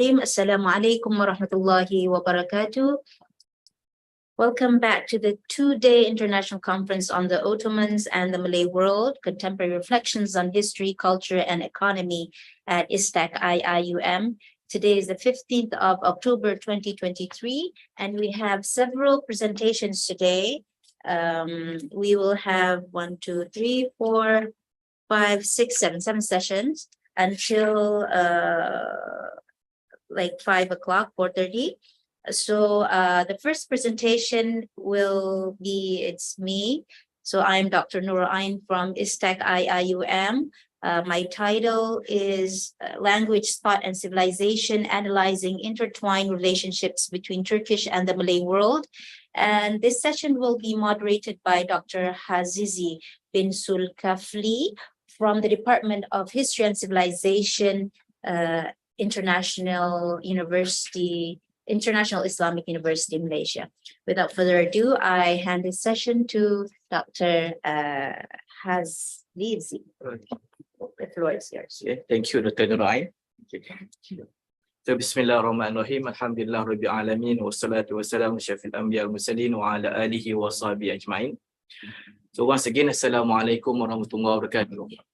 Assalamu alaikum wa rahmatullahi wa barakatuh. Welcome back to the two-day international conference on the Ottomans and the Malay world, contemporary reflections on history, culture, and economy at ISTAC-IIUM. Today is the 15th of October, 2023, and we have several presentations today. We will have 7 sessions until like 5 o'clock, 4:30. So the first presentation will be, it's me. So I'm Dr. Nurul from ISTAC-IIUM. My title is Language, Thought, and Civilization, Analyzing Intertwined Relationships Between Turkish and the Malay World. And this session will be moderated by Dr. Hazizi bin Sulkafle from the Department of History and Civilization, International Islamic University, Malaysia. Without further ado, I hand this session to Dr. Hazizi. The floor is yours. Okay, thank you, Dr. Nurul. So, Bismillahirrahmanirrahim. Alhamdulillah Rabbil Alamin. Wassalatu wassalamu syafil anbiya al-mursalin wa ala alihi wa sahbihi ajma'in. So once again, Assalamualaikum warahmatullahi wabarakatuh.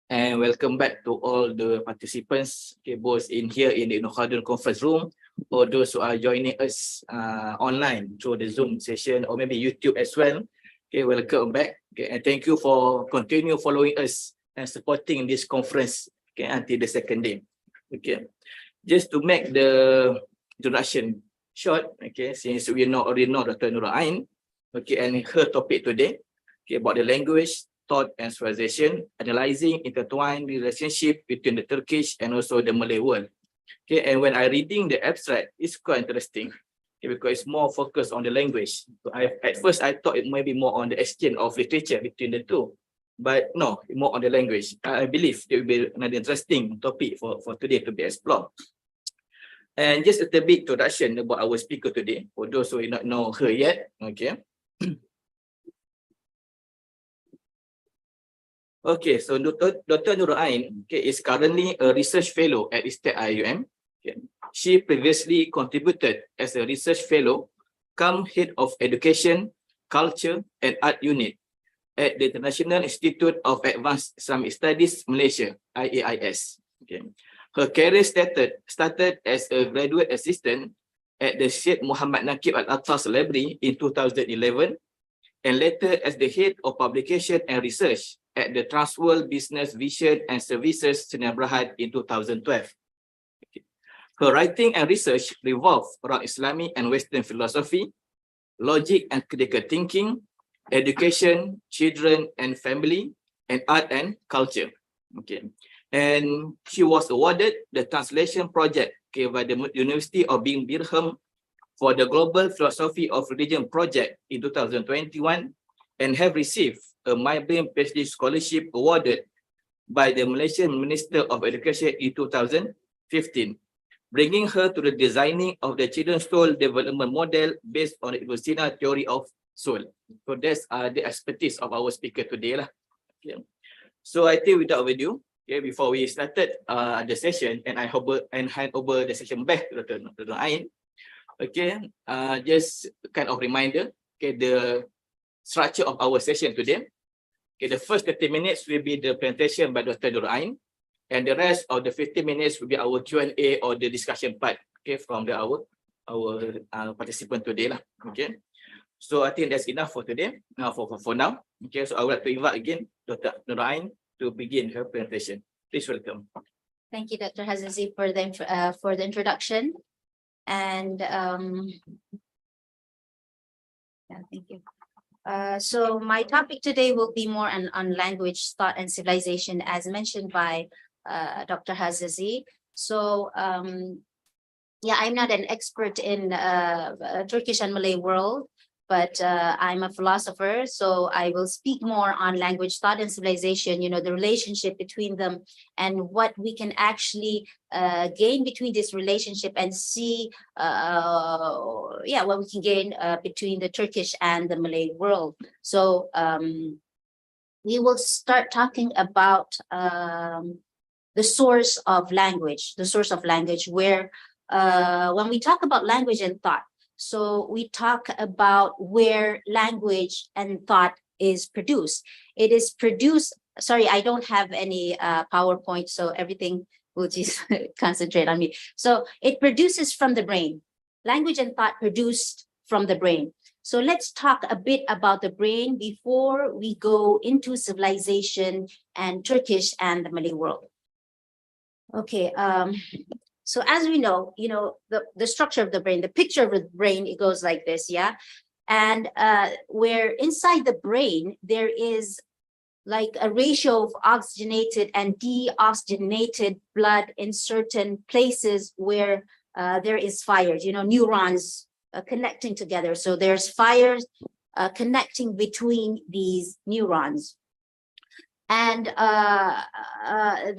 And welcome back to all the participants, okay, both in here in the Khadun conference room, or those who are joining us online through the Zoom session or maybe YouTube as well. Okay, welcome back. Okay, and thank you for continue following us and supporting this conference, okay, until the second day. Okay, just to make the introduction short, okay, since we already know Dr. Nurul, okay, and her topic today, okay, about the language, thought, and civilization, analyzing intertwined relationship between the Turkish and also the Malay world. Okay, and when I reading the abstract, it's quite interesting, okay, because it's more focused on the language. So at first I thought it might be more on the exchange of literature between the two, but no, more on the language. I believe it will be another interesting topic for today to be explored. And just a little bit introduction about our speaker today, for those who do not know her yet, okay. Okay, so Dr. Nurul, okay, is currently a research fellow at ISTAC-IIUM. Okay. She previously contributed as a research fellow, come head of education, culture, and art unit at the International Institute of Advanced Islamic Studies, Malaysia, IAIS. Okay. Her career started as a graduate assistant at the Syed Muhammad Nakib Alatas Library in 2011, and later as the head of publication and research at the Transworld Business Vision and Services Sdn Bhd in 2012. Okay. Her writing and research revolve around Islamic and Western philosophy, logic and critical thinking, education, children and family, and art and culture. Okay. And she was awarded the translation project, okay, by the University of Birmingham for the Global Philosophy of Religion project in 2021, and have received a Migrant PhD scholarship awarded by the Malaysian Minister of Education in 2015, bringing her to the designing of the Children's Soul Development Model based on the Ibn theory of soul. So that's the expertise of our speaker today. Okay. So I think without ado, okay, before we started the session, and I hand over the session back to Dr. Nurul, okay, just kind of reminder, okay, the structure of our session today. Okay, the first 30 minutes will be the presentation by Dr. Nurul, and the rest of the 50 minutes will be our Q&A or the discussion part, okay, from our participant today lah. Okay, so I think that's enough for today. For now, okay. So I would like to invite again Dr. Nurul to begin her presentation. Please welcome. Thank you, Dr. Hazizi, for the introduction, and yeah, thank you. So my topic today will be more on language, thought, and civilization, as mentioned by Dr. Hazizi. So yeah, I'm not an expert in Turkish and Malay world, but I'm a philosopher, so I will speak more on language, thought, and civilization, you know, the relationship between them and what we can actually gain between this relationship, and see, yeah, what we can gain between the Turkish and the Malay world. So we will start talking about the source of language, where when we talk about language and thought, so we talk about where language and thought is produced. It is produced, sorry, I don't have any PowerPoint, so everything will just concentrate on me. So it produces from the brain. Language and thought produced from the brain. So let's talk a bit about the brain before we go into civilization and Turkish and the Malay world. Okay, so as we know, the structure of the brain, the picture of the brain, it goes like this, yeah? And where inside the brain, there is like a ratio of oxygenated and deoxygenated blood in certain places where there is fires, neurons connecting together. So there's fires connecting between these neurons. And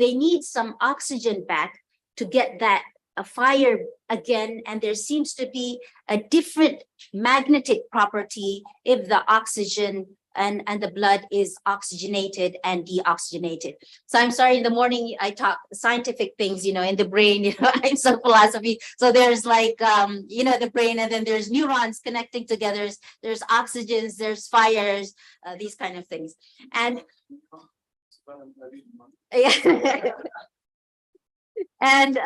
they need some oxygen back to get that fire again. And there seems to be a different magnetic property if the oxygen and the blood is oxygenated and deoxygenated. So I'm sorry, in the morning I talk scientific things, in the brain, I'm so philosophy. So there's like, the brain, and then there's neurons connecting together. There's oxygens, there's fires, these kind of things. And yeah. And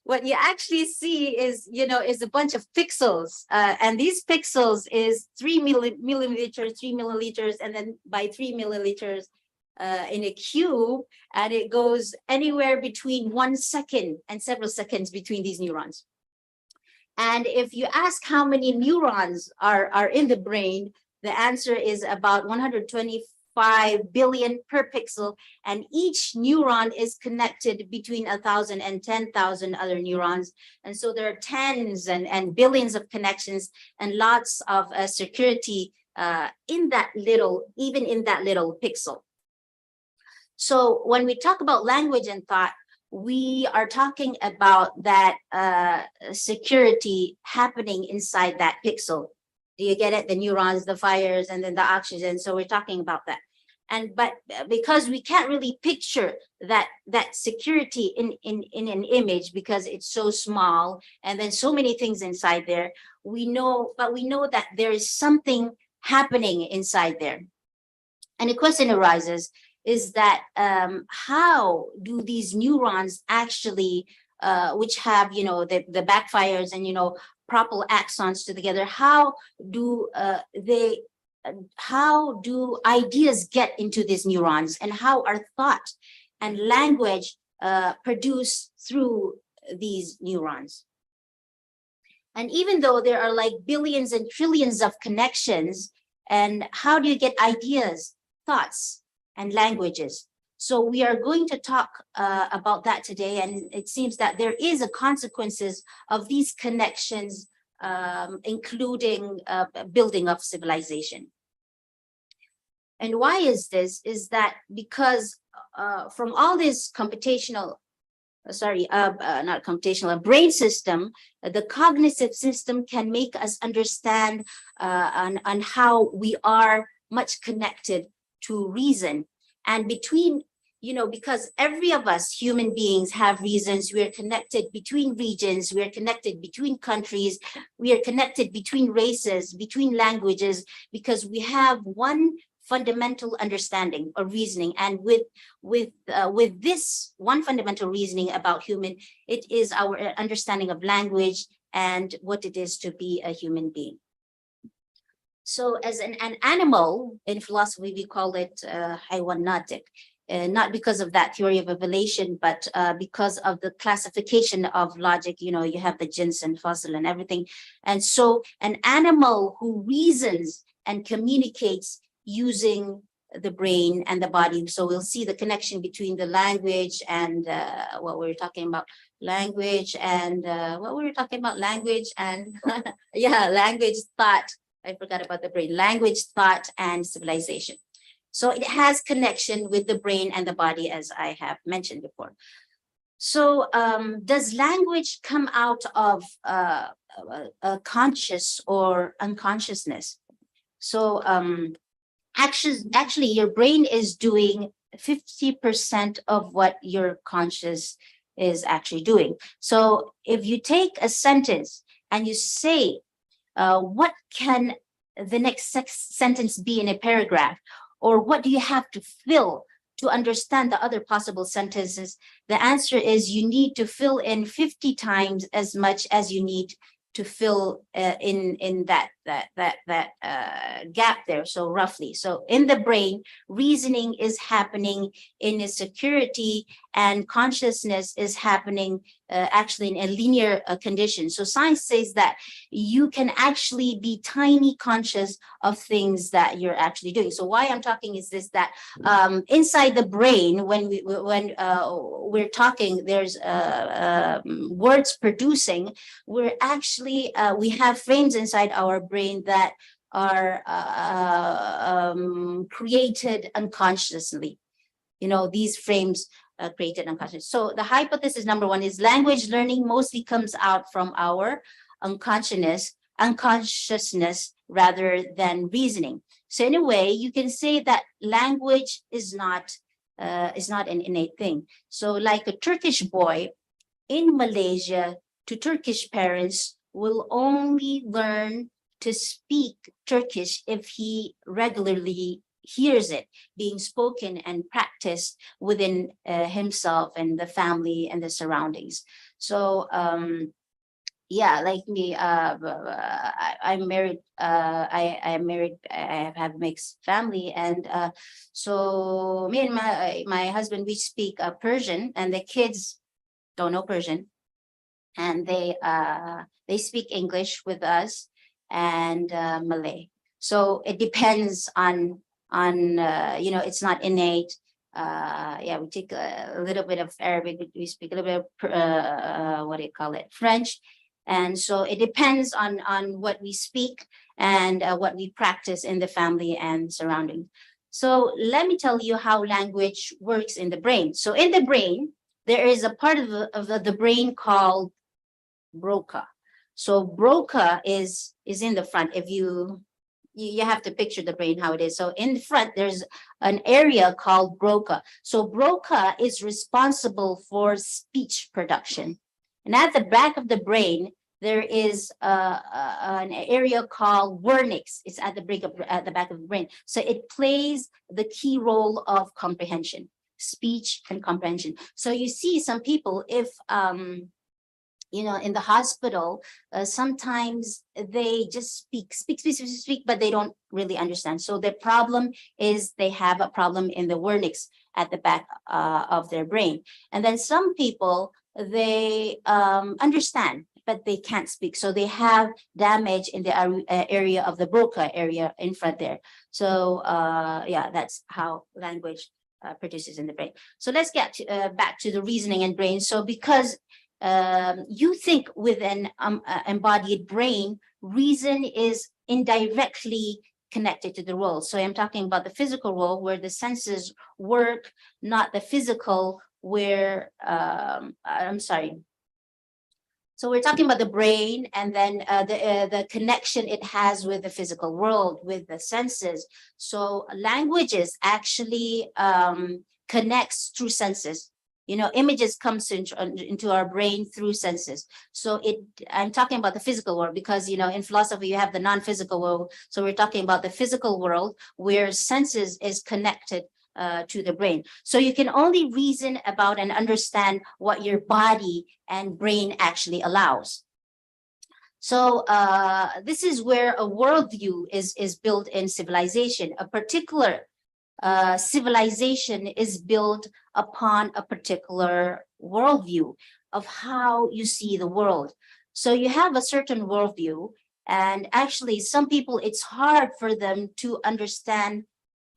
what you actually see is, is a bunch of pixels. And these pixels is 3 milliliters, and then by 3 milliliters in a cube. And it goes anywhere between 1 second and several seconds between these neurons. And if you ask how many neurons are in the brain, the answer is about 125 billion per pixel, and each neuron is connected between 1,000 and 10,000 other neurons. And so there are tens and billions of connections and lots of security in that little pixel. So when we talk about language and thought, we are talking about that security happening inside that pixel. Do you get it? The neurons, the fires, and then the oxygen. So we're talking about that. But because we can't really picture that security in an image because it's so small and then so many things inside there, we know that there is something happening inside there. And the question arises is that how do these neurons actually, which have, the backfires and, propel axons together, how do ideas get into these neurons, and how are thought and language produced through these neurons? And even though there are like billions and trillions of connections, and how do you get ideas, thoughts, and languages? So we are going to talk about that today, and it seems that there is a consequences of these connections, including building of civilization. And why is this? Is that because from all this computational, a brain system, the cognitive system can make us understand on how we are much connected to reason. And between, because every of us human beings have reasons, we are connected between regions, we are connected between countries, we are connected between races, between languages, because we have one fundamental understanding or reasoning. And with this one fundamental reasoning about human, it is our understanding of language and what it is to be a human being. So as an animal, in philosophy, we call it hayawanatic, not because of that theory of evolution, but because of the classification of logic. You have the jins and fossil and everything. And so an animal who reasons and communicates using the brain and the body. So we'll see the connection between the language and what we were talking about, language and yeah, language, thought. I forgot about the brain, language, thought, and civilization. So it has connection with the brain and the body, as I have mentioned before. So does language come out of a conscious or unconsciousness? So actually your brain is doing 50% of what your conscious is actually doing. So if you take a sentence and you say, what can the next sentence be in a paragraph, or what do you have to fill to understand the other possible sentences? The answer is you need to fill in 50 times as much as you need to fill in that gap there. So roughly, so in the brain, reasoning is happening in a security, and consciousness is happening actually in a linear condition. So science says that you can actually be tiny conscious of things that you're actually doing. So why I'm talking is this, that inside the brain, when we're talking, there's words producing, we're actually, we have frames inside our brain that are created unconsciously. You know, these frames created unconscious. So the hypothesis number one is language learning mostly comes out from our unconsciousness rather than reasoning. So in a way, you can say that language is not an innate thing. So like a Turkish boy in Malaysia to Turkish parents will only learn to speak Turkish if he regularly hears it being spoken and practiced within himself and the family and the surroundings. So yeah, like me, I'm married. I'm married. I have mixed family, and so me and my husband, we speak Persian, and the kids don't know Persian, and they speak English with us and Malay. So it depends on you know, it's not innate. Yeah, we take a little bit of Arabic, we speak a little bit of what do you call it, French. And so it depends on what we speak and what we practice in the family and surroundings. So let me tell you how language works in the brain. So in the brain, there is a part of the brain called Broca. So Broca is in the front. If you have to picture the brain how it is. So in front, there's an area called Broca. So Broca is responsible for speech production. And at the back of the brain, there is an area called vernix. It's at the back of the brain. So it plays the key role of comprehension, speech and comprehension. So you see some people, if you know, in the hospital, sometimes they just speak, but they don't really understand. So the problem is they have a problem in the vernix at the back of their brain. And then some people, they understand, but they can't speak. So they have damage in the area of the Broca area in front there. So yeah, that's how language produces in the brain. So let's get back to the reasoning and brain. So because you think with an embodied brain, reason is indirectly connected to the world. So I'm talking about the physical world where the senses work, not the physical where, I'm sorry. So we're talking about the brain, and then the connection it has with the physical world, with the senses. So languages actually connects through senses. You know, images comes into our brain through senses. So I'm talking about the physical world because, you know, in philosophy, you have the non-physical world. So we're talking about the physical world where senses is connected to the brain. So you can only reason about and understand what your body and brain actually allows. So this is where a worldview is built in civilization. A particular civilization is built upon a particular worldview of how you see the world. So you have a certain worldview, and actually some people, it's hard for them to understand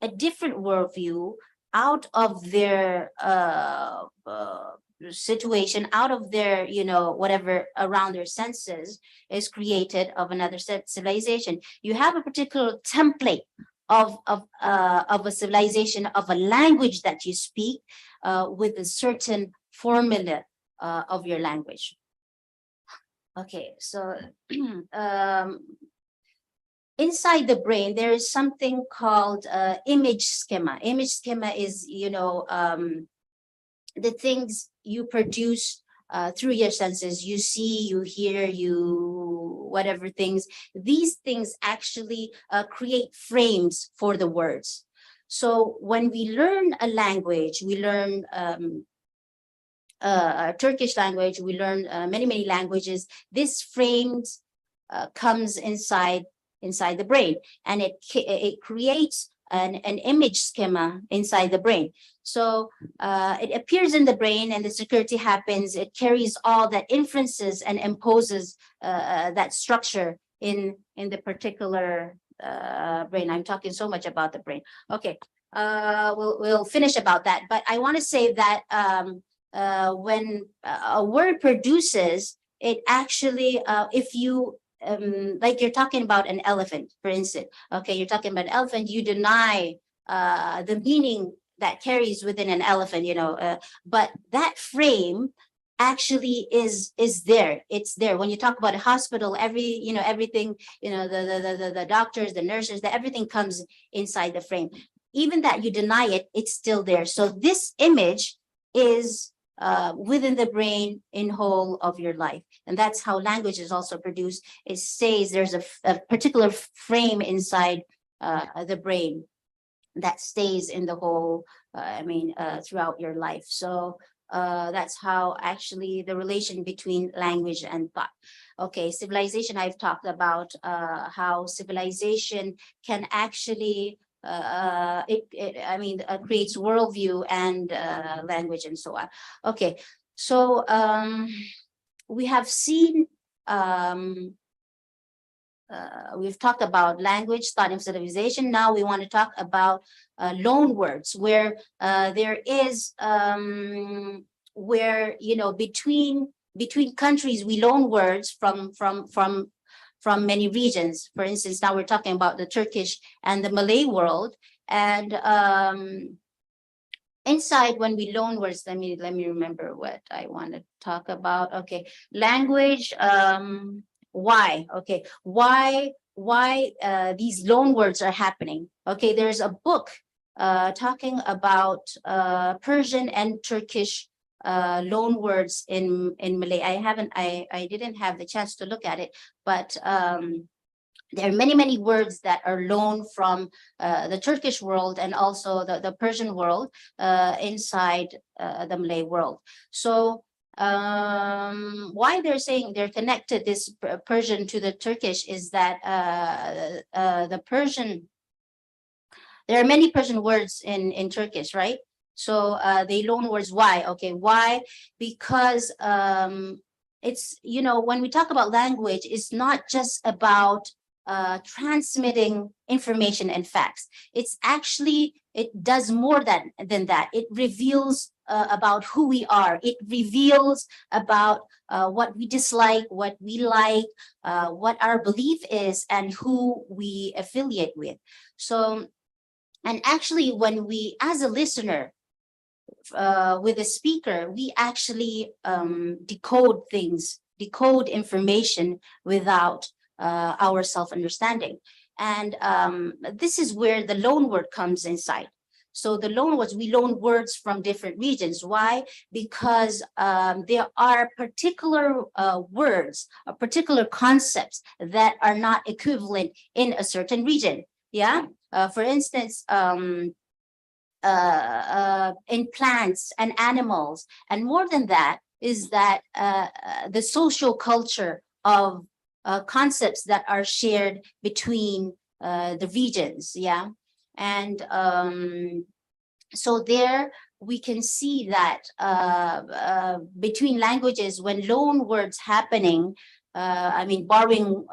a different worldview out of their situation, out of their, you know, whatever around their senses is created of another civilization. You have a particular template of a civilization, of a language that you speak with a certain formula of your language. Okay, so inside the brain, there is something called image schema. Image schema is, the things you produce through your senses. You see, you hear, whatever things. These things actually create frames for the words. So when we learn a language, we learn Turkish language, we learn many languages. This frames comes inside the brain, and it creates an image schema inside the brain. So it appears in the brain, and the security happens. It carries all that inferences and imposes that structure in the particular brain. I'm talking so much about the brain. Okay, we'll finish about that. But I want to say that when a word produces, it actually, if you like you're talking about an elephant, for instance. Okay, you're talking about an elephant. You deny the meaning that carries within an elephant, but that frame actually is there. It's there. When you talk about a hospital, everything, the doctors, the nurses, everything comes inside the frame. Even that you deny it, it's still there. So this image is within the brain in whole of your life. And that's how language is also produced. It stays, there's a particular frame inside the brain that stays in the whole, throughout your life. So that's how actually the relation between language and thought. Okay, civilization, I've talked about how civilization can actually creates worldview and language and so on. Okay, so we have seen, we've talked about language, thought, and civilization. Now we want to talk about loan words, where there is, between countries, we loan words from many regions. For instance, now we're talking about the Turkish and the Malay world. And inside, when we loan words, let me remember what I want to talk about. Okay, language, why? Okay, why these loan words are happening? Okay, there's a book talking about Persian and Turkish loan words in Malay. I didn't have the chance to look at it, but there are many words that are loaned from the Turkish world and also the Persian world inside the Malay world. So why they're saying they're connected, this Persian to the Turkish, is that the Persian, there are many Persian words in Turkish, right? So they loan words. Why? Okay, why? Because it's, when we talk about language, it's not just about transmitting information and facts. It's actually, it does more than that. It reveals about who we are. It reveals about what we dislike, what we like, what our belief is, and who we affiliate with. So, and actually, when we, as a listener, with a speaker, we actually decode things, decode information without our self-understanding. And this is where the loan word comes inside. So the loan words, we loan words from different regions. Why? Because there are particular words, particular concepts that are not equivalent in a certain region. Yeah. For instance, in plants and animals, and more than that is that the social culture of concepts that are shared between the regions. Yeah. And so there we can see that between languages, when loan words happening, borrowing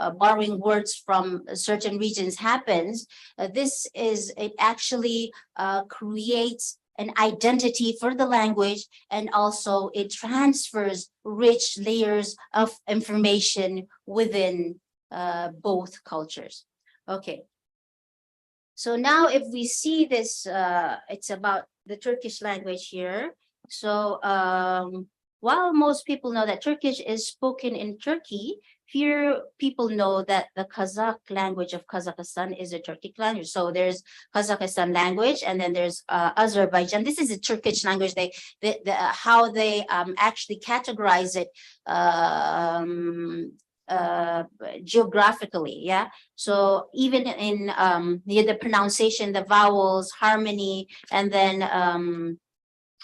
words from certain regions happens, it actually creates an identity for the language, and also it transfers rich layers of information within both cultures. Okay. So now if we see this, it's about the Turkish language here. So while most people know that Turkish is spoken in Turkey, fewer people know that the Kazakh language of Kazakhstan is a Turkic language. So there's Kazakhstan language, and then there's Azerbaijan. This is a Turkish language. How they actually categorize it geographically, yeah. So even in the pronunciation, the vowels, harmony, and then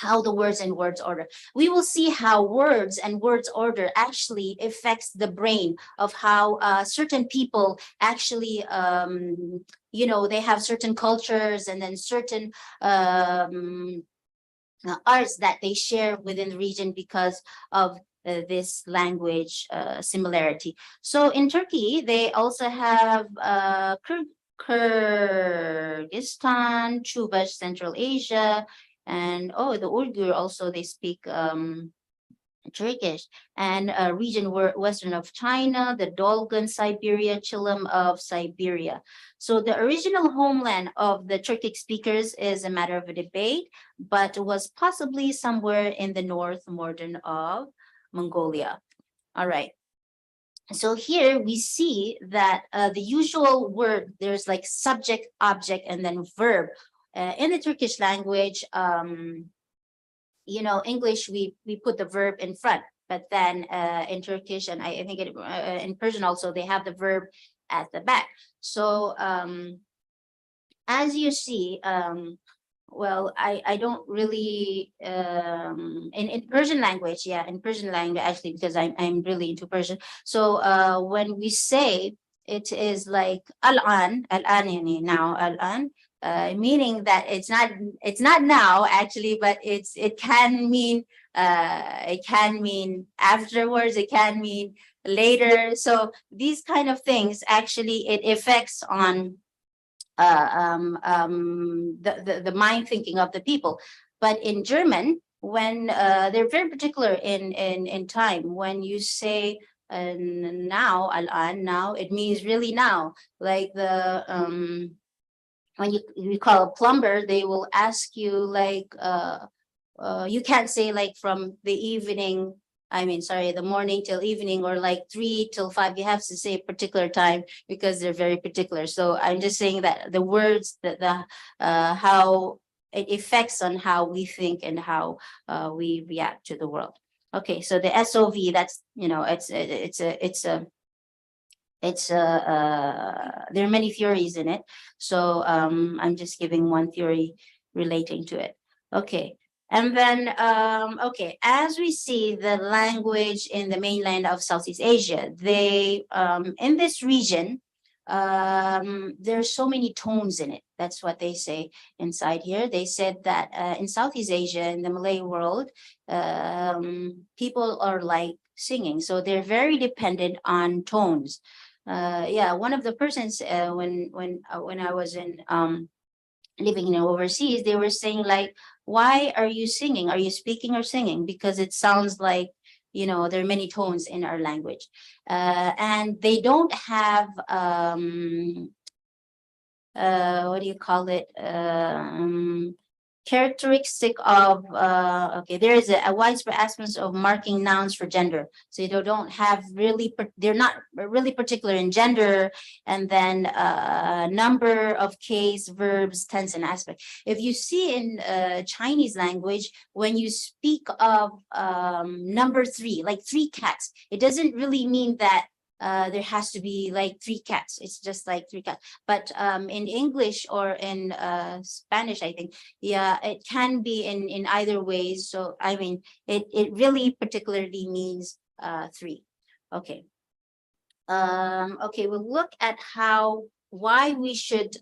how the words and words order. We will see how words and words order actually affects the brain of how certain people actually, you know, they have certain cultures and then certain arts that they share within the region because of this language similarity. So in Turkey, they also have Kyrgyzstan, Chuba, Central Asia, and the Uyghur also, they speak Turkish, and region western of China, the Dolgan, Siberia, Chilam of Siberia. So the original homeland of the Turkic speakers is a matter of a debate, but was possibly somewhere in the north modern of Mongolia. All right. So here we see that the usual word, there's like subject, object, and then verb. In the Turkish language, you know, English, we put the verb in front, but then in Turkish, and I think in Persian also, they have the verb at the back. So as you see, well, I don't really in Persian language, yeah, in Persian language actually, because I'm really into Persian. So when we say it is like al-an now, al-an, meaning that it's not now actually, but it can mean afterwards, it can mean later. So these kind of things actually, it affects on the mind thinking of the people. But in German, when they're very particular in time, when you say now, al-an, now, it means really now. Like the when you call a plumber, they will ask you like you can't say like from the evening, the morning till evening, or like 3 till 5. You have to say a particular time because they're very particular. So I'm just saying that the words, that how it affects on how we think and how we react to the world. Okay, so the SOV, that's, you know, there are many theories in it. So I'm just giving one theory relating to it. Okay. And then, okay, as we see the language in the mainland of Southeast Asia, they, in this region, there's so many tones in it. That's what they say inside here. They said that in Southeast Asia, in the Malay world, people are like singing. So they're very dependent on tones. Yeah, one of the persons, when I was in, living in overseas, they were saying like, why are you singing? Are you speaking or singing? Because it sounds like, you know, there are many tones in our language. And they don't have, what do you call it? Characteristic of, okay, there is a widespread absence of marking nouns for gender. So you don't have really, they're not really particular in gender, and then number of case, verbs, tense, and aspect. If you see in Chinese language, when you speak of number 3, like 3 cats, it doesn't really mean that there has to be like 3 cats. It's just like 3 cats. But in English or in Spanish, I think, yeah, it can be in either ways. So I mean, it really particularly means 3. Okay. Okay, we'll look at why we should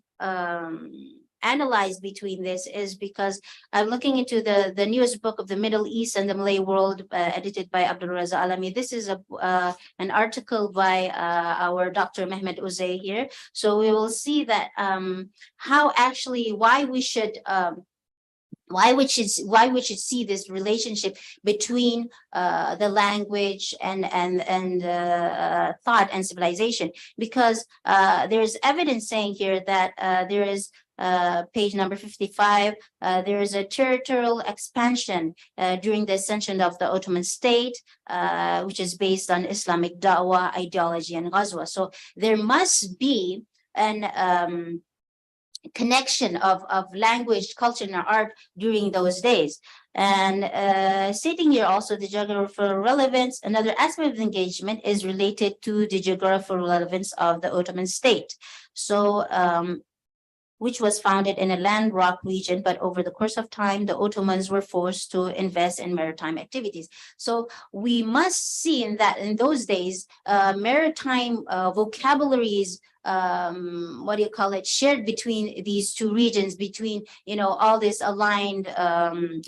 analyze between this, is because I'm looking into the newest book of the Middle East and the Malay world, edited by Abdul Raza Alami. This is an article by our Dr. Mehmet Uzey here. So we will see that why we should see this relationship between the language and thought and civilization, because there's evidence saying here that there is page number 55, there is a territorial expansion during the ascension of the Ottoman state, which is based on Islamic da'wah, ideology, and ghazwa. So there must be an connection of language, culture, and art during those days. And stating here also the geographical relevance, another aspect of engagement is related to the geographical relevance of the Ottoman state. So which was founded in a landlocked region, but over the course of time, the Ottomans were forced to invest in maritime activities. So we must see in that in those days, maritime vocabularies, what do you call it, shared between these two regions, between, you know, all these aligned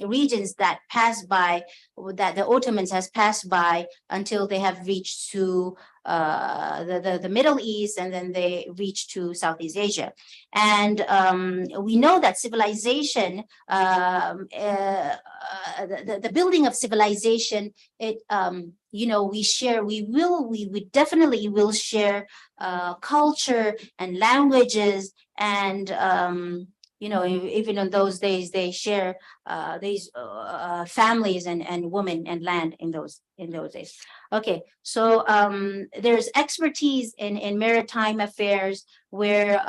regions that pass by, that the Ottomans has passed by until they have reached to the Middle East, and then they reach to Southeast Asia. And we know that civilization, the building of civilization, it you know, we definitely will share culture and languages, and you know, even in those days they share these families and women and land in those days. Okay, so there's expertise in maritime affairs where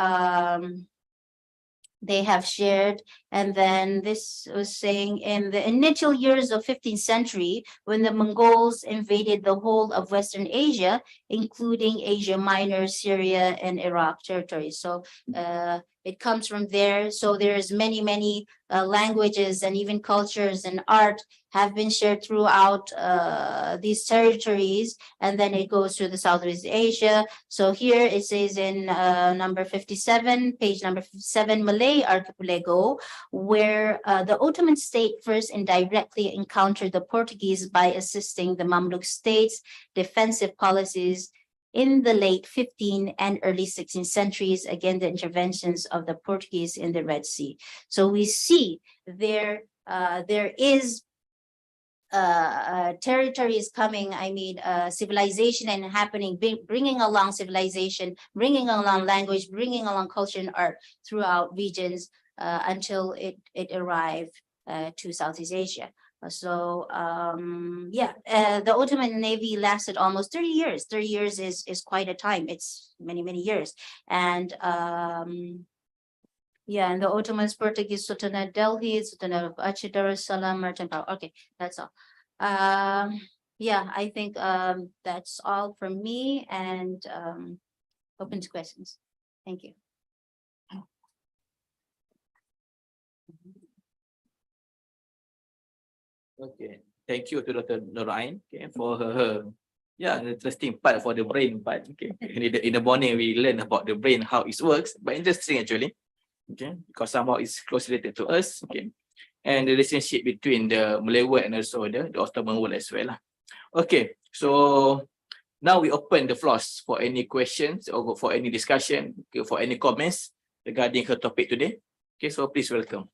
they have shared. And then this was saying in the initial years of 15th century, when the Mongols invaded the whole of Western Asia, including Asia Minor, Syria, and Iraq territories. So it comes from there. So there's many languages and even cultures and art have been shared throughout these territories, and then it goes to the Southeast Asia. So here it says in number 57, page number 57, Malay archipelago, where the Ottoman state first indirectly encountered the Portuguese by assisting the Mamluk states' defensive policies in the late 15th and early 16th centuries, again, the interventions of the Portuguese in the Red Sea. So we see there is territories coming, I mean, civilization and happening, bringing along civilization, bringing along language, bringing along culture and art throughout regions until it arrived to Southeast Asia. So the Ottoman Navy lasted almost 30 years. 30 years is quite a time. It's many years. And and the Ottomans, Portuguese, Sultanate Delhi, Sultanate of Aceh, Dar es Salaam, merchant power. Okay, that's all. I think that's all from me, and open to questions. Thank you. Okay, thank you to Dr. Nurul, for her interesting part for the brain part. Okay, in the morning we learn about the brain, how it works, but interesting actually. Okay, because somehow it's closely related to us. Okay, and the relationship between the Malay world and also the Ottoman world as well. Okay, so now we open the floors for any questions or for any discussion, for any comments regarding her topic today. Okay, so please welcome.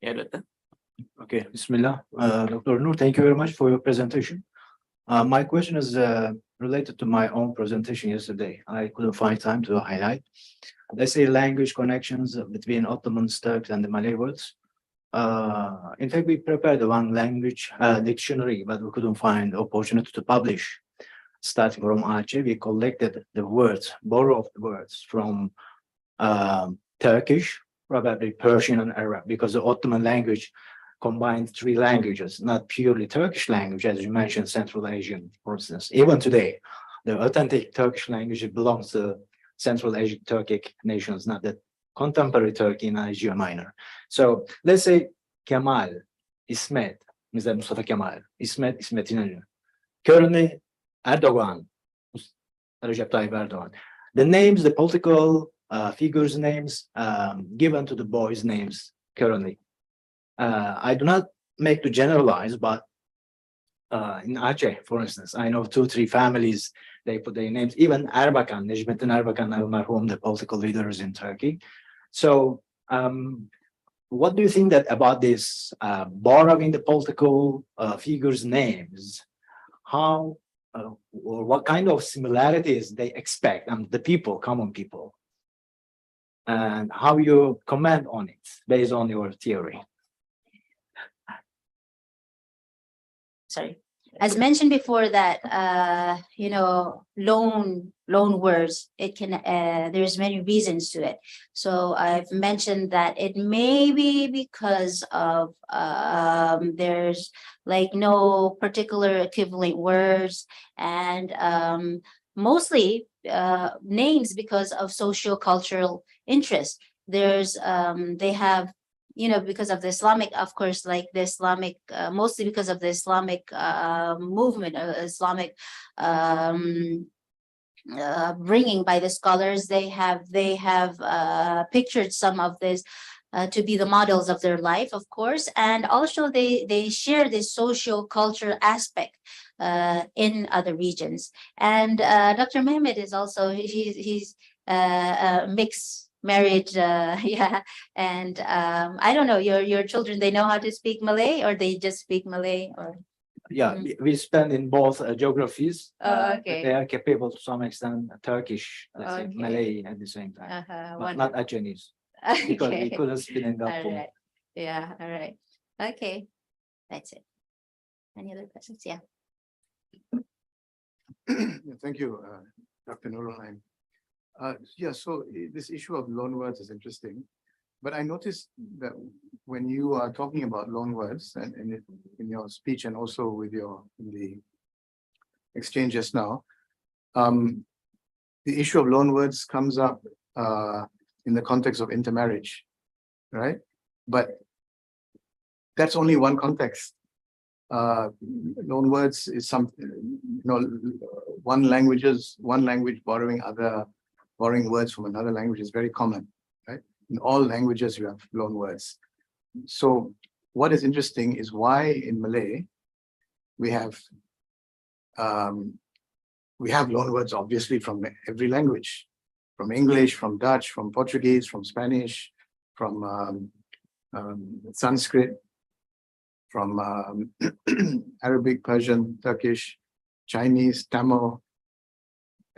Yeah, Doctor. Okay, Bismillah. Dr. Nur, thank you very much for your presentation. My question is related to my own presentation yesterday. I couldn't find time to highlight. Let's say language connections between Ottomans, Turks, and the Malay words. In fact, we prepared one language dictionary, but we couldn't find the opportunity to publish. Starting from Aceh, we collected the words, borrowed words from Turkish, probably Persian and Arab, because the Ottoman language combined three languages, not purely Turkish language, as you mentioned, Central Asian, for instance. Even today, the authentic Turkish language belongs to Central Asian Turkic nations, not the contemporary Turkey in Asia Minor. So let's say Kemal, İsmet, Mr. Mustafa Kemal, İsmet, İsmet İnönü. Currently, Erdogan, Recep Tayyip Erdogan. The names, the political figures' names given to the boys' names currently. I do not make to generalize, but in Aceh, for instance, I know 2-3 families, they put their names, even Erbakan, Necmettin Erbakan, al-Marhum, the political leaders in Turkey. So what do you think that about this borrowing the political figures' names? How or what kind of similarities they expect, the people, common people? and how you comment on it based on your theory. Sorry. As mentioned before that, you know, loan words, it can, there's many reasons to it. So I've mentioned that it may be because of, there's like no particular equivalent words, and mostly names because of socio-cultural interest. There's, they have, you know, because of the Islamic, of course, like the Islamic, mostly because of the Islamic movement, Islamic bringing by the scholars, they have pictured some of this to be the models of their life, of course, and also they share this social culture aspect in other regions. And Dr. Mehmet is also, he's mixed married, yeah, and I don't know, your children, they know how to speak Malay, or they just speak Malay, or? Yeah, we spend in both geographies. Okay. They are capable to some extent Turkish, let's say, Okay. Malay at the same time, Uh-huh, but not Chinese, because we couldn't speak in All Gapur. right. Yeah, all right. Okay, that's it. Any other questions? Yeah. Yeah, thank you, Dr. Nurul. Yeah, so this issue of loan words is interesting, but I noticed that when you are talking about loan words and in your speech and also with in the exchange just now, the issue of loan words comes up in the context of intermarriage, right? But that's only one context. Loan words is something, you know, one language borrowing words from another language is very common, right? In all languages, you have loan words. So what is interesting is why in Malay, we have loan words, obviously, from every language, from English, from Dutch, from Portuguese, from Spanish, from Sanskrit, from Arabic, Persian, Turkish, Chinese, Tamil,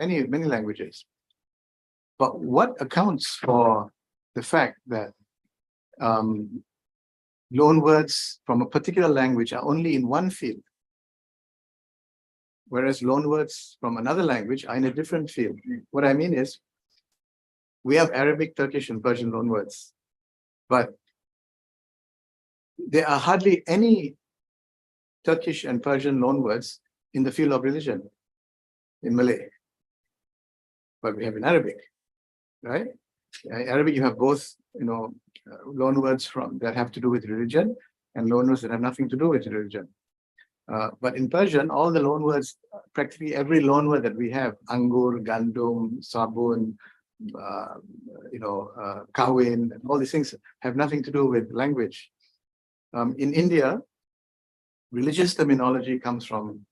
many languages. But what accounts for the fact that loan words from a particular language are only in one field, whereas loan words from another language are in a different field? What I mean is, we have Arabic, Turkish, and Persian loan words, but there are hardly any Turkish and Persian loan words in the field of religion in Malay. But we have in Arabic, right? In Arabic, you have both, you know, loan words that have to do with religion and loan words that have nothing to do with religion. But in Persian, all the loan words, practically every loan word that we have, angur, gandum, sabun, kawin, all these things have nothing to do with language. In India, religious terminology comes from,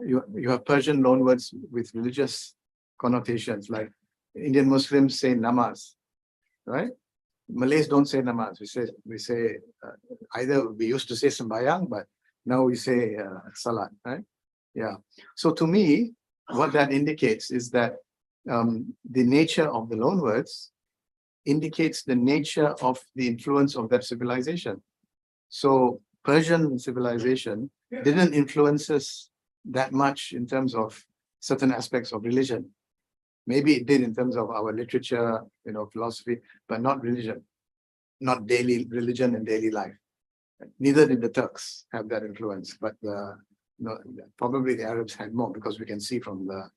you have Persian loan words with religious connotations, like Indian Muslims say namaz, right? Malays don't say namaz. We say either we used to say sembayang, but now we say salat, right? Yeah. So to me, what that indicates is that the nature of the loan words indicates the nature of the influence of that civilization. So Persian civilization didn't influence us that much in terms of certain aspects of religion. Maybe it did in terms of our literature, you know, philosophy, but not religion, not daily religion and daily life. Neither did the Turks have that influence, but probably the Arabs had more, because we can see from the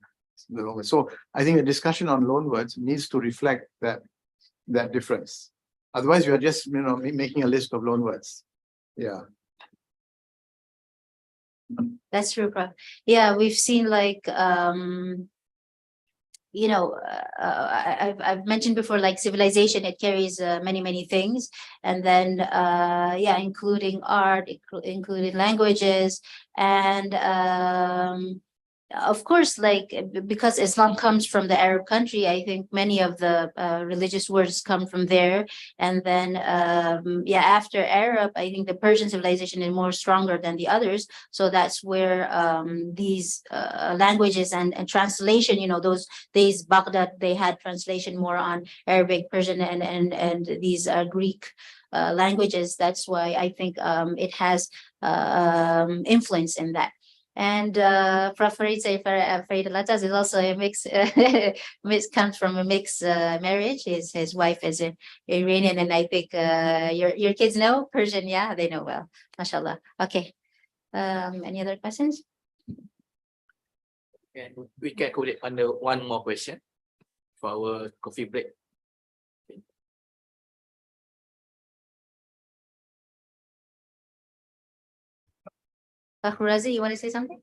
loan words. So I think the discussion on loan words needs to reflect that difference. Otherwise, we are just, you know, making a list of loan words. Yeah. That's true, Prof. Yeah, we've seen like, you know, I've mentioned before, like civilization, it carries many things, and then yeah, including art, including languages, and of course, like because Islam comes from the Arab country, I think many of the religious words come from there. And then, yeah, after Arab, I think the Persian civilization is more stronger than the others. So that's where these languages and translation, you know, those days Baghdad, they had translation more on Arabic, Persian, and these Greek languages. That's why I think it has influence in that. And Prof. Alatas is also a mix, comes from a mixed marriage. His wife is an Iranian, and I think your kids know Persian. Yeah, they know well. MashaAllah. Okay. Any other questions? And we can call it under one more question for our coffee break. Razi, you want to say something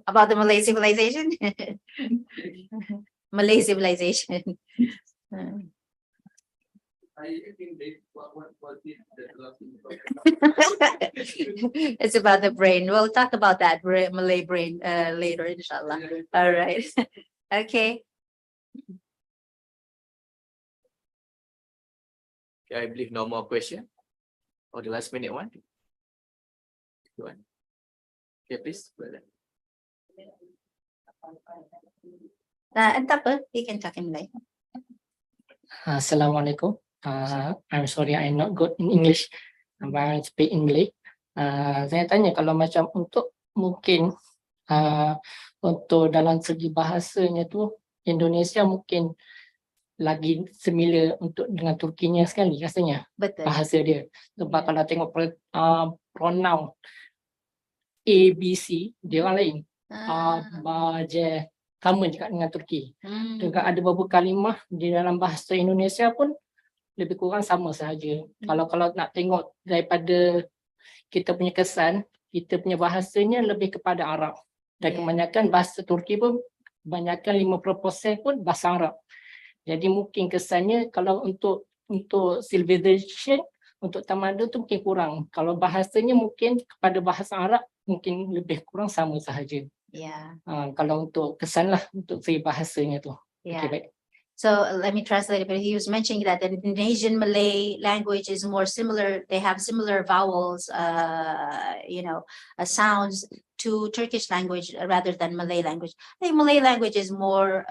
about the Malay civilization? Malay civilization. It's about the brain. We'll talk about that Malay brain later, inshallah. All right. Okay. I believe no more question. Or the last minute one. Go on. Okay, please. Entah apa, you can talk in Malay. Assalamualaikum. I'm sorry I'm not good in English, but I speak English. Saya tanya kalau macam untuk mungkin untuk dalam segi bahasanya tu Indonesia mungkin lagi similar untuk dengan Turkinya sekali rasanya. Betul. Bahasa dia. Sebab kalau tengok pronoun A, B, C, dia orang lain. Baje, sama juga dengan Turki. Juga ada beberapa kalimah di dalam bahasa Indonesia pun lebih kurang sama sahaja. Kalau nak tengok daripada kita punya kesan, kita punya bahasanya lebih kepada Arab. Dan kebanyakan bahasa Turki pun, kebanyakan 50% pun bahasa Arab. Jadi mungkin kesannya kalau untuk civilization, untuk tamadun tu mungkin kurang. Kalau bahasanya mungkin kepada bahasa Arab, mungkin lebih kurang sama sahaja. Yeah. Kalau untuk kesan lah, untuk segi bahasanya tu. Yeah. Okay, baik. So let me translate it, but he was mentioning that the Indonesian Malay language is more similar. They have similar vowels, sounds to Turkish language rather than Malay language. I think Malay language is more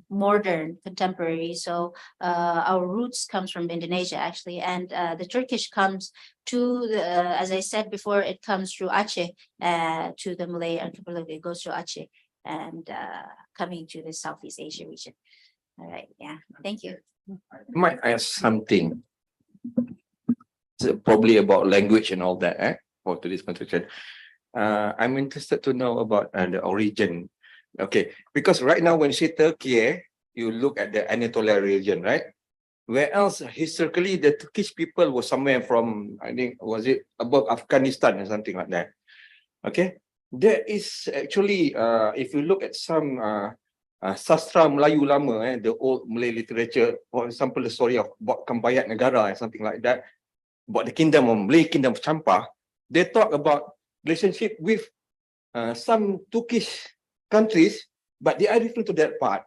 modern, contemporary. So our roots comes from Indonesia actually, and the Turkish comes to as I said before, it comes through Aceh to the Malay archipelago. It goes through Aceh and coming to the Southeast Asia region. All right, yeah, thank you. Might ask something, probably about language and all that, for today's conversation. I'm interested to know about the origin. Okay, because right now when you say Turkey, you look at the Anatolia region, right? Where else historically the Turkish people were somewhere from, I think, was it above Afghanistan or something like that? Okay, there is actually, if you look at some sastra Melayu lama, the old Malay literature, for example, the story of Kambayat Negara and something like that, about the kingdom of Malay, kingdom of Champa, they talk about relationship with some Turkish countries, but they are different to that part.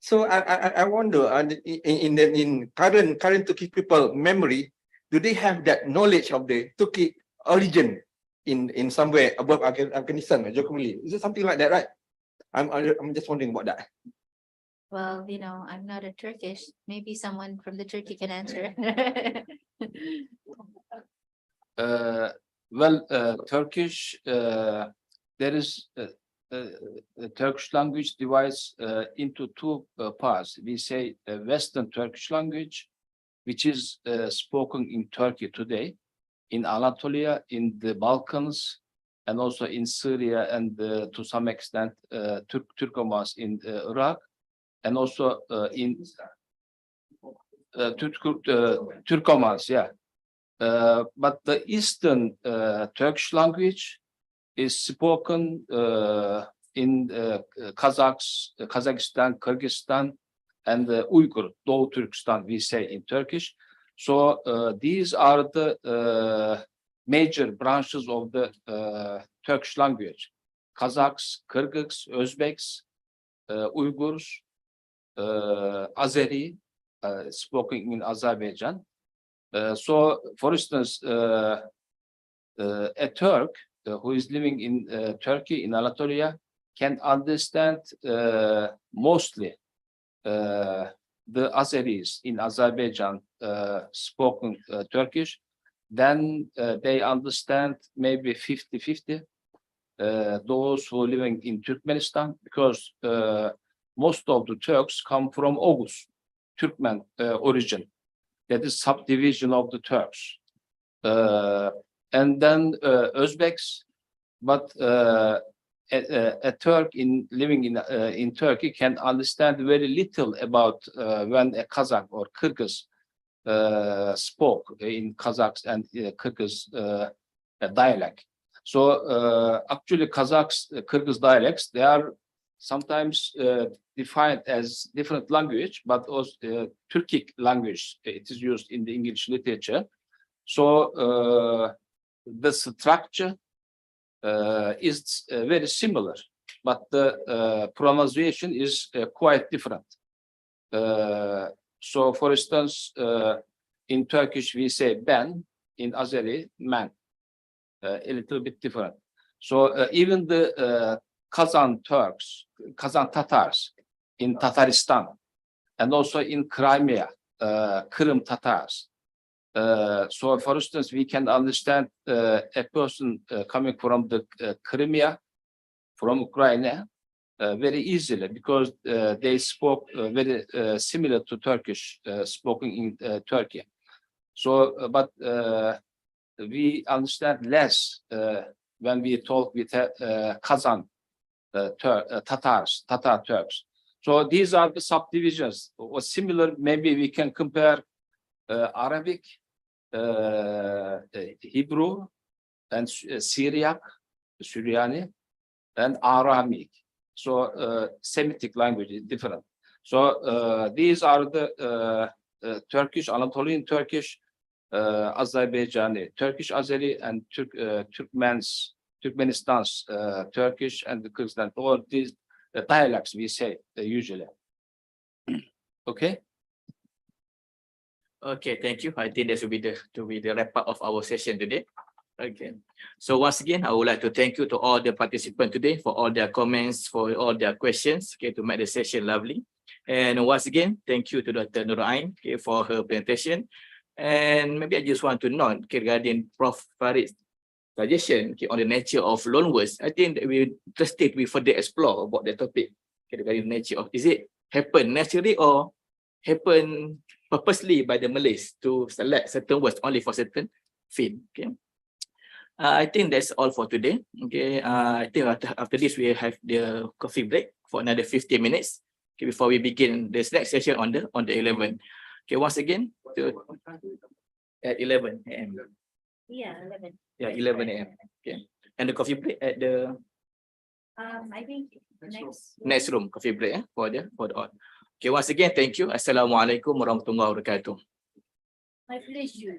So I wonder, in current Turkish people memory, do they have that knowledge of the Turkish origin in somewhere above Afghanistan or Jokomali? Is it something like that, right? I'm just wondering about that. Well, I'm not a Turkish. Maybe someone from the Turkey can answer. Turkish, there is the Turkish language divides into two parts. We say Western Turkish language, which is spoken in Turkey today, in Anatolia, in the Balkans, and also in Syria, and to some extent Turkomans in Iraq, and also in Turkomans, yeah. But the Eastern Turkish language is spoken in Kazakhstan, Kyrgyzstan, and Uyghur, Doğu Turkestan, we say in Turkish. So these are the major branches of the Turkish language. Kazakhs, Kyrgyz, Uzbeks, Uyghurs, Azeri, spoken in Azerbaijan. So, for instance, a Turk who is living in Turkey, in Anatolia, can understand mostly the Azeris in Azerbaijan spoken Turkish. Then they understand maybe 50-50 those who are living in Turkmenistan, because most of the Turks come from Oghuz, Turkmen origin. That is subdivision of the Turks. And then Uzbeks, but a Turk living in Turkey can understand very little about when a Kazakh or Kyrgyz spoke in Kazakhs and Kyrgyz dialect. So actually Kazakhs, Kyrgyz dialects, they are sometimes defined as different language, but also Turkic language. It is used in the English literature. So the structure is very similar, but the pronunciation is quite different. So, for instance, in Turkish we say ben, in Azeri man, a little bit different. So even the Kazan Turks, Kazan Tatars in Tataristan, and also in Crimea, Kırım Tatars. So, for instance, we can understand a person coming from the Crimea, from Ukraine, very easily, because they spoke very similar to Turkish spoken in Turkey. So, but we understand less when we talk with Kazan Tatars, Tatar Turks. So these are the subdivisions, or similar. Maybe we can compare Arabic, Hebrew, and Syriac, Syriani, and Aramic. So Semitic language is different. So these are the Turkish, Anatolian Turkish, Azerbaijani, Turkish Azeri, and Turkmenistan's Turkish and the Kyrgyzstan. All these dialects we say usually. Okay. Okay, thank you. I think that should be the wrap up of our session today. Okay. So once again, I would like to thank you to all the participants today for all their comments, for all their questions, okay, to make the session lovely. And once again, thank you to Dr. Nurul, okay, for her presentation. And maybe I just want to note, okay, regarding Prof. Farid's suggestion, okay, on the nature of loanwords. I think that we're interested, we further explore about the topic, okay, regarding the nature of, is it happen naturally or happen purposely by the Malays to select certain words only for certain field? Okay. I think that's all for today. Okay. I think after this we have the coffee break for another 15 minutes. Okay, before we begin this next session on the 11th. Okay, once again at 11 a.m. Yeah, 11. Yeah, 11 a.m. Okay. And the coffee break at the I think next room coffee break for the all. Okay, once again, thank you. Assalamualaikum warahmatullahi wabarakatuh. My pleasure.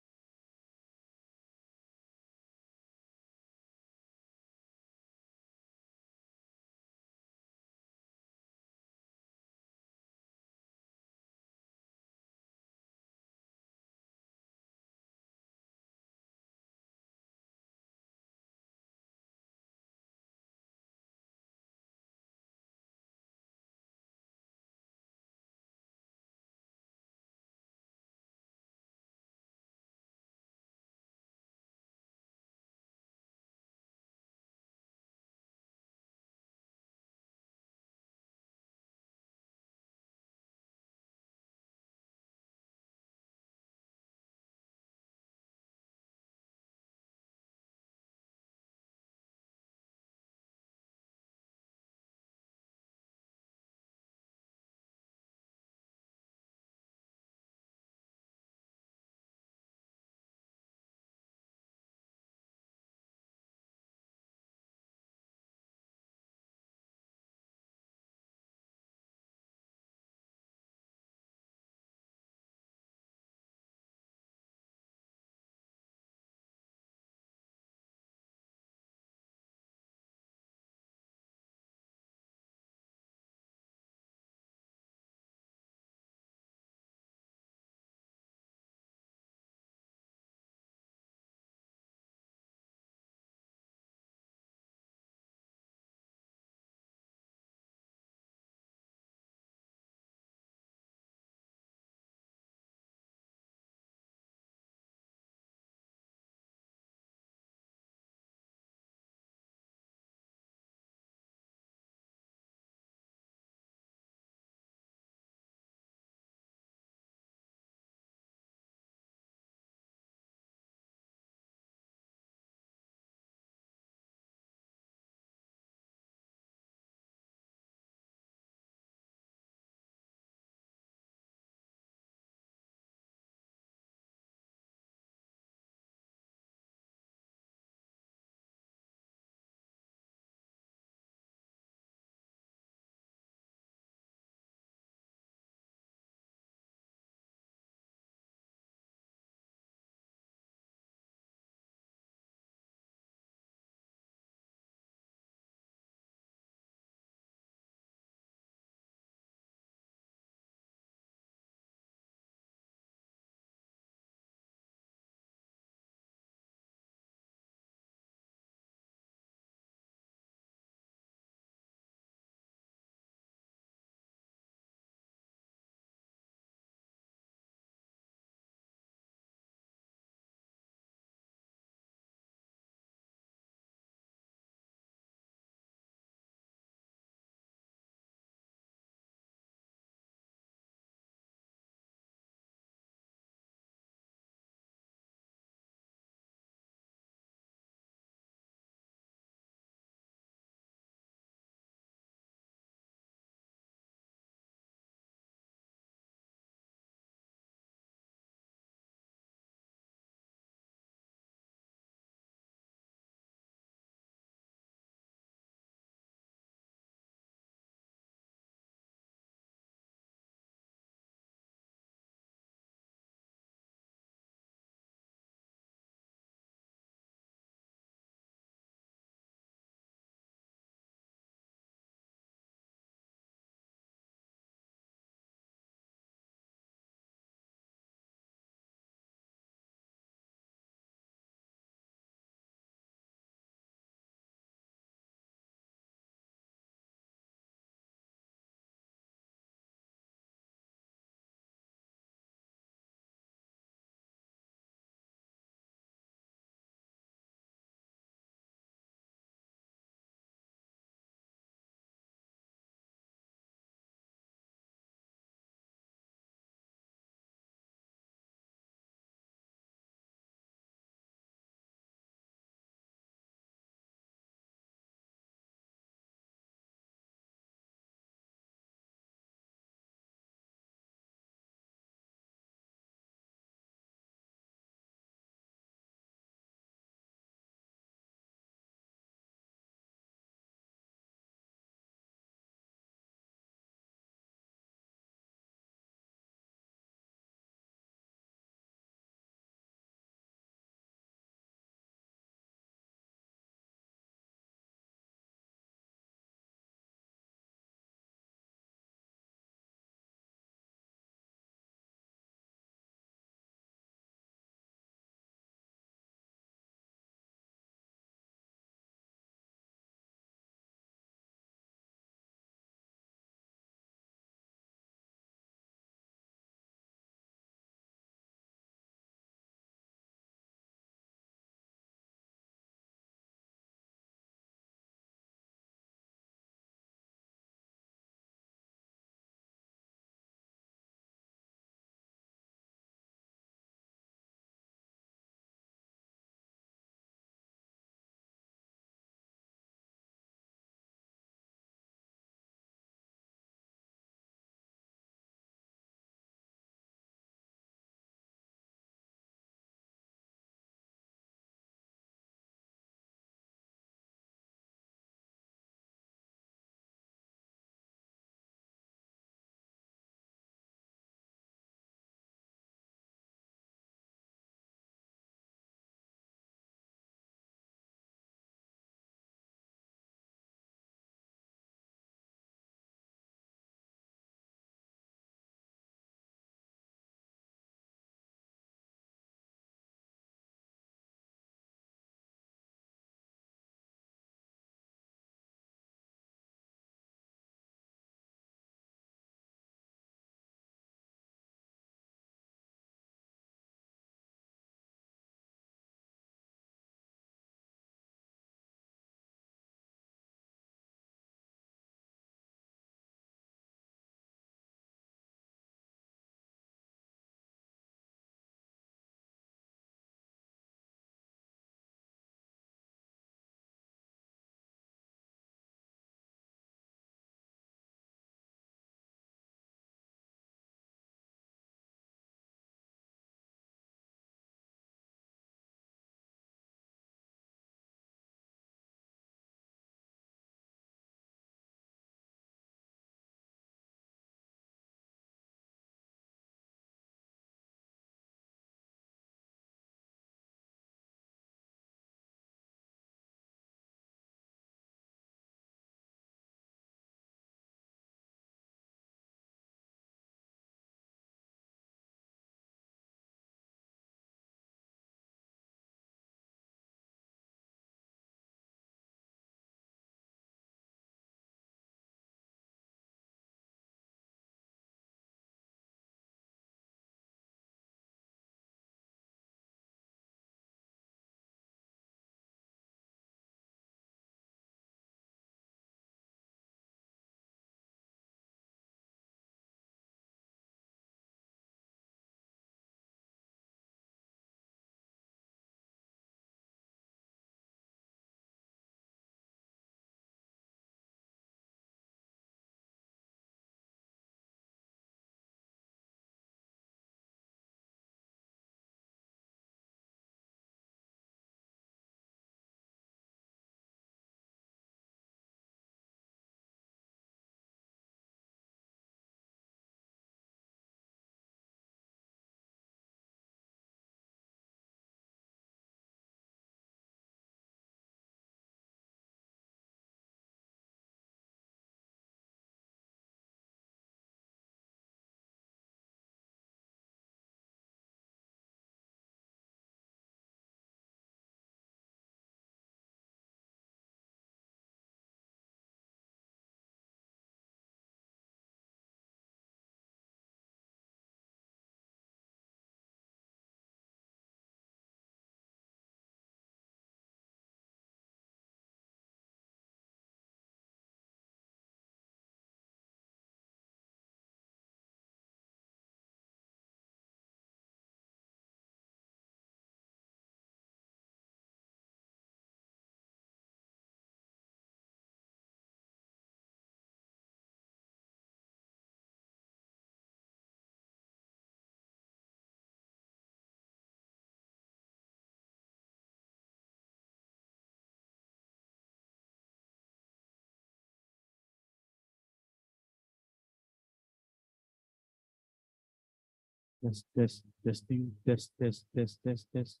Testing, test, test, test, test, test.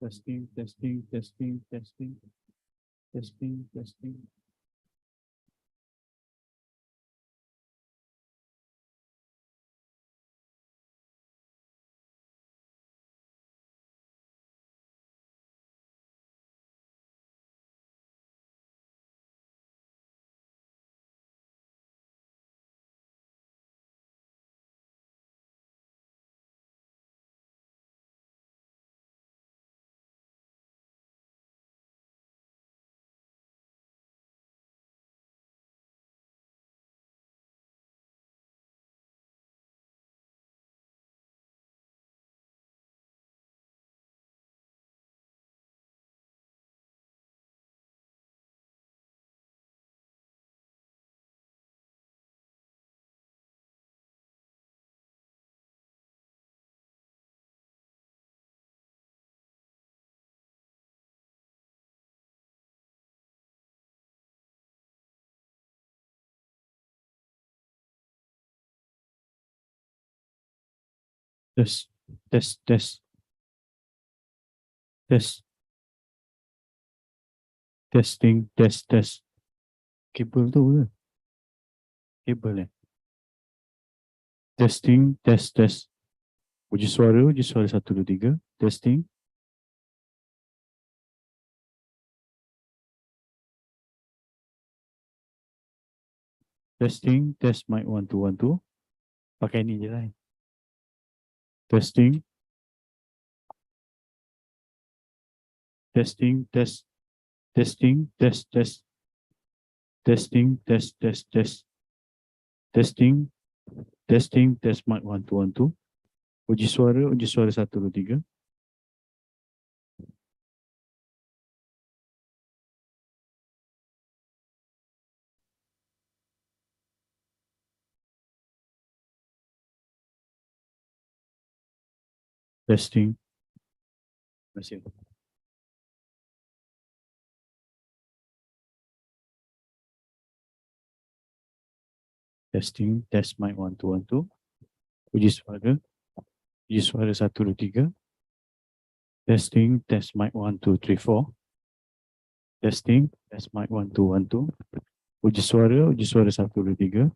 Testing, testing, testing, testing, testing, testing. Test, test, test, test, testing, test, test. Kabel tu ke? Kabel Testing, test, test. Uji suara 1, 2, 3. Testing. Testing, test mic 1, 2, 1, 2. Pakai ni je lah. Testing. Testing, test. Testing, test, test. Testing, test, test, test. Testing. Testing, test mic 1, 2, 1, 2. Uji suara 1, 2, 3. Testing. Terima kasih. Testing, test mic 1, 2, 1, 2. Uji suara 1, 2, 3. Testing, test mic 1, 2, 3, 4. Testing, test mic 1, 2, 1, 2. Uji suara 1, 2, 3.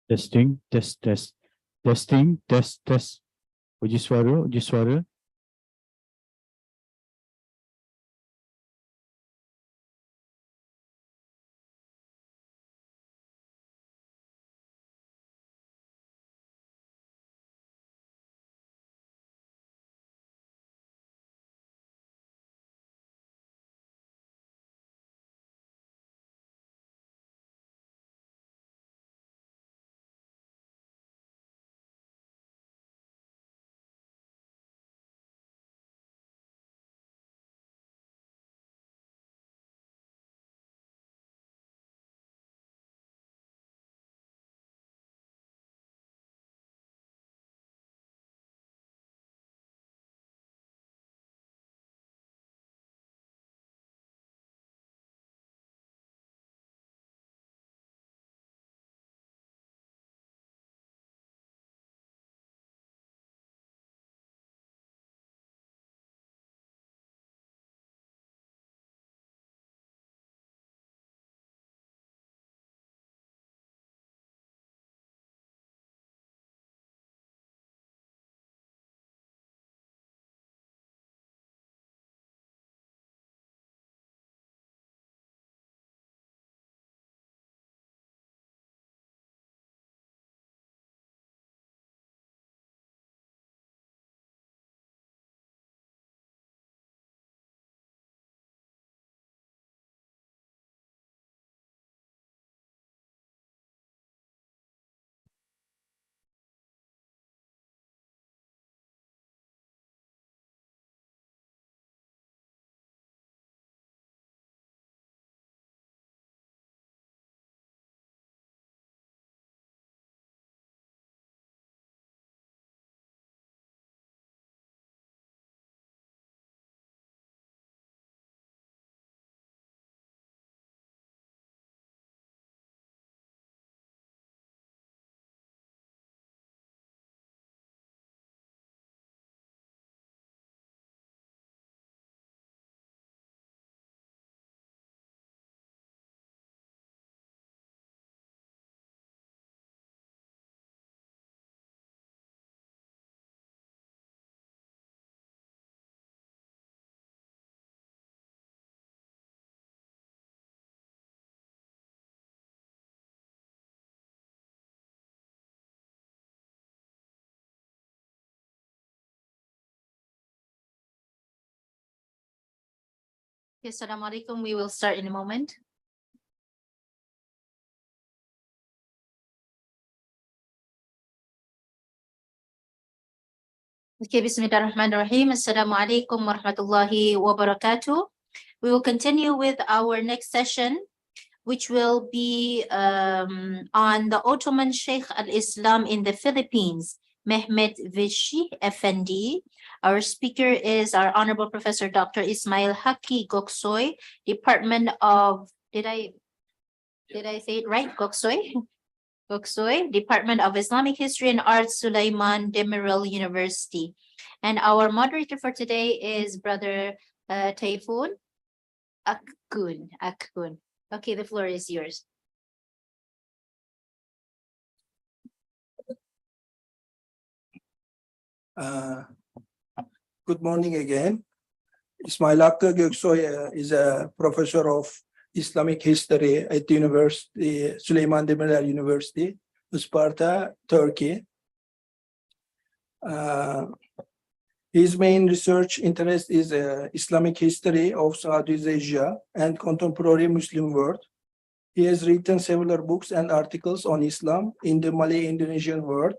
Testing, test, test. Testing, test, test. Uji suara, uji suara. Yes, Assalamualaikum. We will start in a moment. Okay, Bismillahirrahmanirrahim. Assalamualaikum warahmatullahi wabarakatuh. We will continue with our next session, which will be on the Ottoman Sheikh al-Islam in the Philippines, Mehmet Vechi Efendi. Our speaker is our Honorable Professor Dr. Ismail Hakkı Göksoy, Department of, did I say it right? Göksoy? Göksoy, Department of Islamic History and Arts, Suleyman, Demirel University. And our moderator for today is Brother Tayfun Akgun. Okay, the floor is yours. Good morning again. İsmail Hakkı Göksoy is a professor of Islamic history at the University, Suleyman Demirel University, Isparta, Turkey. His main research interest is Islamic history of Southeast Asia and contemporary Muslim world. He has written several books and articles on Islam in the Malay Indonesian world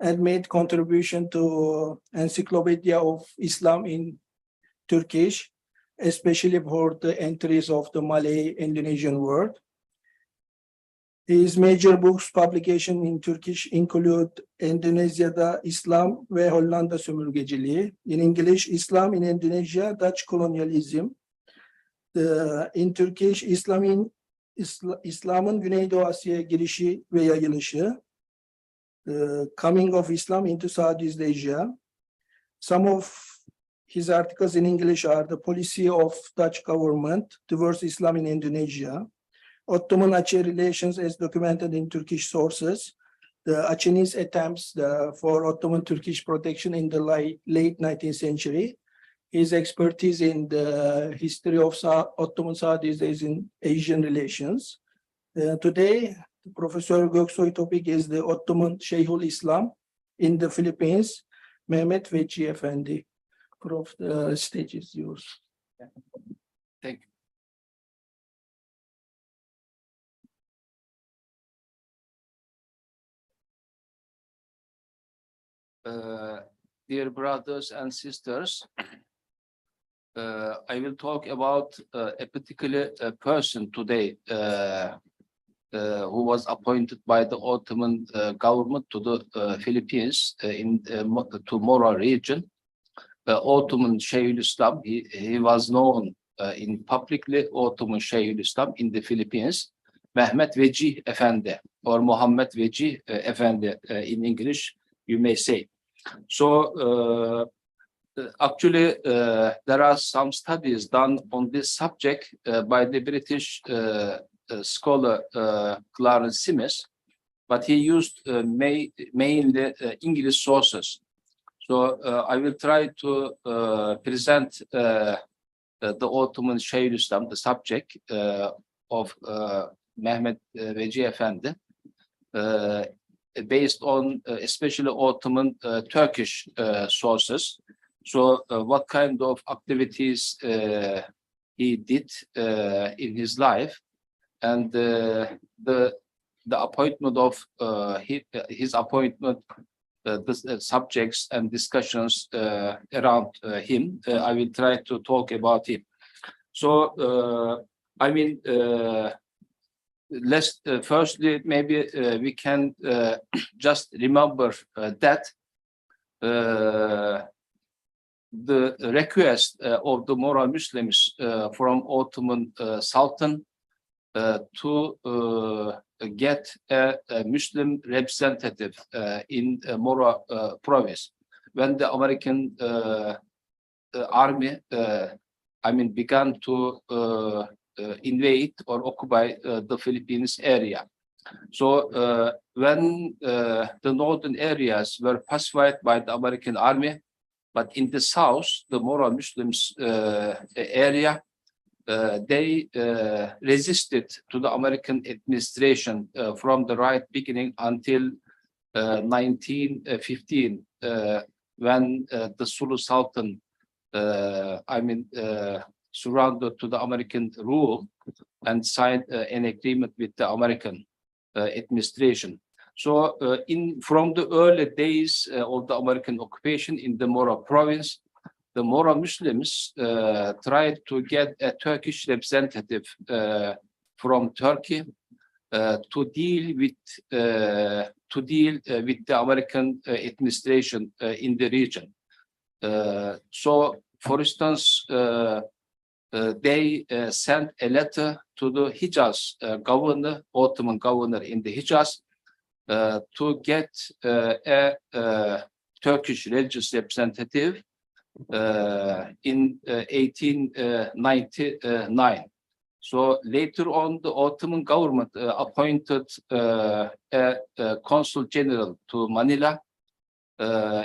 and made contribution to Encyclopedia of Islam in Turkish, especially for the entries of the Malay Indonesian world. His major books publication in Turkish include Endonezya'da İslam ve Hollanda sömürgeciliği, in English Islam in Indonesia, Dutch colonialism, in Turkish İslam'ın Güneydoğu Asya'ya girişi ve yayılışı, Coming of Islam into Southeast Asia. Some of his articles in English are The Policy of Dutch Government Towards Islam in Indonesia, Ottoman-Aceh Relations as Documented in Turkish Sources, the Achinese attempts for Ottoman Turkish protection in the late 19th century. His expertise in the history of Ottoman Southeast Asian relations. Today, Professor Göksoy topic is the Ottoman Seyhul Islam in the Philippines, Mehmet Vechi Efendi. Prof, the stage is yours. Thank you. Dear brothers and sisters, I will talk about a particular person today who was appointed by the Ottoman government to the Philippines to Mora region. Ottoman Seyhul Islam. He was known in publicly Ottoman Seyhul Islam in the Philippines. Mehmet Vechi Efendi or Muhammad Vechi Efendi in English, you may say. So actually, there are some studies done on this subject by the British scholar Clarence Simms, but he used mainly English sources. So I will try to present the Ottoman Seyhul Islam, the subject of Mehmet Vechi Efendi, based on especially Ottoman Turkish sources. So what kind of activities he did in his life, and the appointment of his appointment, the subjects and discussions around him. I will try to talk about him. So I mean, let's firstly maybe we can just remember that the request of the Mora Muslims from Ottoman Sultan to get a Muslim representative in Mora province. When the American army, I mean, began to invade or occupy the Philippines area. So when the northern areas were pacified by the American army, but in the south, the Mora Muslims area, they resisted to the American administration from the right beginning until 1915, when the Sulu Sultan, I mean, surrendered to the American rule and signed an agreement with the American administration. So from the early days of the American occupation in the Mora province, the Mora Muslims tried to get a Turkish representative from Turkey to deal with the American administration in the region. So, for instance, they sent a letter to the Hijaz governor, Ottoman governor in the Hijaz, to get a Turkish religious representative in 1899. So later on, the Ottoman government appointed a consul general to Manila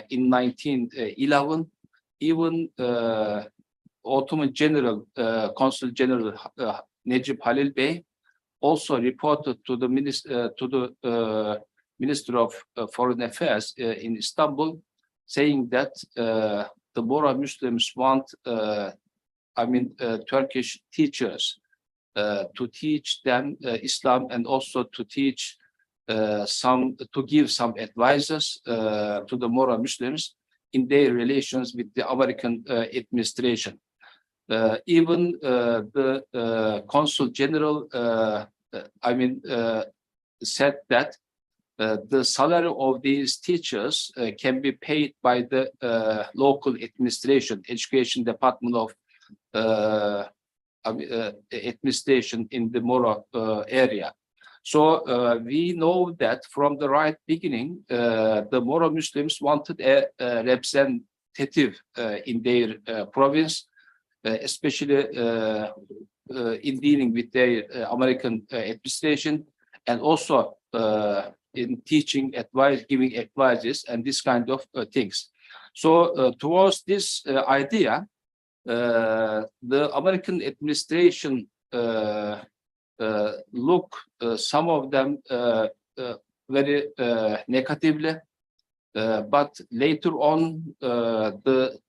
in 1911. Even Ottoman general, consul general Necip Halil Bey also reported to the Minister of Foreign Affairs in Istanbul, saying that the Mora Muslims want, I mean, Turkish teachers to teach them Islam, and also to teach to give some advices to the Mora Muslims in their relations with the American administration. Even the Consul General, I mean, said that the salary of these teachers can be paid by the local administration, education department of administration in the Mora area. So we know that from the right beginning, the Mora Muslims wanted a representative in their province, especially in dealing with their American administration, and also in teaching advice, giving advices, and this kind of things. So towards this idea, the American administration look some of them very negatively, but later on the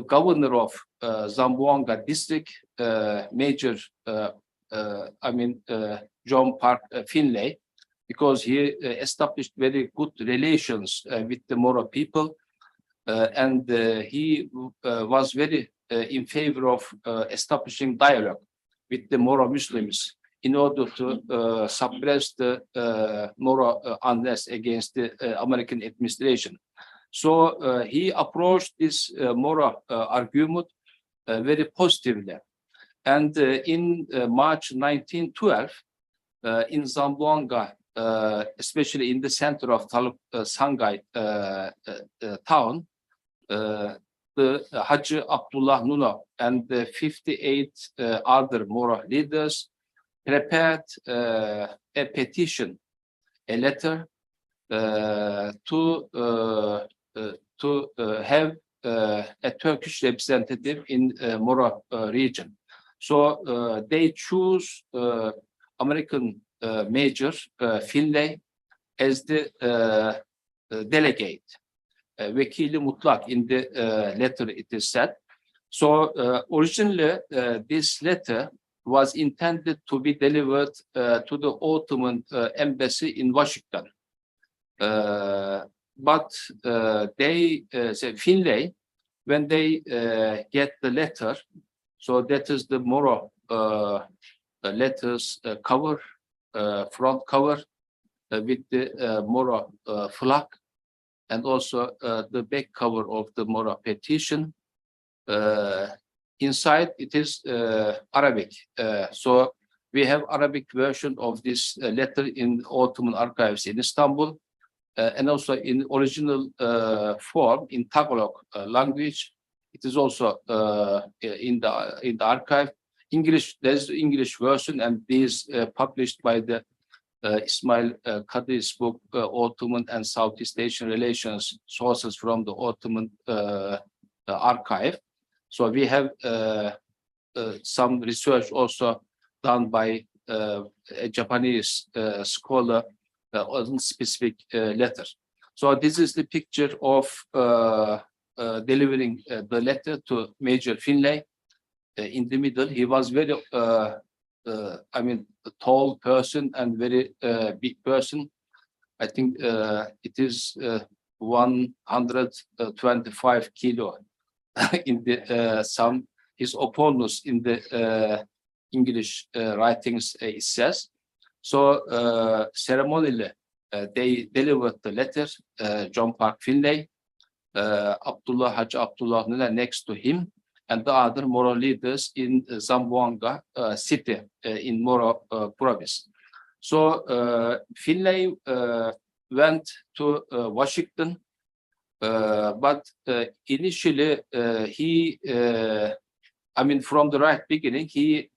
governor of Zamboanga district, Major John Park Finlay, because he established very good relations with the Moro people, and he was very in favor of establishing dialogue with the Moro Muslims in order to suppress the Moro unrest against the American administration. So he approached this Moro argument very positively. And in March 1912, in Zamboanga, especially in the center of Sangay town, the Haji Abdullah Nuno and the 58 other Moro leaders prepared a petition, a letter to have a Turkish representative in Moro region. So they choose American Major Finlay as the delegate, Vekili Mutlak in the letter it is said. So originally this letter was intended to be delivered to the Ottoman embassy in Washington. But they say Finlay, when they get the letter, so that is the Moro letters cover, front cover with the Moro flag, and also the back cover of the Moro petition. Inside it is Arabic. So we have Arabic version of this letter in Ottoman archives in Istanbul, and also in original form in Tagalog language. It is also in the archive. English, there's the English version, and these published by the İsmail Kadir's book, Ottoman and Southeast Asian Relations, Sources from the Ottoman Archive. So we have some research also done by a Japanese scholar on specific letters. So this is the picture of delivering the letter to Major Finlay. In the middle, he was very, a tall person and very big person. I think it is 125 kilo in the some his opponents in the English writings it says. So ceremonially they delivered the letter. John Park Finlay, Haji Abdullah Nuno next to him, and the other Moro leaders in Zamboanga city in Moro province. So Finlay went to Washington, but initially he, from the right beginning, he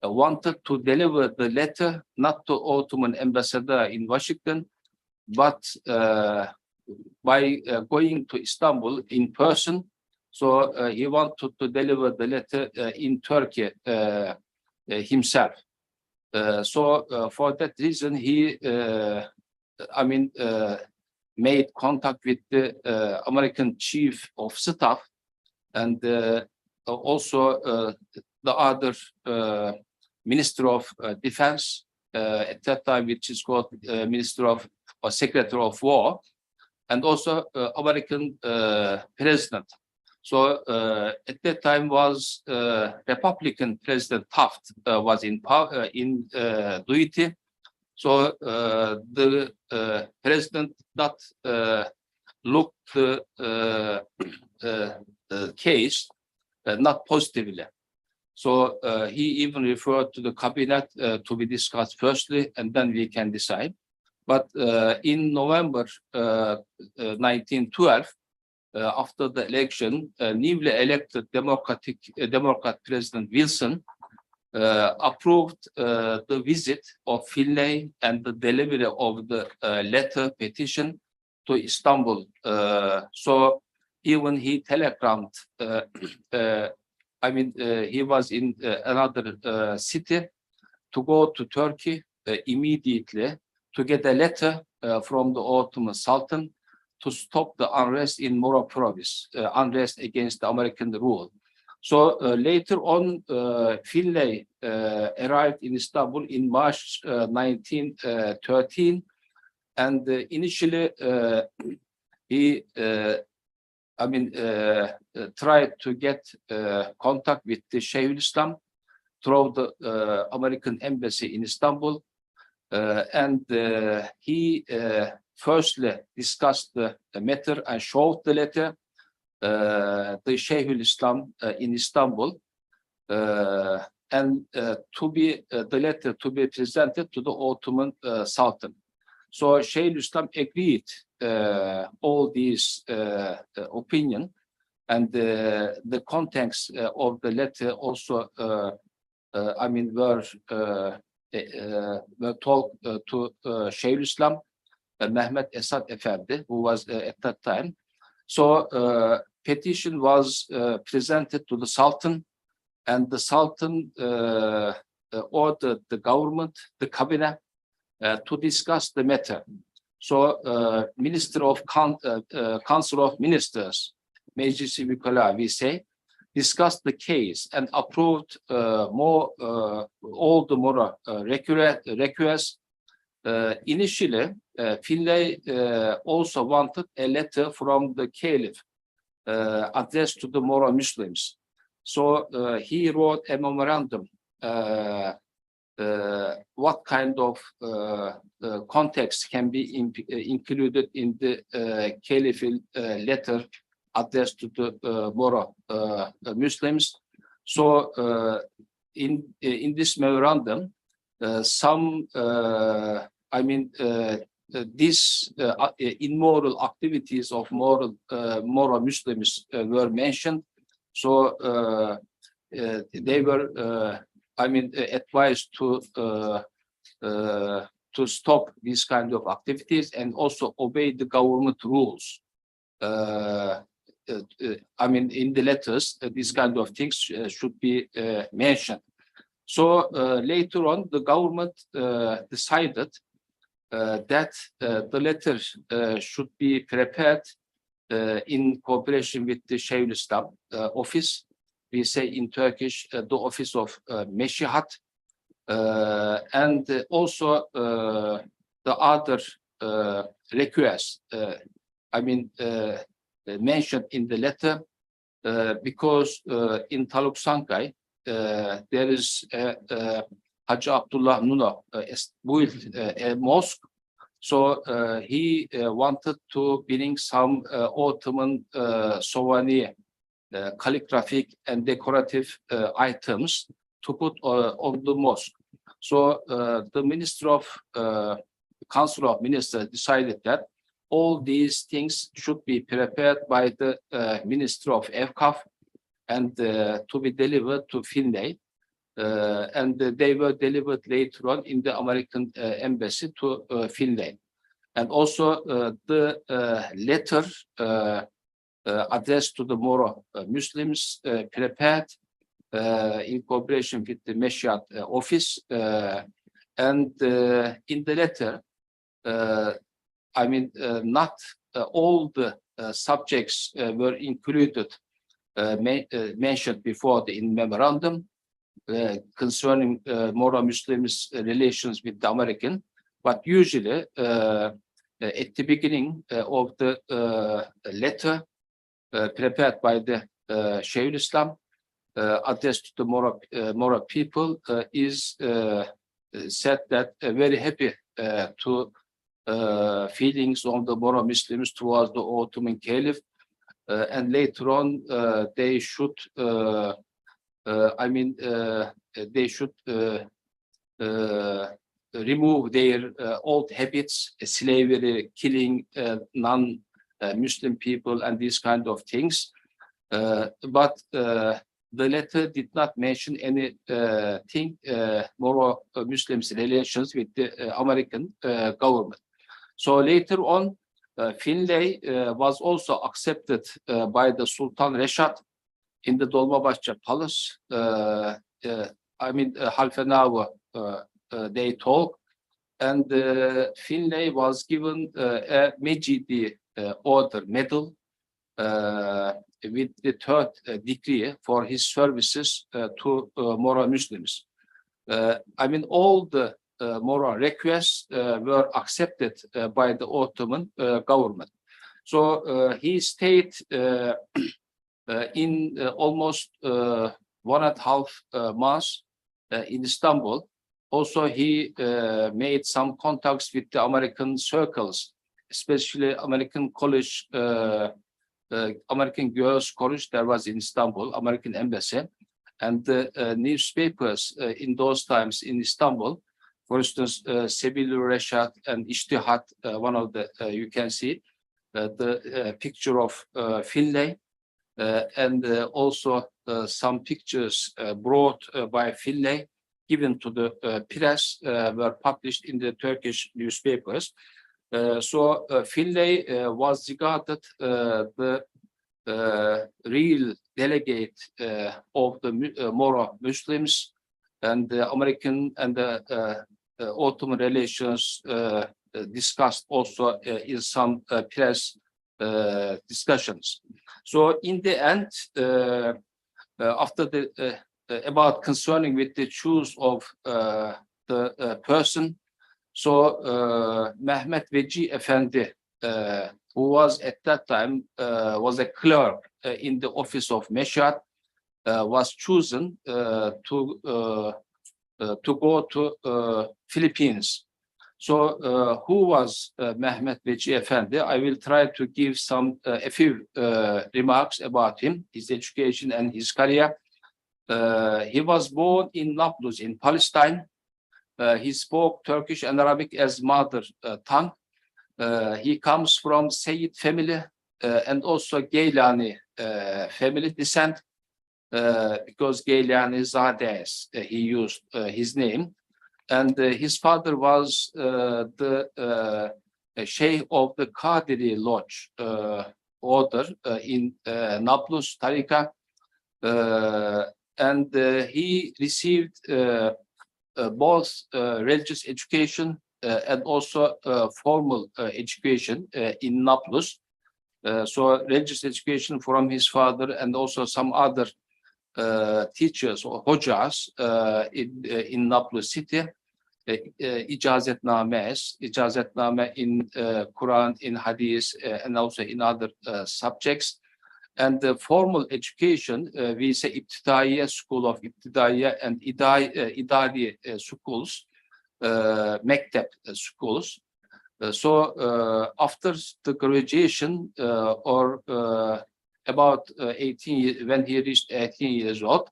wanted to deliver the letter not to Ottoman ambassador in Washington, but by going to Istanbul in person. So he wanted to deliver the letter in Turkey himself. So for that reason, he, made contact with the American Chief of Staff, and also the other Minister of Defense at that time, which is called Minister of or Secretary of War, and also American President. So at that time was Republican President Taft was in power in duty. So the president not looked the case not positively. So he even referred to the cabinet to be discussed firstly, and then we can decide. But in November 1912, after the election, newly elected Democrat President Wilson approved the visit of Finlay and the delivery of the letter petition to Istanbul. So even he telegrammed, he was in another city to go to Turkey immediately to get a letter from the Ottoman Sultan to stop the unrest in Mora province, unrest against the American rule. So later on, Finlay arrived in Istanbul in March 1913, and initially he tried to get contact with the Seyhul Islam through the American embassy in Istanbul, and he firstly discussed the matter and showed the letter the Seyhul Islam in Istanbul, and the letter to be presented to the Ottoman Sultan. So Seyhul Islam agreed all these opinion, and the contents of the letter also were told to Seyhul Islam, Mehmet Esad Efendi, who was at that time. So petition was presented to the Sultan, and the Sultan ordered the government, the cabinet, to discuss the matter. So Minister of Council of Ministers, Meclisi Vekala, we say, discussed the case and approved all the Mora requests. Initially, Finlay also wanted a letter from the Caliph addressed to the Mora Muslims. So he wrote a memorandum what kind of context can be included in the Caliphate letter addressed to the Mora Muslims. So in this memorandum, some these immoral activities of Mora Muslims were mentioned. So they were advised to stop these kind of activities and also obey the government rules. In the letters, these kind of things should be mentioned. So later on, the government decided that the letter should be prepared in cooperation with the Seyhul Islam office. We say in Turkish, the office of Meşihat, and also the other requests, mentioned in the letter, because in Taluk Sankay, there is Hacı Abdullah Nuna built a mosque. So he wanted to bring some Ottoman souvenir, calligraphic and decorative items to put on the mosque. So the Minister of Council of Ministers decided that all these things should be prepared by the Minister of Evkaf and to be delivered to Finlay. And they were delivered later on in the American embassy to Finlay. And also the letter addressed to the Mora Muslims prepared in cooperation with the Meşihat office. And in the letter, not all the subjects were included, mentioned before in memorandum concerning Mora Muslims' relations with the American, but usually at the beginning of the letter prepared by the Seyhul Islam addressed to the Mora people is said that very happy to feelings of the Mora Muslims towards the Ottoman Caliph, and later on they should remove their old habits, slavery, killing non-Muslim people, and these kind of things. But the letter did not mention any thing Moro Muslims relations with the American government. So later on, Finlay was also accepted by the Sultan Reşat in the Dolmabahçe Palace. Half an hour they talk, and Finlay was given a Mecidi order medal with the third degree for his services to Moro Muslims. All the Moro requests were accepted by the Ottoman government. So he stayed in almost 1.5 months in Istanbul. Also, he made some contacts with the American circles, especially American college, American Girls College that was in Istanbul, American Embassy, and the newspapers in those times in Istanbul. For instance, Sebil Reşat and İştihat, one of the, you can see the picture of Finlay, and also some pictures brought by Finlay given to the press were published in the Turkish newspapers. So Finlay was regarded the real delegate of the Moro Muslims, and the American and the Ottoman relations discussed also in some press discussions. So in the end, after the about concerning with the choice of the person, so Mehmet Vechi Efendi, who was at that time was a clerk in the office of Meshat, was chosen to go to Philippines. So who was Mehmet Vechi Efendi? I will try to give a few remarks about him, his education and his career. He was born in Nablus in Palestine. He spoke Turkish and Arabic as mother tongue. He comes from Sayyid family and also Geylani family descent, because Geylani Zades, he used his name. And his father was the Sheikh of the Qadiri Lodge order in Nablus, Tarika. And he received both religious education and also formal education in Nablus. So religious education from his father and also some other teachers or hojas in Nablus city. Icazetname in Quran, in Hadith, and also in other subjects. And the formal education, we say İptidaiye, School of İptidaiye, and İdari schools, Mektep schools. So after the graduation, or about 18 years, when he reached 18 years old,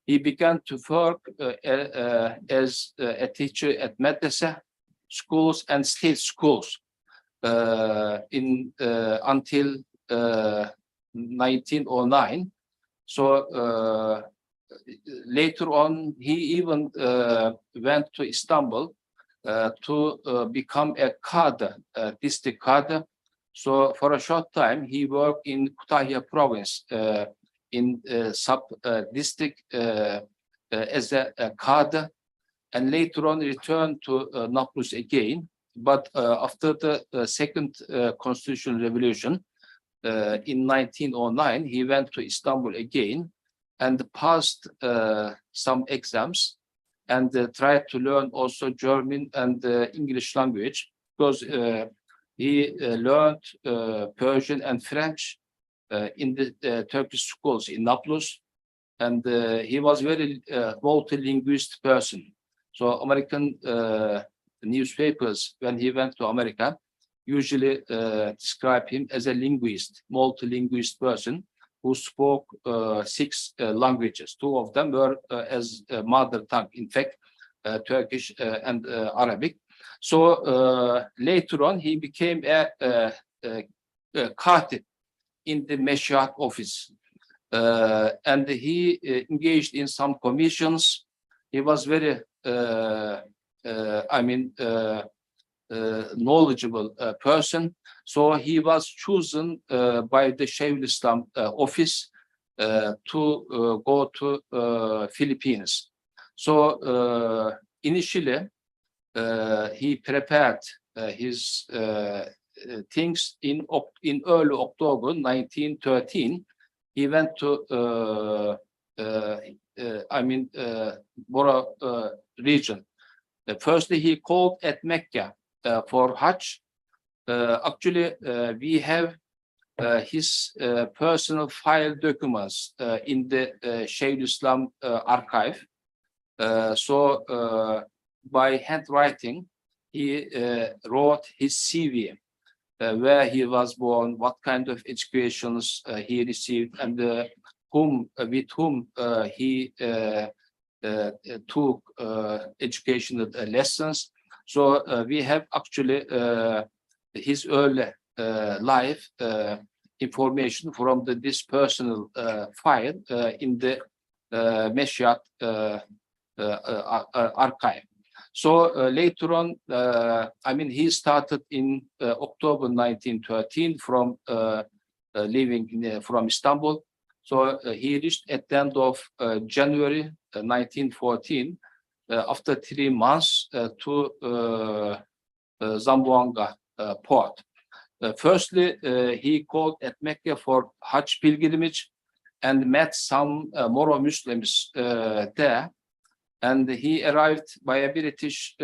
he began to work as a teacher at madrasa schools and state schools until 1909. So later on, he even went to Istanbul to become a cadre, district cadre. So for a short time, he worked in Kütahya province in sub-district as a cadre, and later on returned to Nablus again. But after the second constitutional revolution, in 1909, he went to Istanbul again and passed some exams and tried to learn also German and English language, because he learned Persian and French in the Turkish schools in Nablus, and he was very multilingual person. So American newspapers, when he went to America, usually describe him as a linguist, multilingual person who spoke 6 languages. 2 of them were as mother tongue, in fact, Turkish and Arabic. So later on, he became a katib in the Meshat office. And he engaged in some commissions. He was very, knowledgeable person. So he was chosen by the Seyhul Islam office to go to Philippines. So initially, he prepared his things in early October 1913. He went to Bora region. Firstly, he called at Mecca for Hajj. Actually, we have his personal file documents in the Seyhul Islam archive. So by handwriting, he wrote his CV, where he was born, what kind of educations he received, and with whom he took educational lessons. So we have actually his early life information from this personal file in the Meshiat archive. So later on, he started in October 1913 from leaving from Istanbul. So he reached at the end of January 1914, after 3 months, to Zamboanga port. Firstly, he called at Mecca for Hajj pilgrimage and met some Moro Muslims there. And he arrived by a British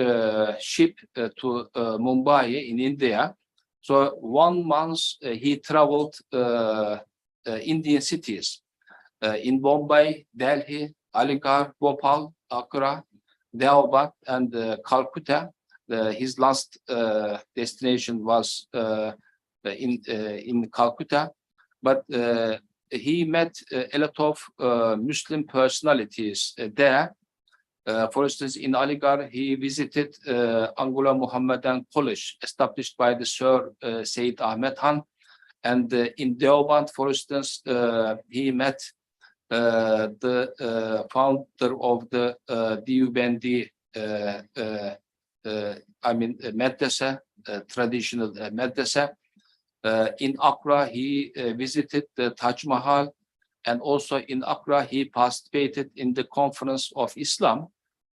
ship to Mumbai in India. So 1 month he traveled Indian cities in Bombay, Delhi, Aligarh, Bhopal, Agra, Deoband, and Calcutta. His last destination was in Calcutta, but he met a lot of Muslim personalities there. For instance, in Aligarh, he visited Anglo Muhammadan College established by the Sir Said Ahmed Khan. And in Deoband, for instance, he met the founder of the Diubendi madrasa, traditional madrasa. In Accra, he visited the Taj Mahal, and also in Accra, he participated in the Conference of Islam,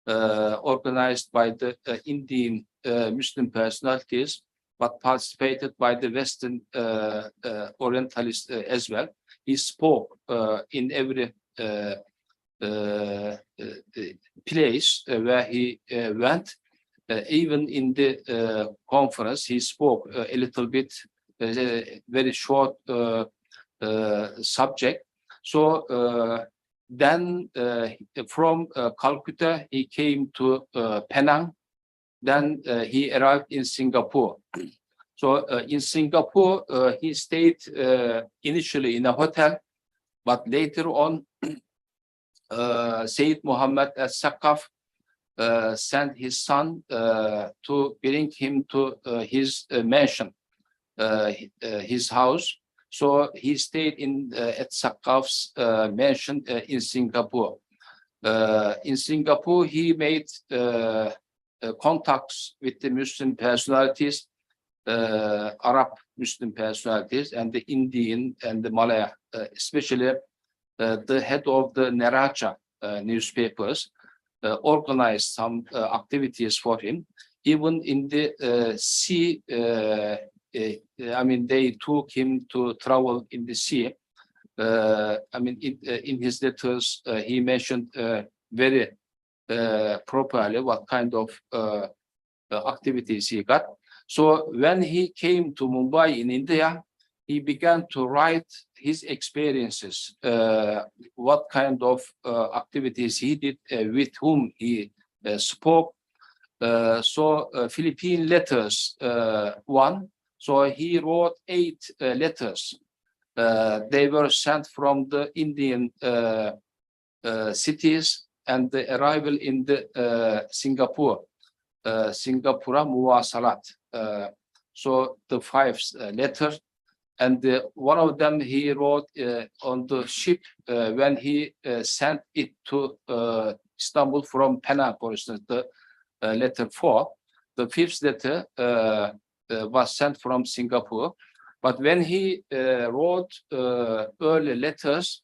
organized by the Indian Muslim personalities, but participated by the Western Orientalists as well. He spoke in every place where he went. Even in the conference, he spoke a little bit, very short subject. So then from Calcutta, he came to Penang. Then he arrived in Singapore. So in Singapore, he stayed initially in a hotel, but later on, Sayyid Muhammad al-Saqaf sent his son to bring him to his mansion, his house. So he stayed at Saqaf's mansion in Singapore. In Singapore, he made contacts with the Muslim personalities, Arab Muslim personalities, and the Indian and the Malaya, especially the head of the Neraca newspapers, organized some activities for him. Even in the sea, they took him to travel in the sea. In his letters, he mentioned very properly what kind of activities he got. So when he came to Mumbai in India, he began to write his experiences, what kind of activities he did, with whom he spoke. So Philippine letters, one. So he wrote 8 letters. They were sent from the Indian cities, and the arrival in the Singapura Muwasalat. So the 5 letters, And one of them he wrote on the ship when he sent it to Istanbul from Penang, for instance, the letter 4. The fifth letter was sent from Singapore. But when he wrote early letters,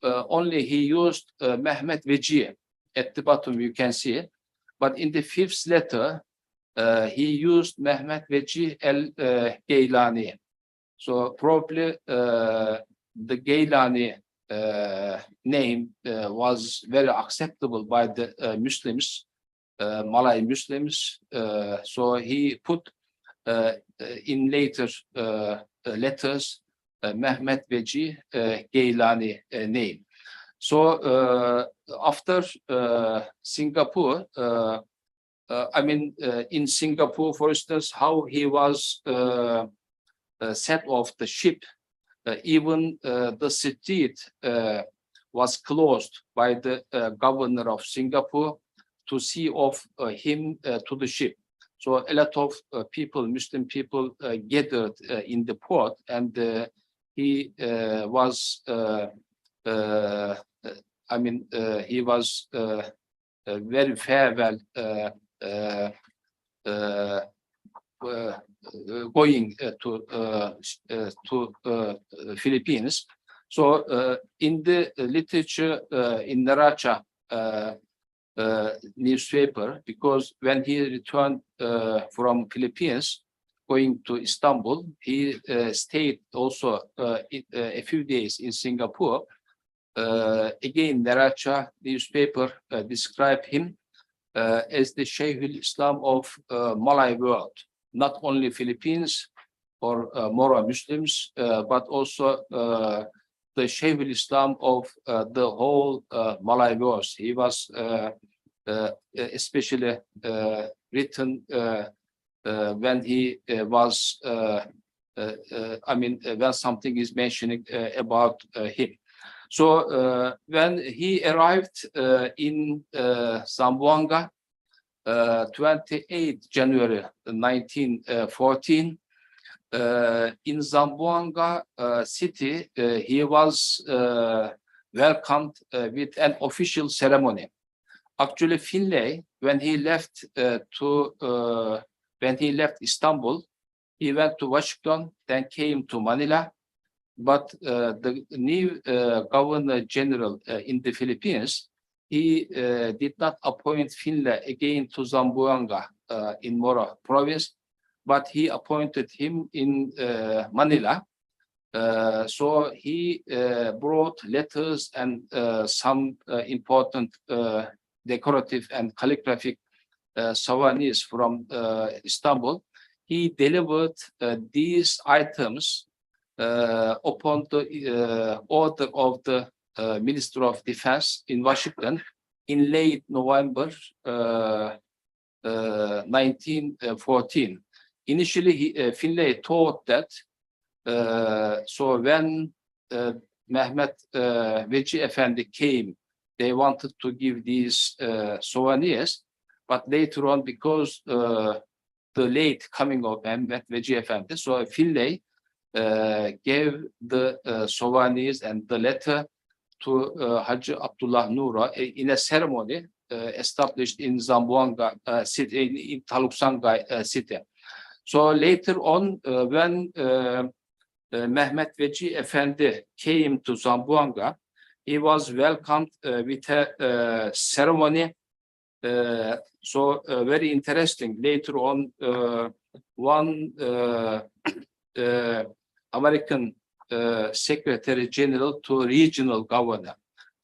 only he used Mehmet Vechi. At the bottom you can see it. But in the fifth letter, he used Mehmet Vechi el-Geylani. So probably the Geylani name was very acceptable by the Muslims, Malay Muslims. So he put in later letters Mehmet Vechi Geylani name. So after Singapore, I mean, in Singapore, for instance, how he was set off the ship, even the street was closed by the governor of Singapore to see off him to the ship. So a lot of people, Muslim people, gathered in the port, and he was, I mean, he was very farewell going to Philippines. So in the literature in Naracha newspaper, because when he returned from Philippines going to Istanbul, he stayed also a few days in Singapore. Again, Naracha newspaper described him as the Seyhul Islam of Malay world, not only Philippines or Moro Muslims, but also the Seyhul Islam of the whole Malay world. He was especially written when he was, I mean, when something is mentioning about him. So when he arrived in Zamboanga, 28 January 1914, in Zamboanga city, he was welcomed with an official ceremony. Actually, Finlay, when he left Istanbul, he went to Washington, then came to Manila. But the new Governor General in the Philippines, he did not appoint Finlay again to Zamboanga in Moro province, but he appointed him in Manila. So he brought letters and some important decorative and calligraphic souvenirs from Istanbul. He delivered these items upon the order of the Minister of Defense in Washington in late November 1914. Initially, Finlay thought that so when Mehmet Vechi Efendi came, they wanted to give these souvenirs, but later on, because the late coming of Mehmet Vechi Efendi, so Finlay gave the souvenirs and the letter to Hacı Abdullah Nura in a ceremony established in Zamboanga city, in Taluksangay city. So later on, when Mehmet Vechi Efendi came to Zamboanga, he was welcomed with a ceremony. So very interesting. Later on, one American Secretary General to regional governor.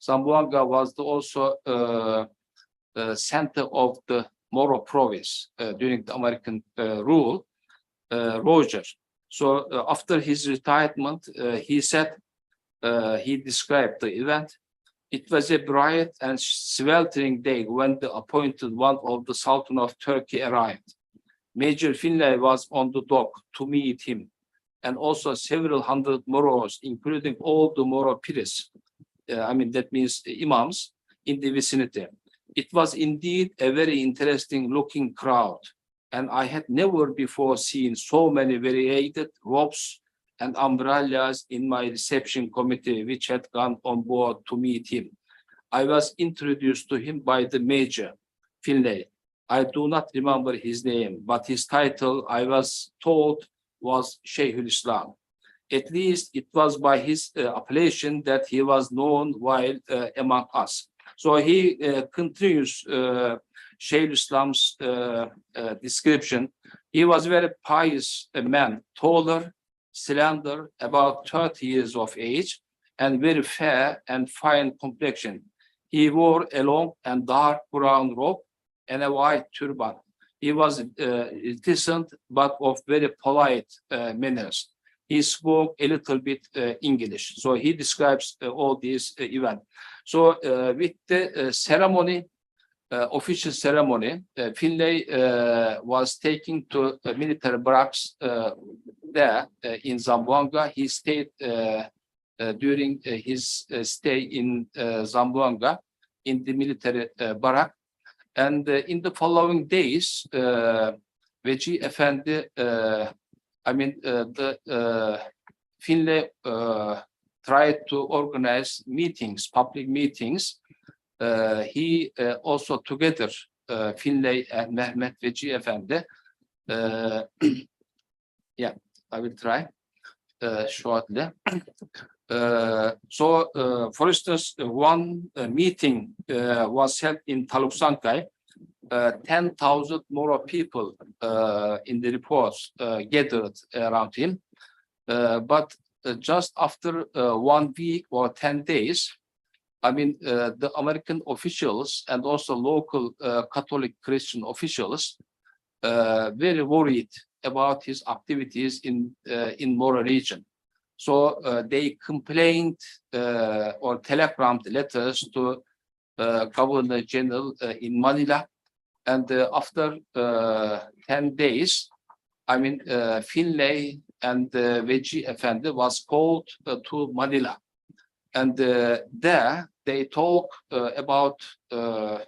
Zamboanga was also center of the Moro province during the American rule, Roger. So after his retirement, he said, he described the event. It was a bright and sweltering day when the appointed one of the Sultan of Turkey arrived. Major Finlay was on the dock to meet him, and also several hundred Moros, including all the Moro Piris, I mean, that means imams, in the vicinity. It was indeed a very interesting looking crowd, and I had never before seen so many varied robes and umbrellas in my reception committee, which had gone on board to meet him. I was introduced to him by the major, Finlay. I do not remember his name, but his title, I was told, was Seyhul Islam. At least it was by his appellation that he was known while among us. So he continues Seyhul Islam's description. He was a very pious man, taller, slender, about 30 years of age, and very fair and fine complexion. He wore a long and dark brown robe and a white turban. He was decent, but of very polite manners. He spoke a little bit English. So he describes all these events. So with the ceremony, official ceremony, Finlay was taken to military barracks there in Zamboanga. He stayed during his stay in Zamboanga in the military barrack. And in the following days, Vechi Efendi, Finlay tried to organize meetings, public meetings. He also together, Finlay and Mehmet Vechi Efendi. Yeah, I will try shortly. For instance, one meeting was held in Taluksankai. 10,000 more people in the reports gathered around him. But just after 1 week or 10 days, the American officials and also local Catholic Christian officials very worried about his activities in Mora region. So they complained or telegrammed letters to Governor General in Manila. And after 10 days, Finlay and Vechi Efendi was called to Manila. And there they talk about the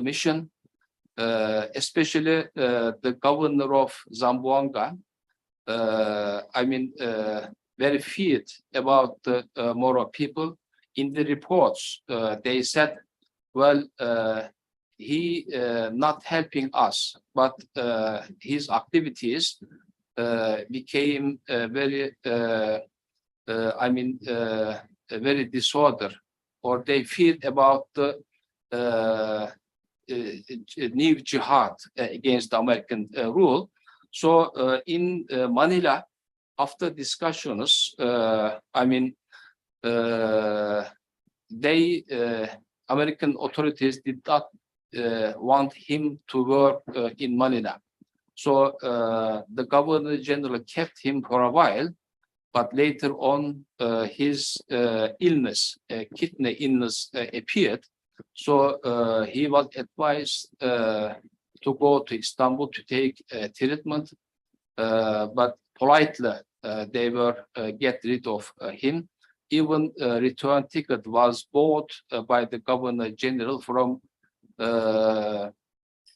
mission, especially the governor of Zamboanga, very feared about the Moro people. In the reports, they said, well, he not helping us, but his activities became very, very disorder, or they feared about the new jihad against the American rule. So in Manila, after discussions, American authorities did not want him to work in Manila. So the Governor General kept him for a while, but later on his illness, kidney illness appeared. So he was advised to go to Istanbul to take treatment, but politely they were get rid of him. Even return ticket was bought by the Governor General from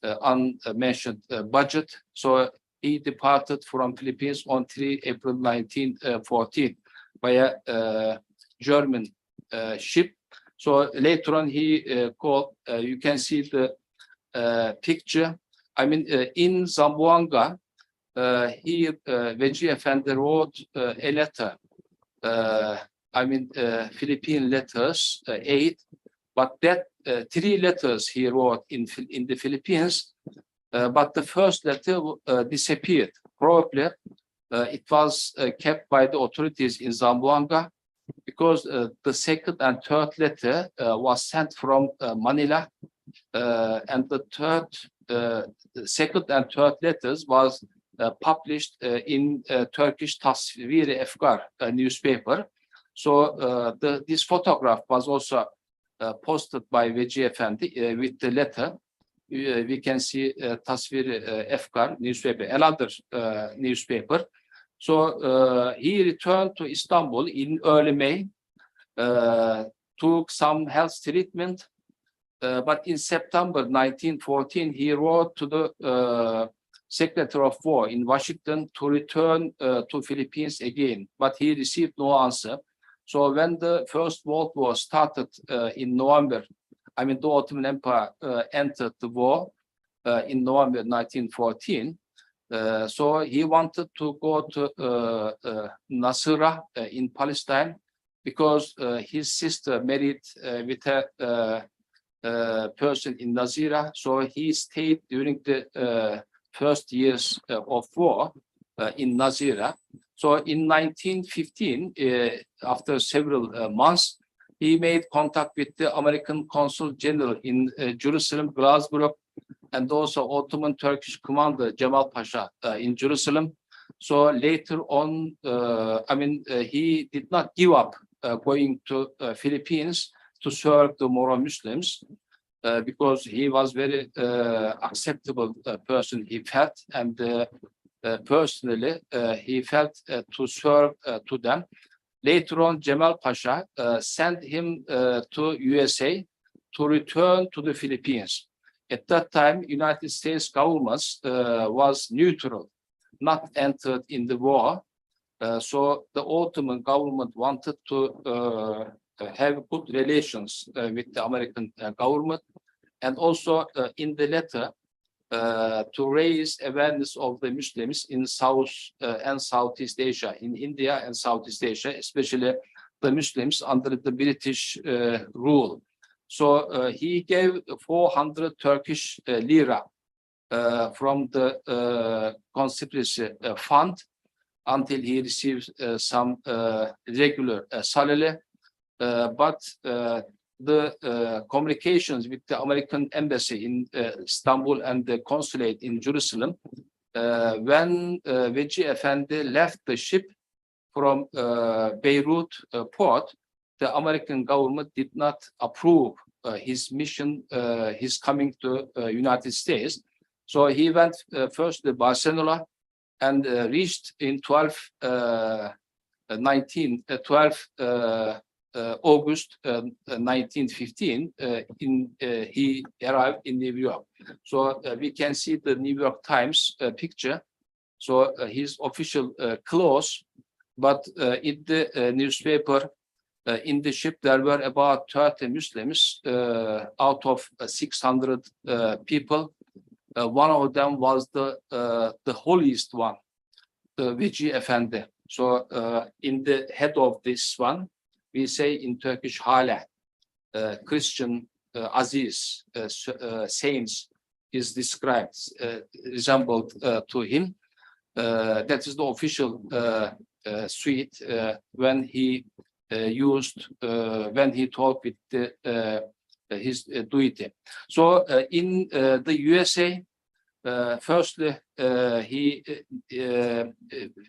unmentioned budget. So he departed from Philippines on 3 April 1914 by a German ship. So later on he called, you can see the picture. In Zamboanga, Vechi Efendi wrote a letter, Philippine letters, 8, but that 3 letters he wrote in the Philippines, but the first letter disappeared. Probably it was kept by the authorities in Zamboanga, because the second and third letter was sent from Manila, and the second and third letters was published in Turkish Tasviri Efkar newspaper. So this photograph was also posted by Vechi Efendi with the letter. We can see Tasviri Efkar newspaper, another newspaper. So he returned to Istanbul in early May, took some health treatment, but in September 1914, he wrote to the Secretary of War in Washington to return to Philippines again, but he received no answer. So when the First World War started in November, I mean, the Ottoman Empire entered the war in November 1914. So he wanted to go to Nasirah in Palestine because his sister married with a person in Nasirah. So he stayed during the first years of war in Nasirah. So in 1915, after several months, he made contact with the American Consul General in Jerusalem, Glasgow, and also Ottoman Turkish commander Cemal Pasha in Jerusalem. So later on, he did not give up going to Philippines to serve the Moro Muslims because he was very acceptable person, he felt, and personally he felt to serve to them. Later on, Cemal Pasha sent him to USA to return to the Philippines. At that time, United States government was neutral, not entered in the war. So the Ottoman government wanted to have good relations with the American government, and also in the letter to raise awareness of the Muslims in South and Southeast Asia, in India and Southeast Asia, especially the Muslims under the British rule. So he gave 400 Turkish lira from the conspiracy fund until he receives some regular salary. But the communications with the American embassy in Istanbul and the consulate in Jerusalem, when Vechi Efendi left the ship from Beirut port, the American government did not approve his mission, his coming to United States. So he went first to Barcelona and reached in 12 August 1915, he arrived in New York. So we can see the New York Times picture. So his official clothes, but in the newspaper, in the ship, there were about 30 Muslims out of 600 people. One of them was the holiest one, the Vechi Efendi. So in the head of this one, we say in Turkish hala, Christian Aziz, saints is described, resembled to him. That is the official suite when he when he talked with his deity. So in the USA, firstly, he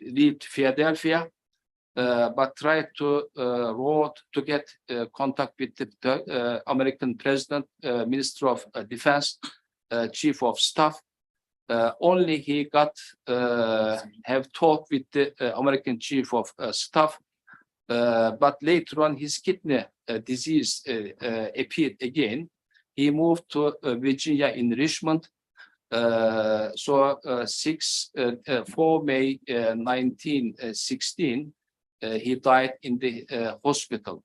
lived Philadelphia, but tried to wrote to get contact with the American president, Minister of Defense, Chief of Staff. Only he got have talked with the American Chief of Staff, but later on his kidney disease appeared again. He moved to Virginia in Richmond. So 4 May 1916, he died in the hospital.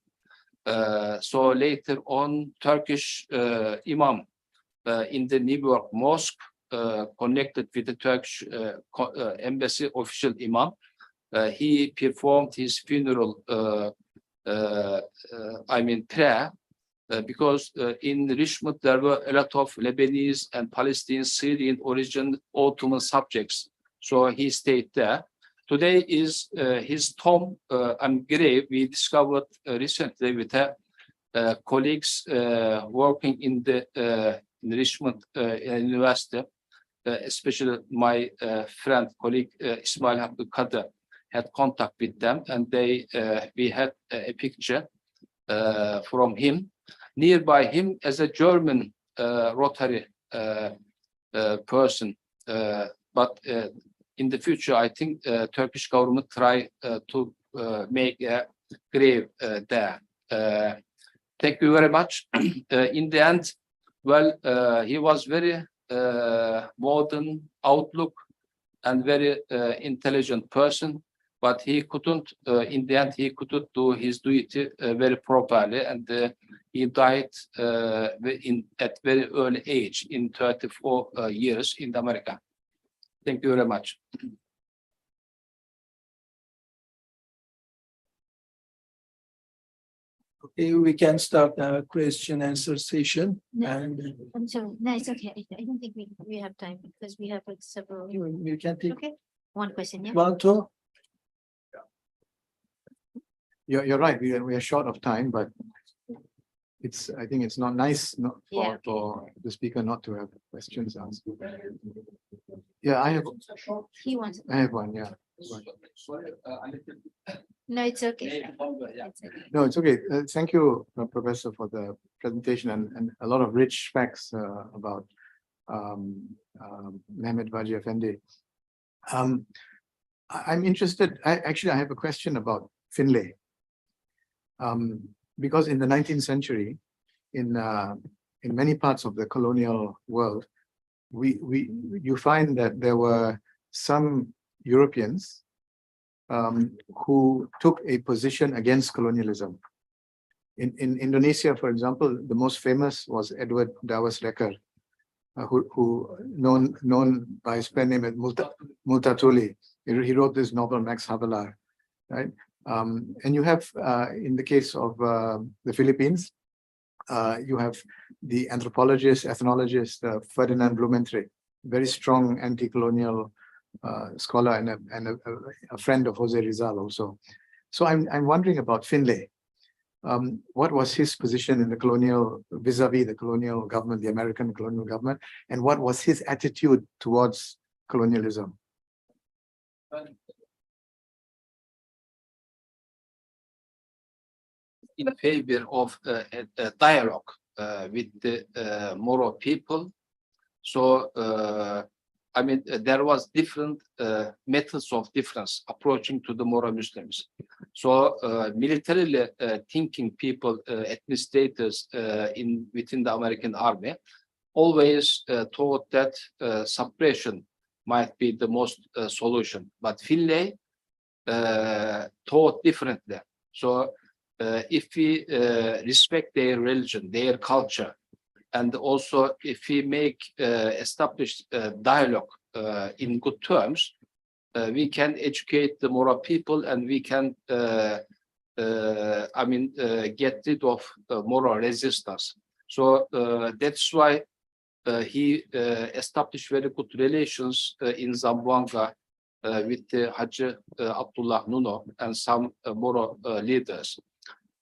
So later on, Turkish imam in the New York Mosque connected with the Turkish embassy official imam. He performed his funeral, prayer, because in Richmond there were a lot of Lebanese and Palestinian Syrian origin Ottoman subjects. So he stayed there. Today is his tomb and grave we discovered recently with colleagues working in the Richmond University, especially my friend, colleague Ismail Hakkı had contact with them, and they we had a picture from him. Nearby him as a German Rotary person, but in the future, I think Turkish government try to make a grave there. Thank you very much. In the end, well, he was very modern outlook, and very intelligent person, but he couldn't, in the end, he couldn't do his duty very properly, and he died at very early age, in 34 years in America. Thank you very much. Okay, we can start the question answer session. No. And I'm sorry, no, it's okay. I don't think we have time because we have like several. you can take Okay, one question, yeah. one, two. You're right, we are short of time, but I think it's not nice Yeah, okay. for the speaker not to have questions asked. Yeah, I have He wants, one, yeah. no, it's okay. Yeah. It's okay. No, it's okay. Thank you, Professor, for the presentation and a lot of rich facts about Mehmet Vaji Efendi. I'm interested, I have a question about Finlay. Because in the 19th century, in many parts of the colonial world, you find that there were some Europeans who took a position against colonialism. In Indonesia, for example, the most famous was Edward Dawes Lecker, who known by his pen name as Multatuli. He wrote this novel Max Havelaar, right? And you have, in the case of the Philippines, you have the anthropologist, ethnologist Ferdinand Blumentritt, very strong anti-colonial scholar and a friend of Jose Rizal also. So I'm wondering about Finlay. What was his position in the colonial, vis-a-vis the colonial government, the American colonial government, and what was his attitude towards colonialism? In favor of a dialogue with the Moro people. So, I mean, there was different methods of difference approaching to the Moro Muslims. So, militarily thinking people, administrators within the American army, always thought that suppression might be the most solution. But Finlay thought differently. So, if we respect their religion, their culture, and also if we establish dialogue in good terms, we can educate the Moro people, and we can, get rid of Moro resistance. So that's why he established very good relations in Zamboanga with the Haji Abdullah Nuno and some Moro leaders.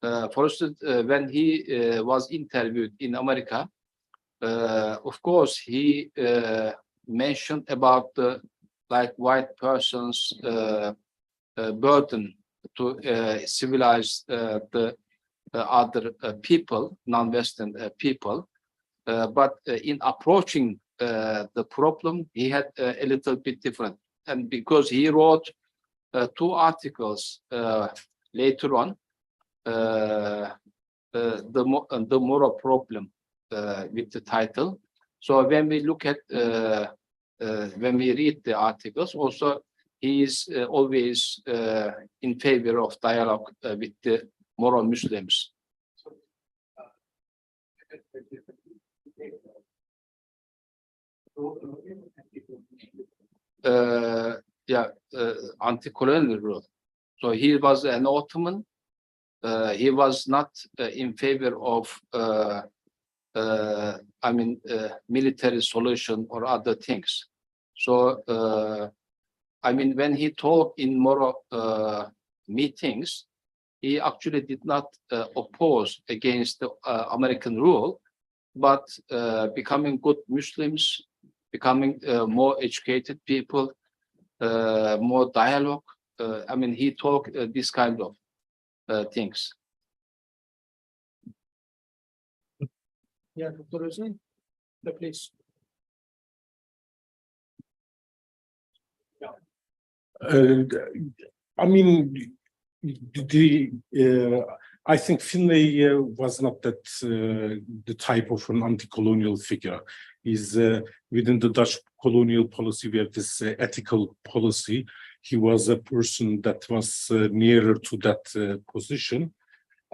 For instance, when he was interviewed in America, of course, he mentioned about the white person's burden to civilize the other people, non-Western people. But in approaching the problem, he had a little bit different. And because he wrote 2 articles later on, the Moro problem with the title. So when we look at, when we read the articles, also he is always in favor of dialogue with the Moro Muslims. Anti-colonial rule. So he was an Ottoman. He was not in favor of, military solution or other things. So, when he talked in Moro meetings, he actually did not oppose against the American rule, but becoming good Muslims, becoming more educated people, more dialogue. He talked this kind of things. Yeah, Dr. Hussain, please. I think Finlay was not that the type of an anti-colonial figure. He's within the Dutch colonial policy, where this ethical policy, he was a person that was nearer to that position.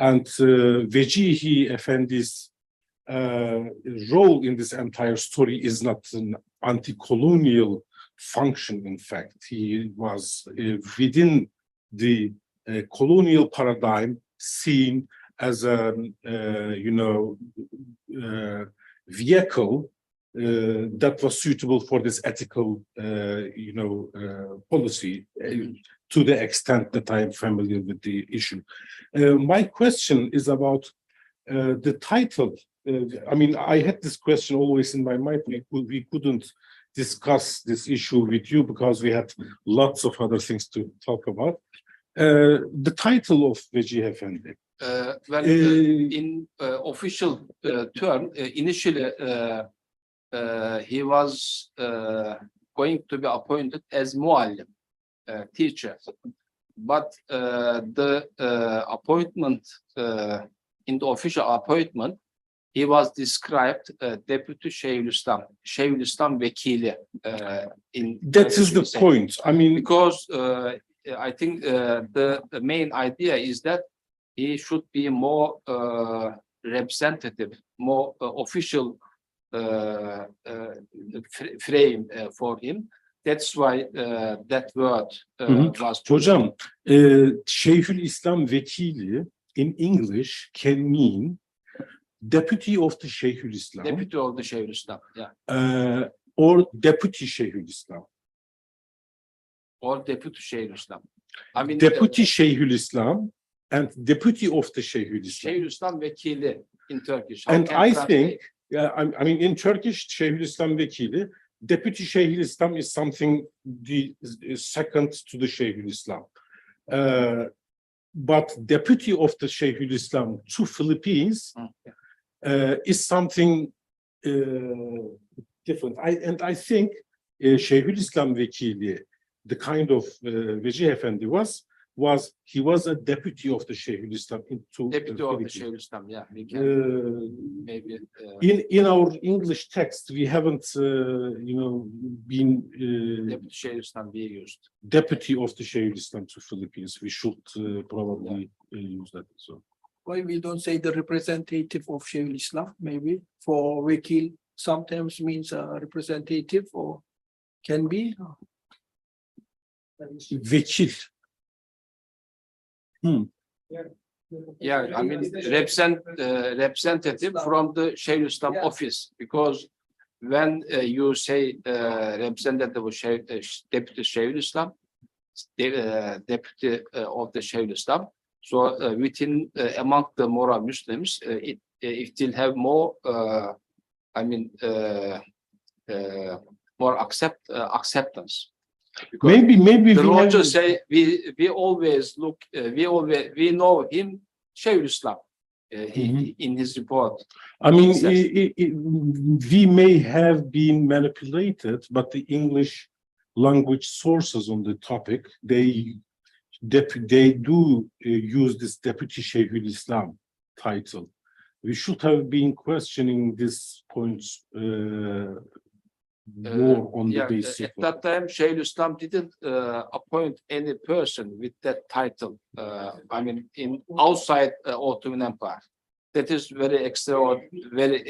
And Vechi Efendi's role in this entire story is not an anti-colonial function. In fact, he was within the colonial paradigm seen as a vehicle that was suitable for this ethical policy to the extent that I am familiar with the issue. My question is about the title. I mean, I had this question always in my mind. We couldn't discuss this issue with you because we had lots of other things to talk about. The title of Vechi Efendi. In official term, initially he was going to be appointed as muallim, teacher, but the appointment in the official appointment, he was described deputy Şeyhülislam Vekili. That is the point. I mean, because I think the main idea is that he should be more representative, more official frame for him. That's why that word was chosen. Hocam, Şeyhülislam Vekili in English can mean deputy of the Şeyhülislam. Deputy of the Şeyhülislam, yeah. Or deputy Şeyhülislam. Or deputy Şeyhülislam. I mean, Deputy Şeyhülislam and deputy of the Şeyhülislam. Şeyhülislam Vekili in Turkish. And I think, I mean, in Turkish, Şeyhülislam Vekili, deputy Şeyhülislam is something second to the Şeyhülislam. But deputy of the Şeyhülislam to Philippines is something different. I think Şeyhülislam Vekili, the kind of Vechi Efendi was he was a deputy of the Şeyhülislam into Deputy of the Şeyhülislam, yeah. We can maybe in our English text we haven't been Deputy Şeyhülislam be used. Deputy of the Şeyhülislam to Philippines. We should probably use that. So Why we don't say the representative of Şeyhülislam? Maybe for Vekil sometimes means a representative or can be. Vekil. Yeah, I mean representative from the Şeyhülislam office, because when you say representative of deputy Şeyhülislam, deputy of the Şeyhülislam, so within among the moral Muslims, it will have more, I mean, more acceptance. Because maybe the we Roger have, say we always look we know him Şeyhülislam in his report. I mean, we may have been manipulated, but the English language sources on the topic, they do use this deputy Şeyhülislam title. We should have been questioning these points more on the basis at that time, Şeyhülislam didn't appoint any person with that title. I mean, in outside Ottoman Empire, that is very extraordinary.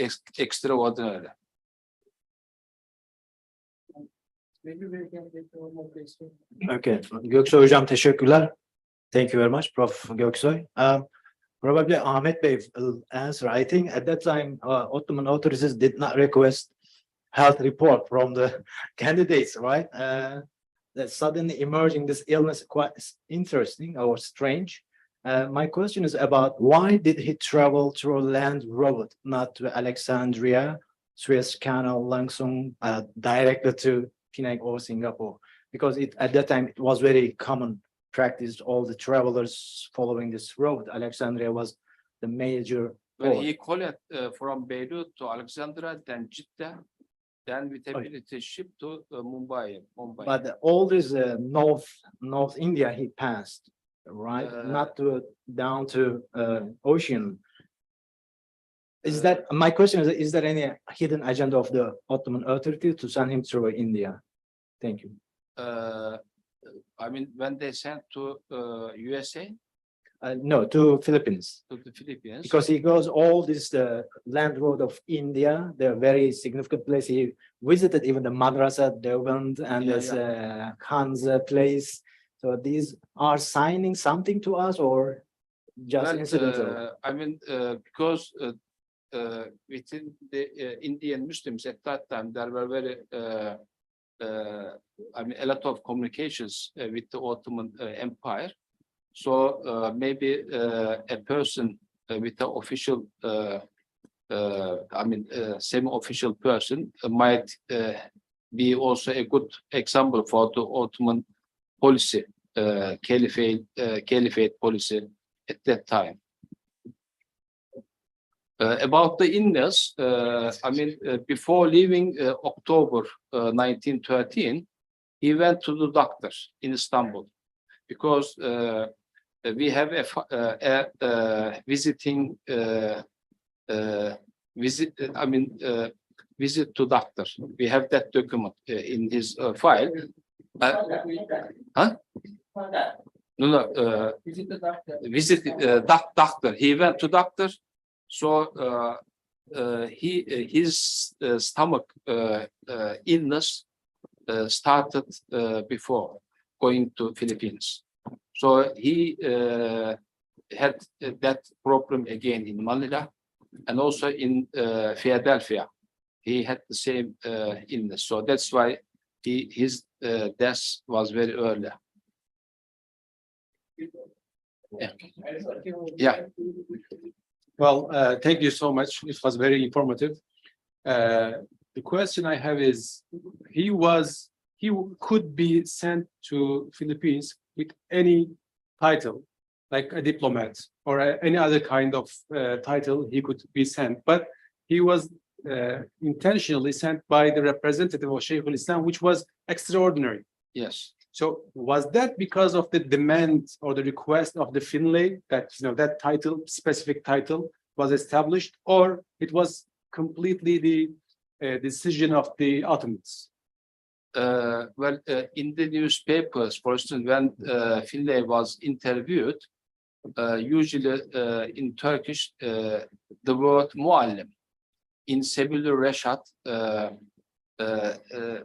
Okay, Göksoy hocam teşekkürler. Thank you very much, Prof. Göksoy. Probably Ahmet Bey will answer. I think at that time, Ottoman authorities did not request health report from the candidates, right? That suddenly emerging this illness quite interesting or strange. My question is about why did he travel through land road, not to Alexandria, Suez Canal, Langsung, directly to Penang or Singapore? Because at that time it was very common practice, all the travelers following this road. Alexandria was the major Well, port. he called it from Beirut to Alexandria, then Jeddah, then with ability ship to Mumbai. But all this North India he passed, right? Not to down to ocean. Is that my question is there any hidden agenda of the Ottoman authority to send him through India? Thank you. I mean, when they sent to USA, No, to Philippines. to the Philippines. Because he goes all this land road of India, the very significant place. He visited even the Madrasa Deoband and Yeah, this Khan's place. So these are signing something to us or just Well, incidental? I mean, because within the Indian Muslims at that time, there were very, I mean, a lot of communications with the Ottoman Empire. So maybe a person with the official, I mean, semi-official person might be also a good example for the Ottoman policy, caliphate policy at that time. About the illness, I mean, before leaving October 1913, he went to the doctor in Istanbul because we have a visiting visit. I mean, visit to doctor. We have that document in his file. Huh? No. Visit doctor. He went to doctor. So his stomach illness started before going to Philippines. So he had that problem again in Manila and also in Philadelphia. He had the same illness. So that's why his death was very early. Yeah. Well, thank you so much. It was very informative. The question I have is, he could be sent to Philippines with any title, like a diplomat or any other kind of title he could be sent. But he was intentionally sent by the representative of Seyhul Islam, which was extraordinary. Yes. So was that because of the demand or the request of the Finlay that that title, specific title, was established, or it was completely the decision of the Ottomans? Well, in the newspapers, for instance, when Finlay was interviewed, usually in Turkish, the word muallim in Sebil Reşat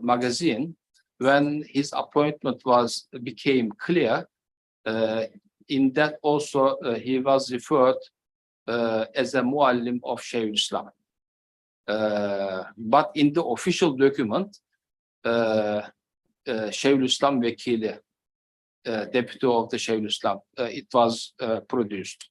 magazine, when his appointment became clear, in that also he was referred as a muallim of Seyhul Islam. But in the official document, Seyhul Islam Vekili, deputy of the Seyhul Islam, it was produced.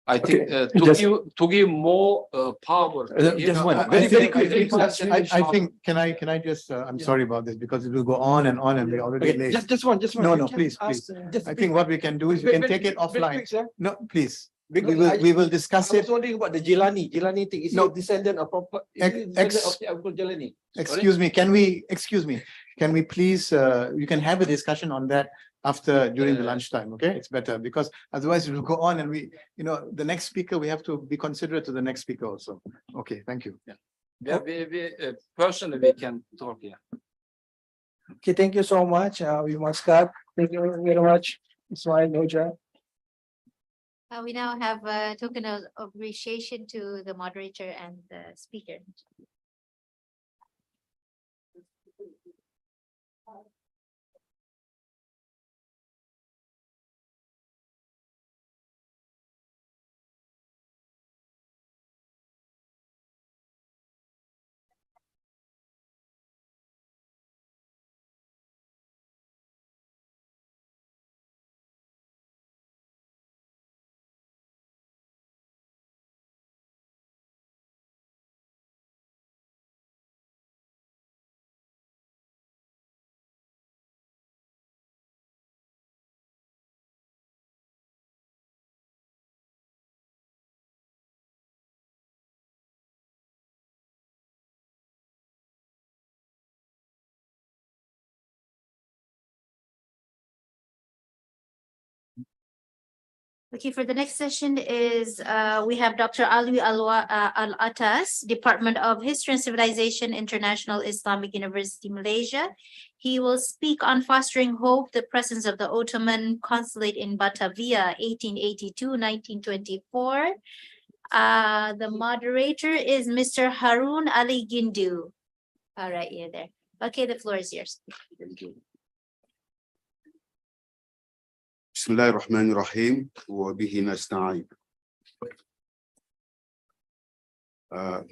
I think to give more power. Just one. Very quickly. I think, can I just, I'm sorry about this because it will go on and we're already late. Just one. No, please. I think what we can do is we can take it offline. No, please. We will discuss I it. was wondering about the Jilani thing. Is he a descendant of Uncle Jilani? Excuse me, can we please, you can have a discussion on that during the lunchtime, okay? It's better because otherwise it will go on and the next speaker, we have to be considerate to the next speaker also. Okay, thank you. Yeah, we personally we can talk here. Okay, thank you so much. We must cut. Thank you very much, Ismail, Noja. We now have a token of appreciation to the moderator and the speaker. Okay, for the next session is we have Dr. Alwi Alatas, Department of History and Civilization, International Islamic University, Malaysia. He will speak on fostering hope, the presence of the Ottoman Consulate in Batavia, 1882-1924. The moderator is Mr. Haroon Ali Gindu. All right, you're there. Okay, the floor is yours. Thank you. Bismillah ar-Rahman ar-Rahim wa bihi nasta'in.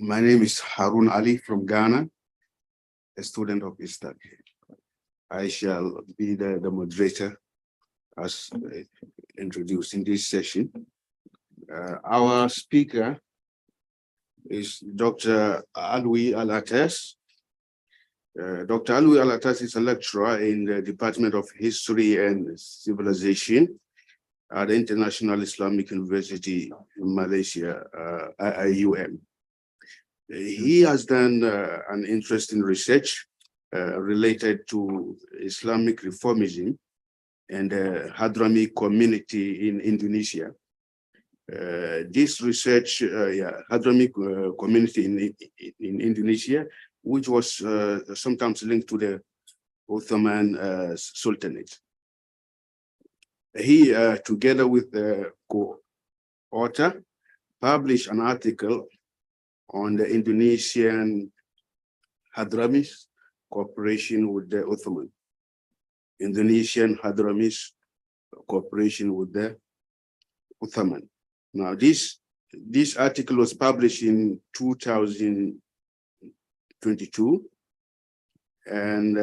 My name is Haroon Ali from Ghana, a student of ISTAC. I shall be the moderator as introduced in this session. Our speaker is Dr. Alwi Alatas. Dr. Alwi Alatas is a lecturer in the Department of History and Civilization at the International Islamic University in Malaysia, IIUM. He has done an interesting research related to Islamic reformism and the Hadrami community in Indonesia. This research, Hadrami community in Indonesia, which was sometimes linked to the Ottoman Sultanate. He, together with the co-author, published an article on the Indonesian Hadramis cooperation with the Ottoman. Indonesian Hadramis cooperation with the Ottoman. Now, this article was published in 2022, and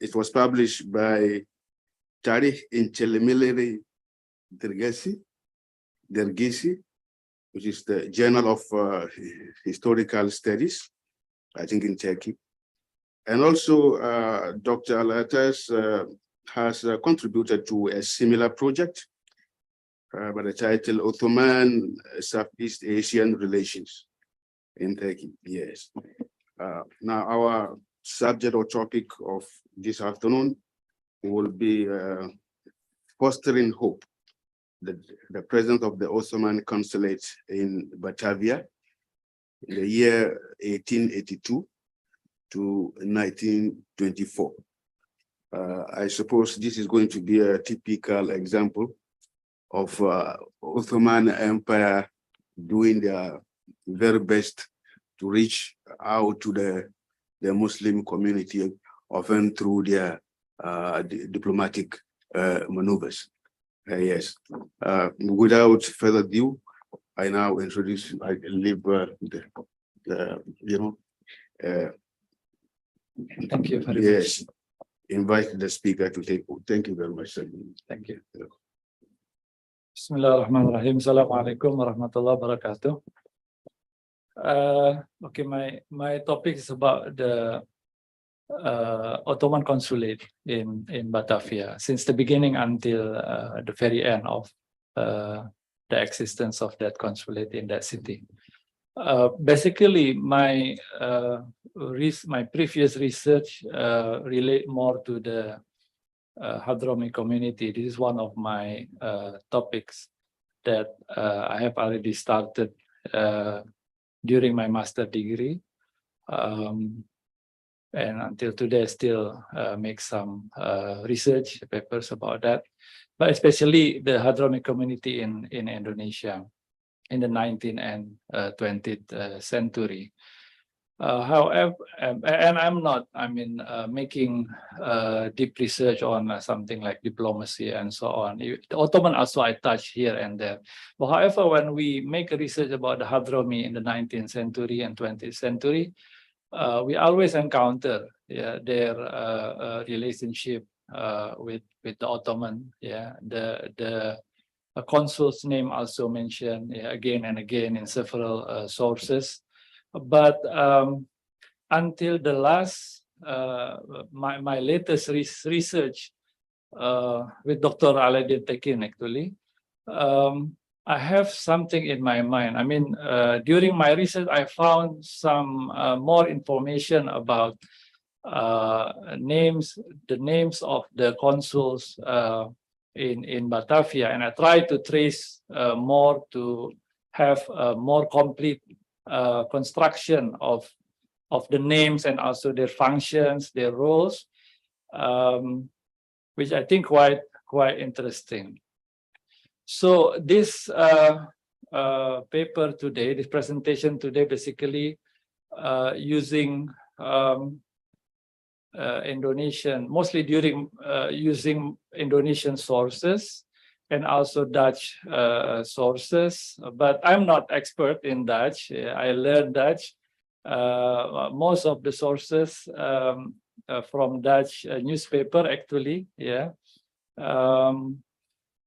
it was published by Tarikh Incelimiliri Dergisi, which is the Journal of Historical Studies, I think in Turkey. And also, Dr. Alatas has contributed to a similar project by the title Ottoman Southeast Asian Relations in Turkey. Yes. Now, our subject or topic of this afternoon will be fostering hope, the presence of the Ottoman Consulate in Batavia in the year 1882 to 1924. I suppose this is going to be a typical example of Ottoman Empire doing their very best to reach out to the Muslim community, often through their diplomatic maneuvers. Yes. Without further ado, I now introduce, I leave thank you very much. Invite the speaker to take. Thank you very much, sir. Thank you. Bismillahirrahmanirrahim. Assalamualaikum warahmatullahi wabarakatuh. Okay, my topic is about the Ottoman Consulate in Batavia since the beginning until the very end of the existence of that consulate in that city. Basically, my previous research relate more to the Hadrami community. This is one of my topics that I have already started during my master degree, and until today still make some research papers about that, but especially the Hadrami community in Indonesia in the 19th and 20th century. However, and I'm not, making deep research on something like diplomacy and so on. The Ottoman also I touch here and there. But however, when we make a research about the Hadrami in the 19th century and 20th century, we always encounter their relationship with the Ottoman. The consul's name also mentioned again and again in several sources. But until the last, my latest research with Dr. Aladdin Tekin, actually, I have something in my mind. During my research, I found some more information about the names of the consuls in Batavia, and I try to trace more to have a more complete construction of the names and also their functions, their roles, which I think quite interesting. So this paper today, this presentation today, basically using Indonesian, mostly using Indonesian sources and also Dutch sources, but I'm not expert in Dutch. I learned Dutch. Most of the sources from Dutch newspaper actually,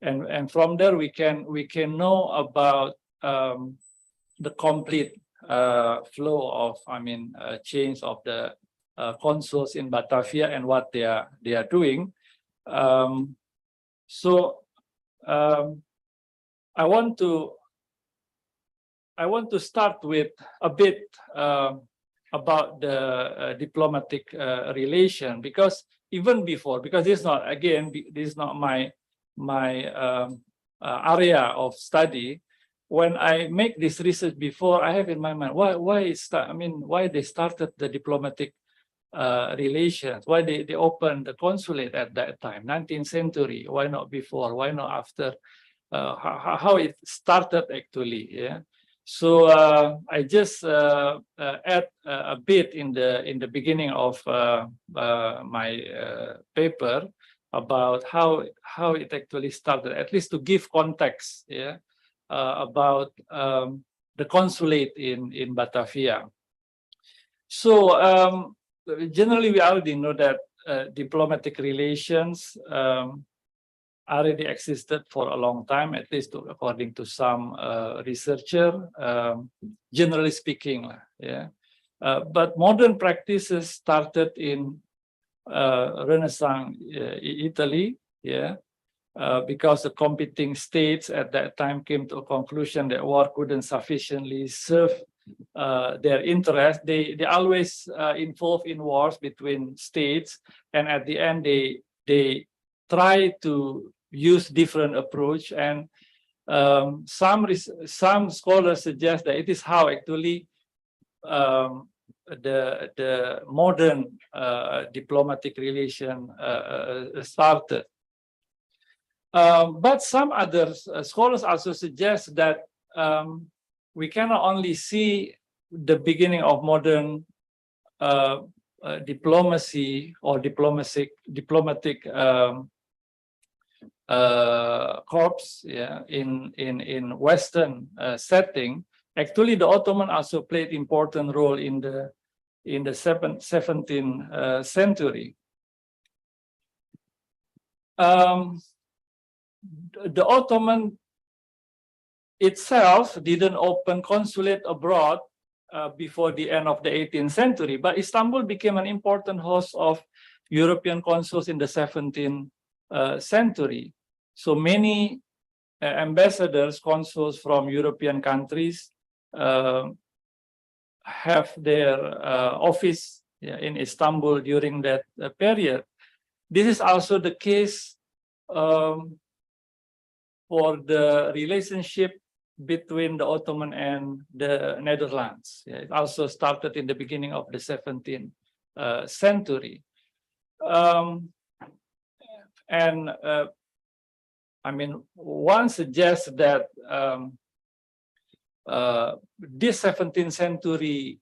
and from there we can know about the complete flow of, change of the consuls in Batavia and what they are doing. I want to start with a bit about the diplomatic relation, because even before, because this is not, again, this is not my area of study. When I make this research before, I have in my mind why they started the diplomatic relations, why they opened the consulate at that time, 19th century. Why not before? Why not after? How it started actually. So I just add a bit in the beginning of my paper about how it actually started, at least to give context, about the consulate in Batavia. So generally, we already know that diplomatic relations already existed for a long time, at least according to some researcher, generally speaking. But modern practices started in Renaissance Italy, because the competing states at that time came to a conclusion that war couldn't sufficiently serve their interest. They always involved in wars between states, and at the end they try to use different approach, and some scholars suggest that it is how actually the modern diplomatic relation started. But some other scholars also suggest that we cannot only see the beginning of modern diplomacy or diplomatic corps, in Western setting. Actually, the Ottoman also played important role in the 17th century. The Ottoman itself didn't open consulate abroad before the end of the 18th century, but Istanbul became an important host of European consuls in the 17th century. So many ambassadors, consuls from European countries have their office in Istanbul during that period. This is also the case for the relationship between the Ottoman and the Netherlands. It also started in the beginning of the 17th century. One suggests that this 17th century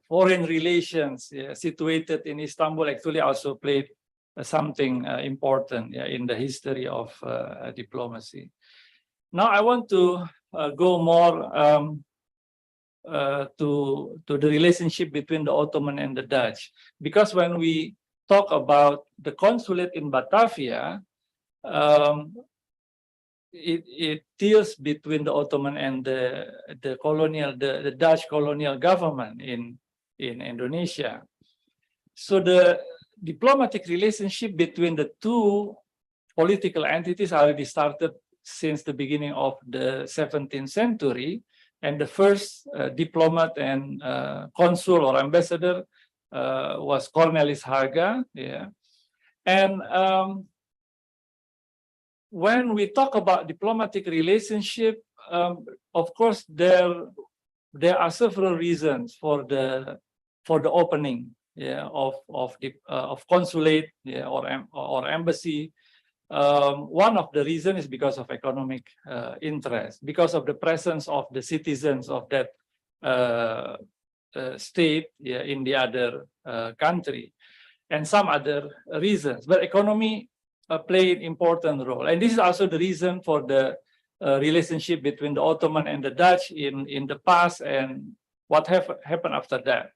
foreign relations situated in Istanbul actually also played something important in the history of diplomacy. Now I want to go more to the relationship between the Ottoman and the Dutch, because when we talk about the consulate in Batavia, it deals between the Ottoman and the Dutch colonial government in Indonesia. So the diplomatic relationship between the two political entities already started since the beginning of the 17th century, and the first diplomat and consul or ambassador was Cornelis Haga, And when we talk about diplomatic relationship, of course, there are several reasons for the opening, yeah, of consulate, yeah, or embassy. One of the reasons is because of economic interest, because of the presence of the citizens of that state, yeah, in the other country, and some other reasons. But economy played an important role, and this is also the reason for the relationship between the Ottoman and the Dutch in the past, and what happened after that.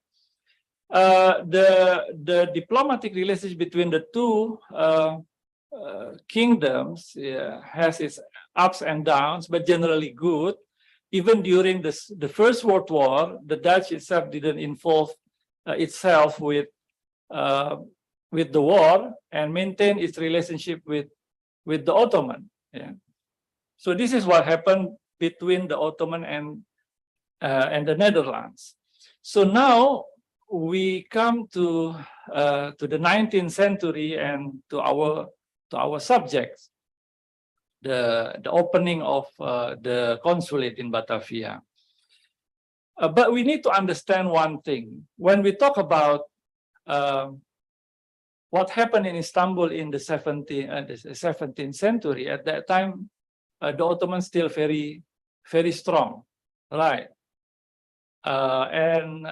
The diplomatic relationship between the two kingdoms, yeah, has its ups and downs, but generally good. Even during the First World War, the Dutch itself didn't involve itself with the war and maintain its relationship with the Ottoman. Yeah. So this is what happened between the Ottoman and the Netherlands. So now we come to the 19th century and to our subjects, the opening of the consulate in Batavia. But we need to understand one thing. When we talk about what happened in Istanbul in the 17th century, at that time, the Ottomans still very, very strong, right? And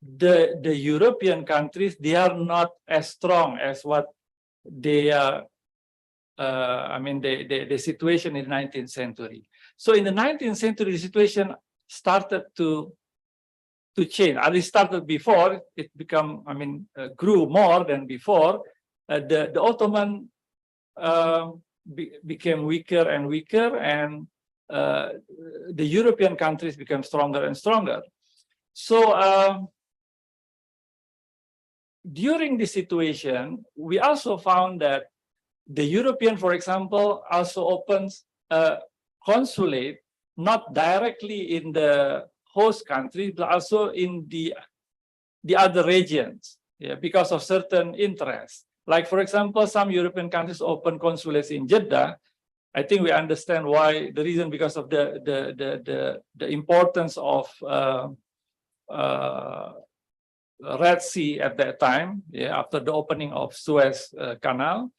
the European countries, they are not as strong as what they are. I mean, the situation in the 19th century. So in the 19th century, the situation started to change. It started before, it become, I mean, grew more than before. The Ottoman became weaker and weaker, and the European countries became stronger and stronger. So during this situation, we also found that the European, for example, also opens a consulate, not directly in the host country, but also in the other regions, yeah, because of certain interests. Like, for example, some European countries open consulates in Jeddah. I think we understand why. The reason, because of the importance of Red Sea at that time, yeah, after the opening of Suez Canal.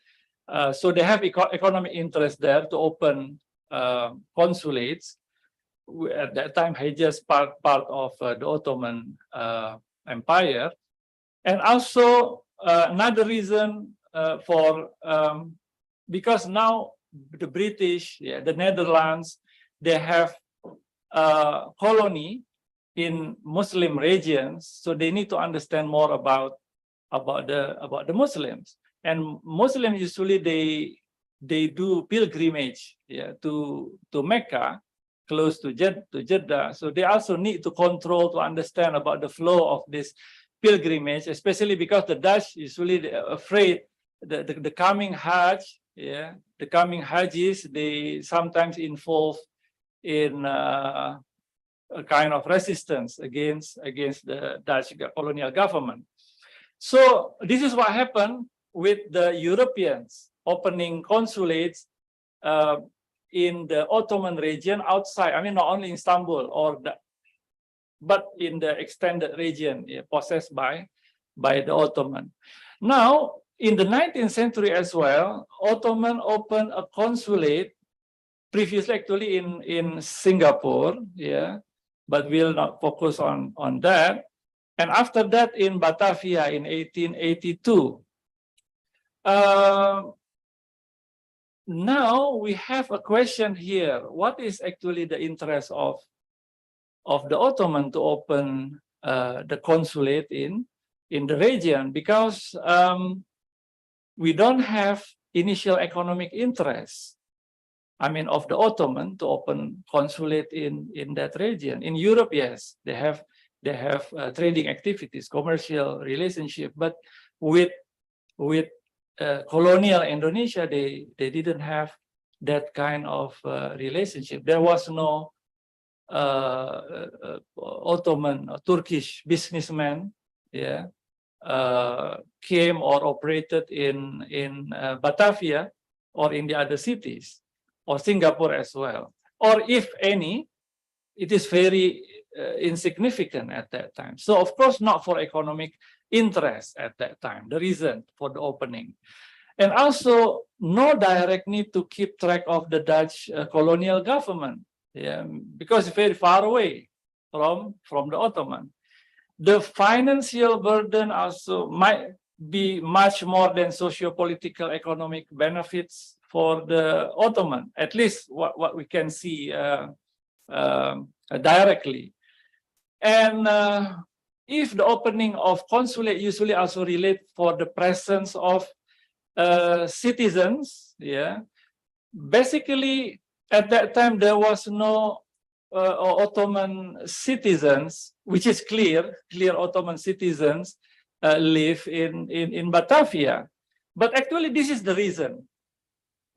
So they have economic interest there to open consulates. At that time, Hejaz part of the Ottoman Empire. And also another reason because now the British, yeah, the Netherlands, they have colony in Muslim regions, so they need to understand more about the Muslims. And Muslims usually they do pilgrimage, yeah, to Mecca, close to Jeddah. So they also need to control, to understand about the flow of this pilgrimage, especially because the Dutch usually afraid the coming Hajj, yeah, the coming Hajjis, they sometimes involve in a kind of resistance against the Dutch colonial government. So this is what happened with the Europeans opening consulates in the Ottoman region outside. I mean, not only in Istanbul but in the extended region, yeah, possessed by the Ottoman. Now, in the 19th century as well, Ottoman opened a consulate previously actually in Singapore, yeah, but we'll not focus on that. And after that in Batavia in 1882. Now we have a question here. What is actually the interest of the Ottoman to open the consulate in the region? Because we don't have initial economic interest, I mean, of the Ottoman to open consulate in that region. In Europe, yes, they have trading activities, commercial relationship, but with colonial Indonesia, they didn't have that kind of relationship. There was no Ottoman or Turkish businessman, yeah, came or operated in Batavia or in the other cities, or Singapore as well. Or if any, it is very insignificant at that time. So of course, not for economic interest at that time, the reason for the opening. And also no direct need to keep track of the Dutch colonial government, yeah, because it's very far away from the Ottoman. The financial burden also might be much more than socio-political economic benefits for the Ottoman, at least what we can see directly. And if the opening of consulate usually also relate for the presence of citizens, yeah, basically at that time there was no Ottoman citizens, which is clear Ottoman citizens live in Batavia. But actually this is the reason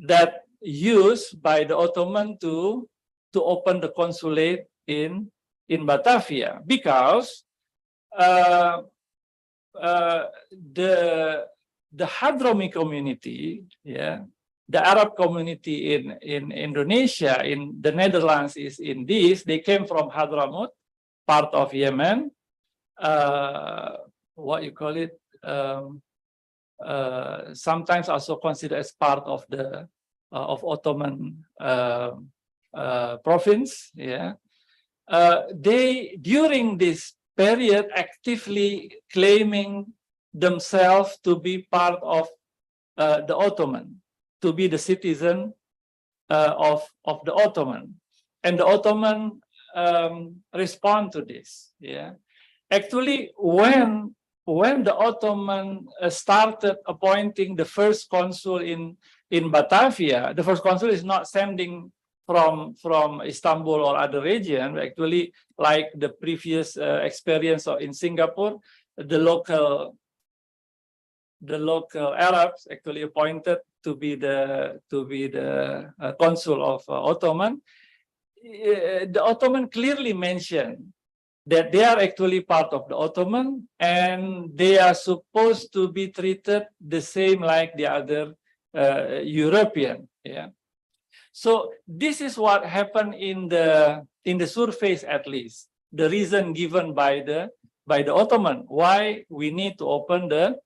that used by the Ottoman to open the consulate in Batavia, because the Hadromi community, yeah, the Arab community in Indonesia, in the Netherlands is in this. They came from Hadramaut, part of Yemen. What you call it? Sometimes also considered as part of the of Ottoman province. Yeah, they during this period actively claiming themselves to be part of the Ottoman, to be the citizen of the Ottoman, and the Ottoman respond to this. Yeah, actually, when the Ottoman started appointing the first consul in Batavia, the first consul is not sending from Istanbul or other region. Actually, like the previous experience in Singapore, the local Arabs actually appointed to be the consul of Ottoman. The Ottoman clearly mentioned that they are actually part of the Ottoman and they are supposed to be treated the same like the other European. Yeah. So this is what happened in the surface, at least the reason given by the Ottoman why we need to open the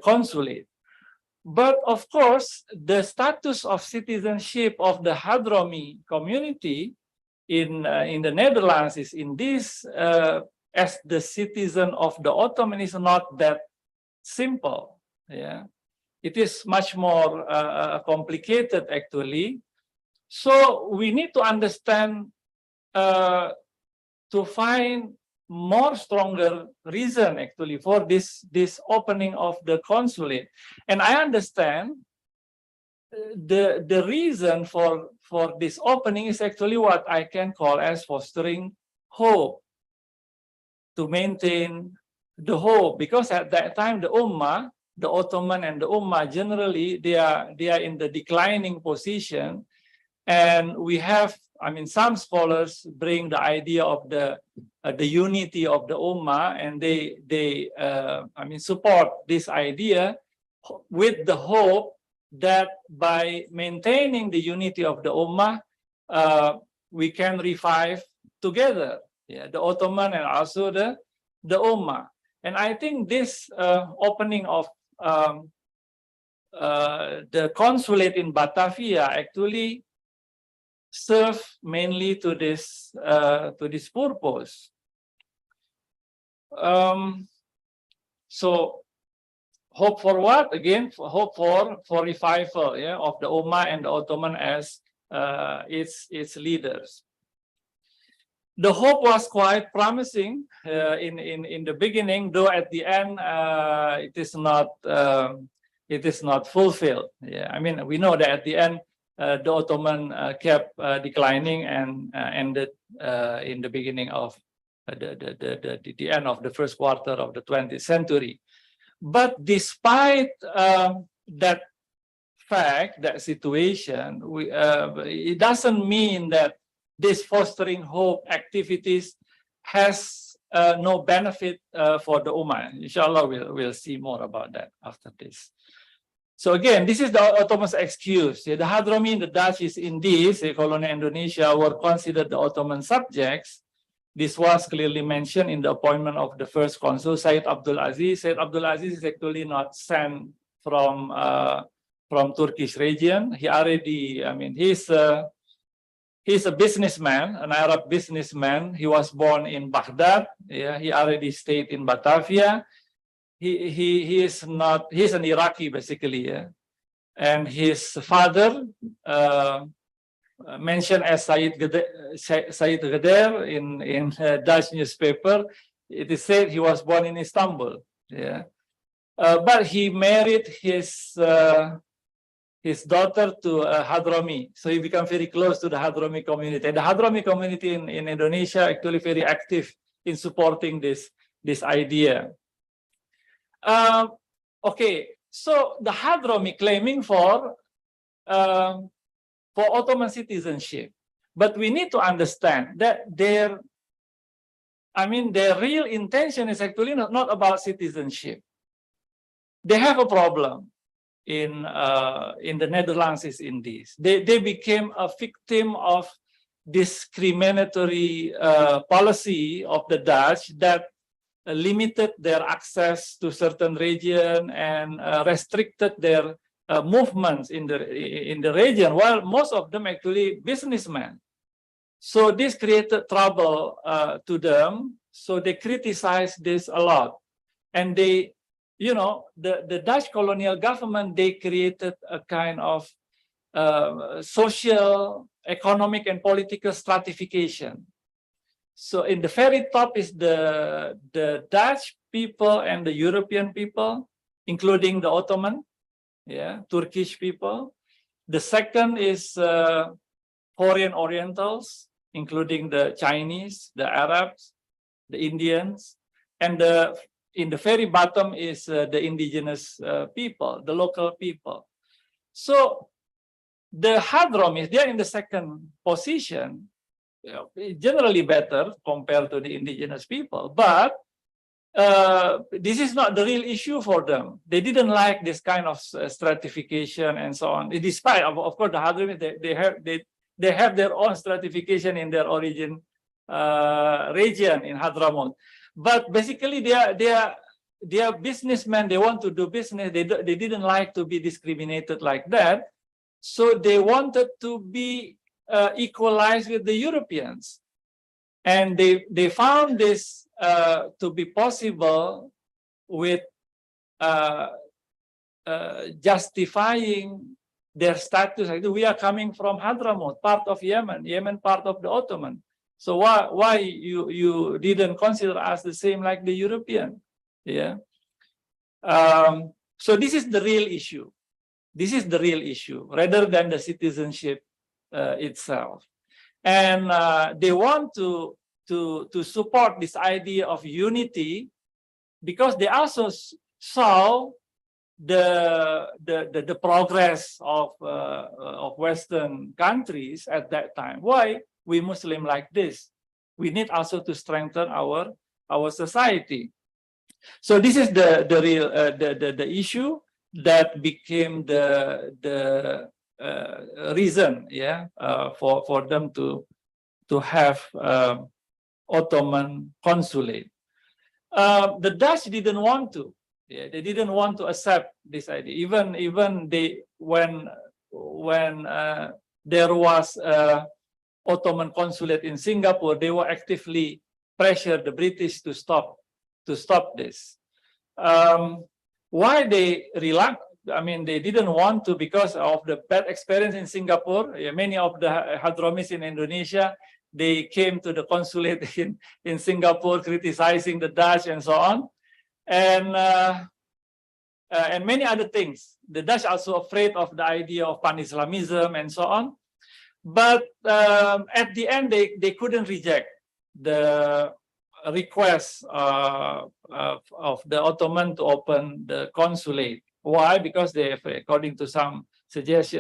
consulate. But of course, the status of citizenship of the Hadromi community in the Netherlands is in this as the citizen of the Ottoman is not that simple. Yeah, it is much more complicated actually. So we need to understand to find more stronger reason actually for this opening of the consulate. And I understand the reason for this opening is actually what I can call as fostering hope, to maintain the hope, because at that time the Ummah, the Ottoman and the Ummah generally they are in the declining position, and we have, I mean, some scholars bring the idea of the unity of the Ummah, and they I mean support this idea with the hope that by maintaining the unity of the Ummah, we can revive together, yeah, the Ottoman and also the Ummah. And I think this opening of the consulate in Batavia actually serve mainly to this purpose. So hope for what? Again, hope for revival, yeah, of the Ummah and the Ottoman as its leaders. The hope was quite promising in the beginning, though at the end it is not fulfilled. Yeah, I mean, we know that at the end the Ottoman kept declining and ended in the beginning of the end of the first quarter of the 20th century. But despite that fact, that situation, it doesn't mean that this fostering hope activities has no benefit for the Ummah. Inshallah, we'll see more about that after this. So again, this is the Ottoman's excuse. The Hadrami and the Dutch East Indies, colonial Indonesia, were considered the Ottoman subjects. This was clearly mentioned in the appointment of the first consul, Said Abdul Aziz. Said Abdul Aziz is actually not sent from Turkish region. He already, I mean, he's a businessman, an Arab businessman. He was born in Baghdad. Yeah, he already stayed in Batavia. He is not. He's an Iraqi basically. Yeah, and his father mentioned as Said Ghader in Dutch newspaper. It is said he was born in Istanbul. Yeah, but he married his daughter to Hadrami, so he became very close to the Hadrami community. And the Hadrami community in Indonesia actually very active in supporting this idea. Okay, so the Hadrami claiming for Ottoman citizenship, but we need to understand that their real intention is actually not about citizenship. They have a problem in the Netherlands East Indies. They became a victim of discriminatory policy of the Dutch that limited their access to certain region and restricted their movements in the region, while most of them actually businessmen. So this created trouble to them. So they criticized this a lot, and they, you know, the Dutch colonial government, they created a kind of social, economic, and political stratification. So in the very top is the Dutch people and the European people, including the Ottoman, yeah, Turkish people. The second is foreign Orientals, including the Chinese, the Arabs, the Indians, and in the very bottom is the indigenous people, the local people. So the Hadramis, they are in the second position, you know, generally better compared to the indigenous people, but this is not the real issue for them. They didn't like this kind of stratification and so on. Despite, of course, the Hadramis, they have their own stratification in their origin region in Hadramaut. But basically, they are businessmen. They want to do business. They didn't like to be discriminated like that. So they wanted to be equalized with the Europeans. And they found this to be possible with justifying their status. We are coming from Hadramaut, part of Yemen, part of the Ottoman. So why you didn't consider us the same like the European? Yeah. So this is the real issue. This is the real issue rather than the citizenship itself. And they want to support this idea of unity because they also saw the progress of Western countries at that time. Why we Muslim like this? We need also to strengthen our society. So this is the real the issue that became the reason, yeah, for them to have Ottoman consulate. The Dutch didn't want to. Yeah, they didn't want to accept this idea. Even they when there was Ottoman consulate in Singapore, they were actively pressured the British to stop this. Why they reluctant? I mean, they didn't want to because of the bad experience in Singapore. Many of the Hadramis in Indonesia, they came to the consulate in Singapore criticizing the Dutch and so on, and many other things. The Dutch also afraid of the idea of pan-Islamism and so on. But at the end, they couldn't reject the request of the Ottoman to open the consulate. Why? Because they, according to some suggestion,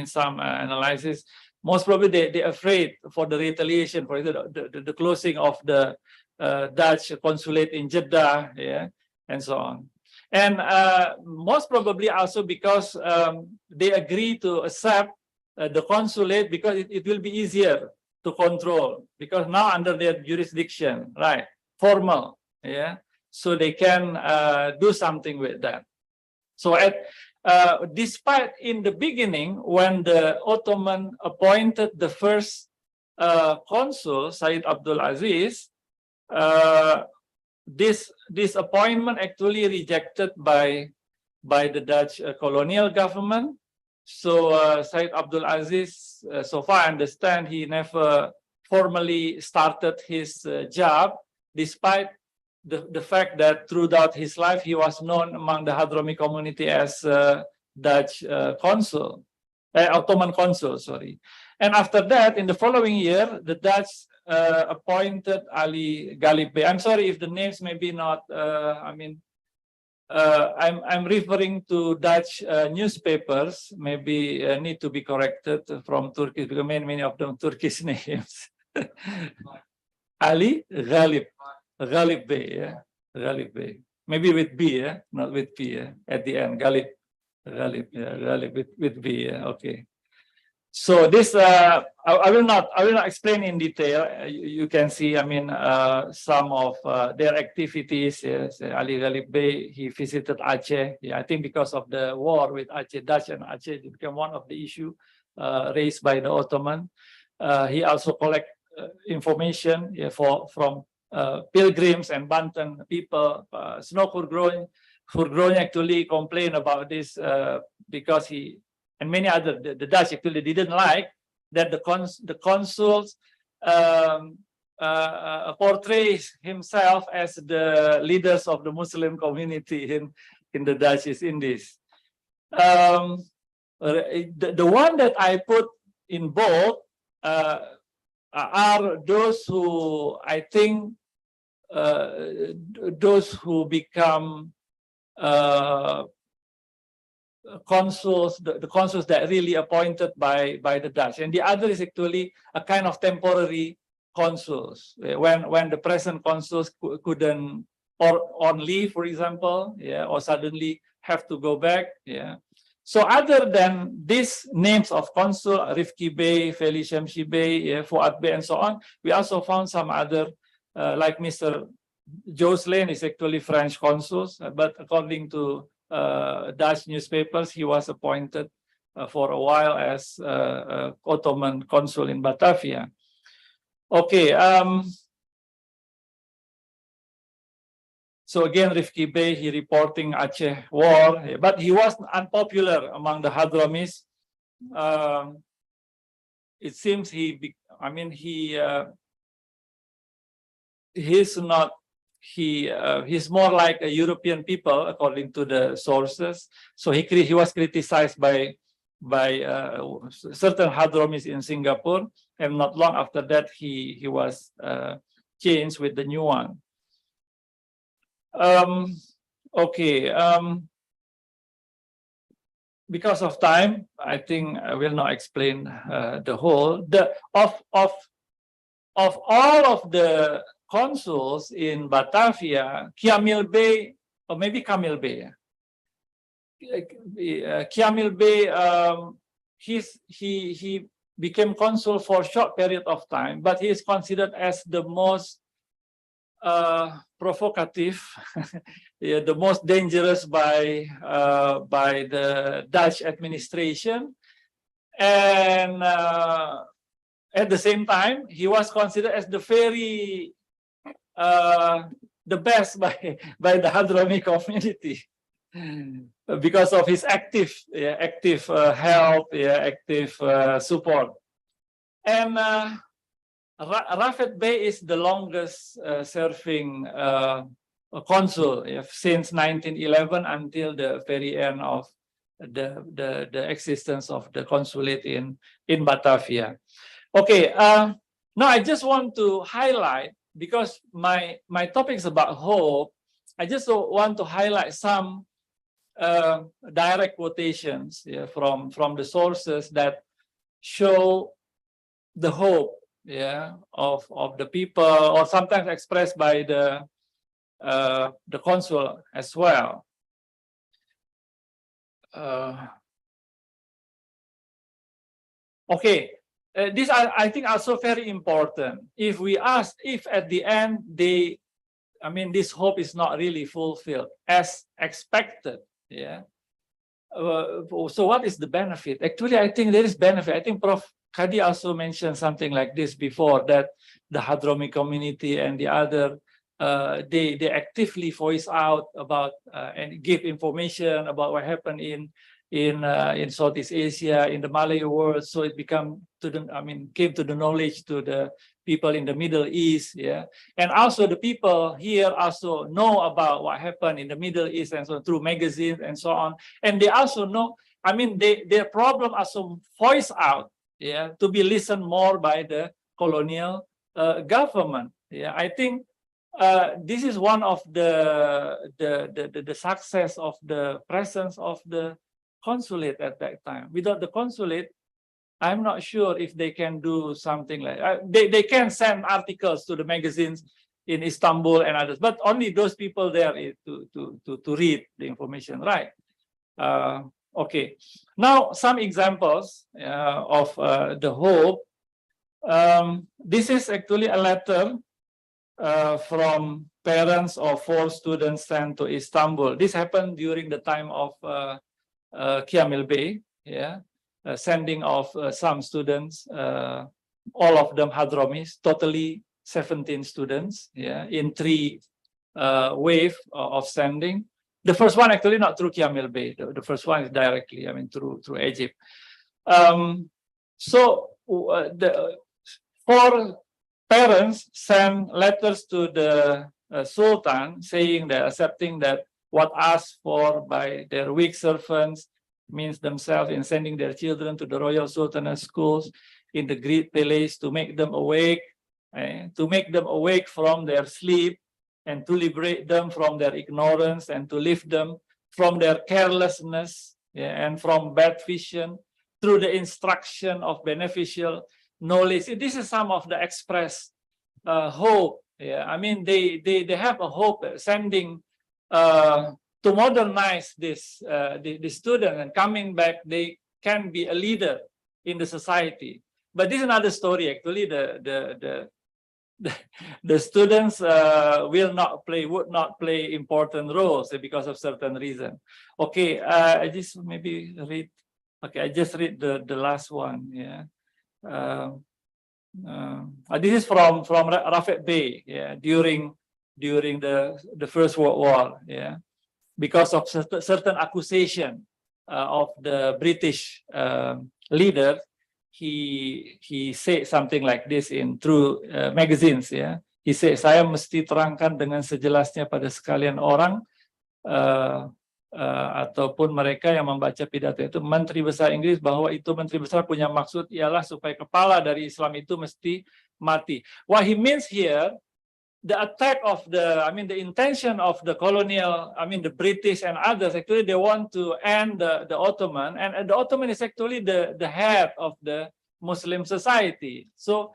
some analysis, most probably they're afraid for the retaliation, for the closing of the Dutch consulate in Jeddah, yeah, and so on. And most probably also because they agree to accept the consulate because it will be easier to control because now under their jurisdiction, right? Formal, yeah. So they can do something with that. So despite in the beginning when the Ottoman appointed the first consul, Said Abdul Aziz, this appointment actually rejected by the Dutch colonial government. So Said Abdul Aziz, so far I understand, he never formally started his job, despite the fact that throughout his life he was known among the Hadrami community as Dutch consul, Ottoman consul, sorry. And after that, in the following year, the Dutch appointed Ali Ghalib Bey. I'm sorry if the names may be not, I'm referring to Dutch newspapers, maybe need to be corrected from Turkish, because many of them Turkish names. Ali Ghalib Bey, yeah, Ghalib Bey. Maybe with B, yeah, not with P, yeah, at the end. Ghalib, yeah, Ghalib with B, yeah, okay. So this, I will not explain in detail. You can see, some of their activities. Yes, Ali Ghalib Bey, he visited Aceh. Yeah, I think because of the war with Aceh, Dutch and Aceh, it became one of the issue raised by the Ottoman. He also collect information, yeah, from pilgrims and Banten people. Snow Furgroin actually complained about this because he and many other the Dutch actually didn't like that the consuls portrays himself as the leaders of the Muslim community in the Dutch East Indies. The one that I put in bold are those who I think those who become consuls, the consuls that really appointed by the Dutch, and the other is actually a kind of temporary consuls when the present consuls couldn't or on leave, for example, yeah, or suddenly have to go back, yeah. So other than these names of consul, Rifki Bey, Feli Shamsi Bey, yeah, Fuad Bey, and so on, we also found some other, like Mr. Jocelyn is actually French consuls, but according to Dutch newspapers, he was appointed for a while as Ottoman consul in Batavia. Okay. So again, Rifki Bey, he reporting Aceh war, but he was unpopular among the Hadramis. It seems he's not. He's more like a European people, according to the sources. So he was criticized by certain Hadramis in Singapore, and not long after that he was changed with the new one. Okay. Because of time, I think I will not explain the whole. Of all of the consuls in Batavia, Kiamil Bey, or maybe Kamil Bey. Kiamil Bey, he became consul for a short period of time, but he is considered as the most provocative, yeah, the most dangerous by the Dutch administration, and at the same time, he was considered as the very the best by the Hadrami community because of his active help, active support. And Rafet Bey is the longest serving consul since 1911 until the very end of the existence of the consulate in Batavia. Okay, now I just want to highlight, because my topic is about hope, I just want to highlight some direct quotations, yeah, from the sources that show the hope of the people, or sometimes expressed by the consul as well. Okay, this I think also very important. If we ask, if at the end this hope is not really fulfilled as expected, so what is the benefit? Actually, I think there is benefit. I think Prof. Khadi also mentioned something like this before, that the Hadrami community and the other, they actively voice out about and give information about what happened in Southeast Asia, in the Malay world. So it came to the knowledge to the people in the Middle East, and also the people here also know about what happened in the Middle East and so on, through magazines and so on. And they also know, their problem also voice out, to be listened more by the colonial government. I think this is one of the success of the presence of the consulate at that time. Without the consulate, I'm not sure if they can do something like they can send articles to the magazines in Istanbul and others, but only those people there to read the information, right? Okay, now some examples of the hope. This is actually a letter from parents of 4 students sent to Istanbul. This happened during the time of Kamil Bey, sending of some students, all of them Hadramis, totally 17 students, in 3 waves of sending. The first one actually not through Kamil Bey. The first one is directly, through Egypt. So the 4 parents sent letters to the Sultan saying that, accepting that what asked for by their weak servants means themselves in sending their children to the Royal Sultanate schools in the Great Palace to make them awake, from their sleep, and to liberate them from their ignorance, and to lift them from their carelessness, and from bad vision through the instruction of beneficial knowledge. This is some of the expressed hope. They have a hope sending to modernize this student, and coming back they can be a leader in the society. But this is another story. Actually, the students would not play important roles because of certain reason. Okay, I just maybe read. Okay, I just read the last one. This is from Rafet Bey. During the First World War. Because of certain accusation of the British leader, he said something like this through magazines. He said, saya mesti terangkan dengan sejelasnya pada sekalian orang ataupun mereka yang membaca pidato itu, Menteri Besar Inggris, bahwa itu Menteri Besar punya maksud ialah supaya kepala dari Islam itu mesti mati. What he means here, the attack of the intention of the colonial, the British and others, actually they want to end the Ottoman, and the Ottoman is actually the head of the Muslim society. So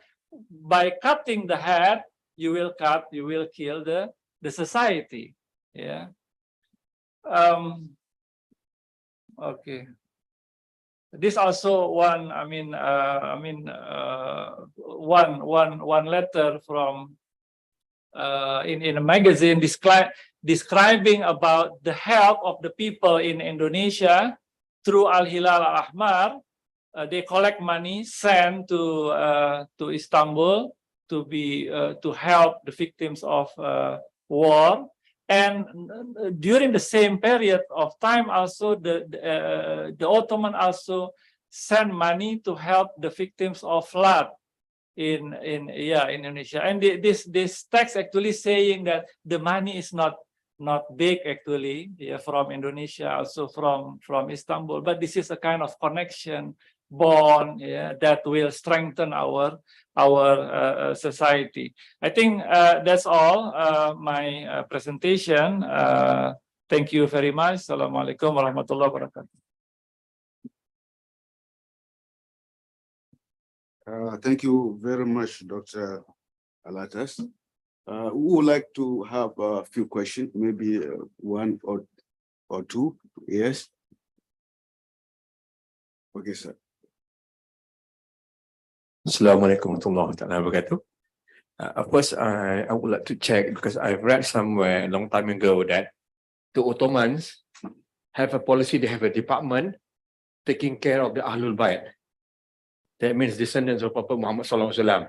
by cutting the head, you will kill the society. Okay. This also one, one letter from in a magazine describing about the help of the people in Indonesia through Al Hilal Al Ahmar. They collect money, send to Istanbul to help the victims of war. And during the same period of time, also the Ottoman also sent money to help the victims of flood in Indonesia. And this text actually saying that the money is not big actually, from Indonesia, also from Istanbul, but this is a kind of connection, bond, that will strengthen our society. I think that's all my presentation. Thank you very much. Assalamualaikum warahmatullahi wabarakatuh. Thank you very much, Dr. Alatas. We would like to have a few questions, maybe one or two. Yes. Okay, sir. Assalamualaikum warahmatullahi wabarakatuh. First, I would like to check because I've read somewhere a long time ago that the Ottomans have a policy, they have a department taking care of the Ahlul Bayt. That means descendants of Prophet Muhammad Sallallahu Alaihi Wasallam,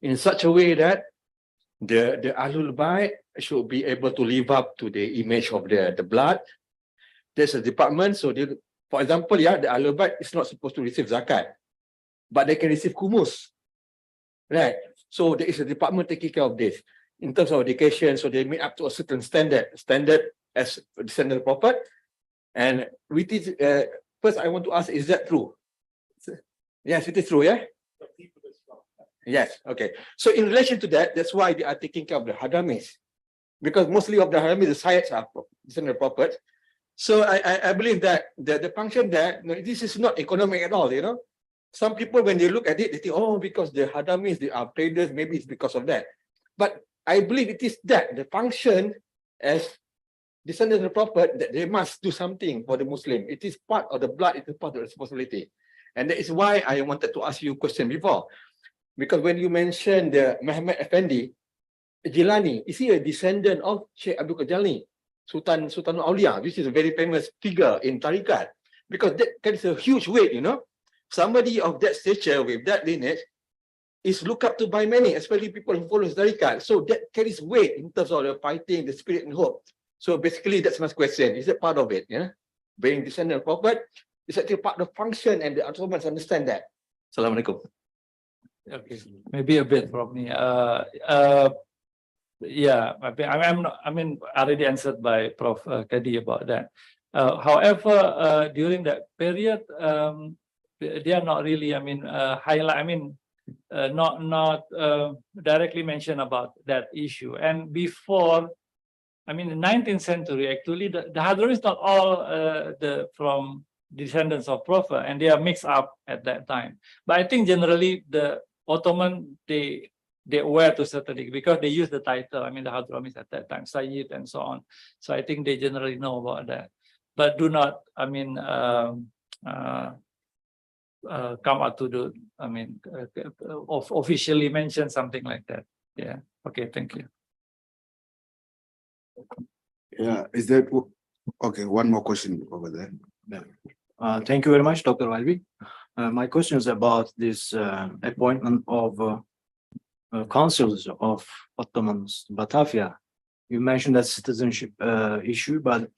in such a way that the Ahlul Bayt should be able to live up to the image of the blood. There's a department, so they, for example, yeah, the Ahlul Bayt is not supposed to receive zakat, but they can receive kumus, right? So there is a department taking care of this in terms of education. So they meet up to a certain standard as descendant of Prophet. And with it, first I want to ask, is that true? Yes, it is true, yeah? Yes, okay. So in relation to that, that's why they are taking care of the Hadamis. Because mostly of the Hadamis, the Sayyids are descendant of Prophet. So I believe that the function there, this is not economic at all, you know? Some people, when they look at it, they think, oh, because the Hadamis, they are traders, maybe it's because of that. But I believe it is that, the function as descendants of the Prophet, that they must do something for the Muslim. It is part of the blood, it is part of the responsibility. And that is why I wanted to ask you a question before. Because when you mentioned the Muhammad Efendi, Jilani, is he a descendant of Sheikh Abdul Qadir Sultan Aulia, which is a very famous figure in Tariqat? Because that carries a huge weight, you know. Somebody of that stature with that lineage is looked up to by many, especially people who follow Tariqat. So that carries weight in terms of the fighting, the spirit and hope. So basically, that's my question. Is that part of it? Yeah, being descendant of Prophet is actually part of the function, and the Ottomans understand that. Assalamualaikum. Okay, maybe a bit from me. Yeah, I mean, already answered by Prof. Kadi about that. However, during that period, they are not really, I mean, not directly mentioned about that issue. And before, I mean, the 19th century, actually, the Hadram is not all from descendants of Prophet, and they are mixed up at that time. But I think generally the Ottoman, they were to a certain degree because they use the title. I mean, the Hadramis at that time, Sayyid and so on. So I think they generally know about that, but do not, I mean, come out to do, I mean, officially mention something like that. Yeah. Okay. Thank you. Yeah. Is that okay? One more question over there. Thank you very much, Dr. Alwi. My question is about this appointment of consuls of Ottomans, Batavia. You mentioned that citizenship issue, but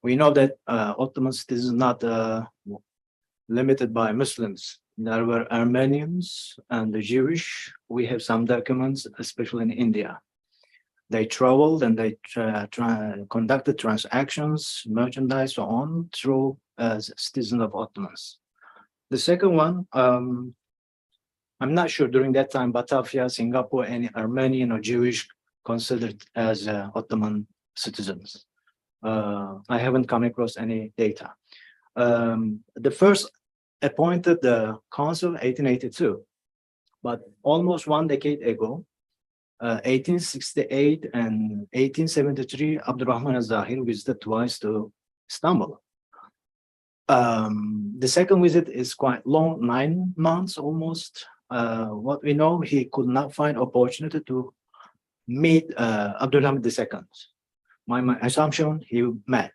we know that Ottoman citizens is not limited by Muslims. There were Armenians and the Jewish. We have some documents, especially in India. They traveled and they conducted transactions, merchandise, so on, through as citizens of Ottomans. The second one, I'm not sure during that time, Batavia, Singapore, any Armenian or Jewish considered as Ottoman citizens. I haven't come across any data. The first appointed the consul 1882, but almost 1 decade ago, 1868 and 1873, Abdurrahman al-Zahir visited twice to Istanbul. The second visit is quite long, 9 months almost. What we know, he could not find opportunity to meet Abdulhamid II. My assumption, he met.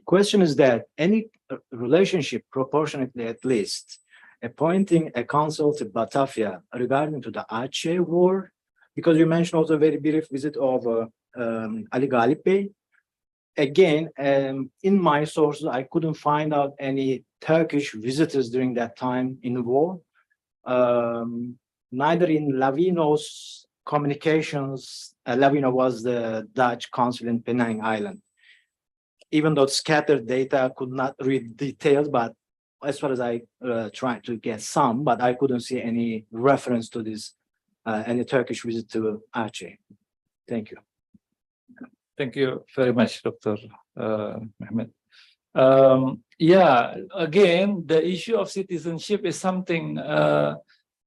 Question is that any relationship, proportionately at least, appointing a consul to Batavia regarding to the Aceh war, because you mentioned also a very brief visit of Ali Galip Bey. Again, in my sources, I couldn't find out any Turkish visitors during that time in the war. Neither in Lavino's communications, Lavino was the Dutch consul in Penang Island. Even though scattered data, could not read details, but as far as I tried to get some, but I couldn't see any reference to this, any Turkish visit to Aceh. Thank you. Thank you very much, Dr. Mehmet. Yeah, again, the issue of citizenship is something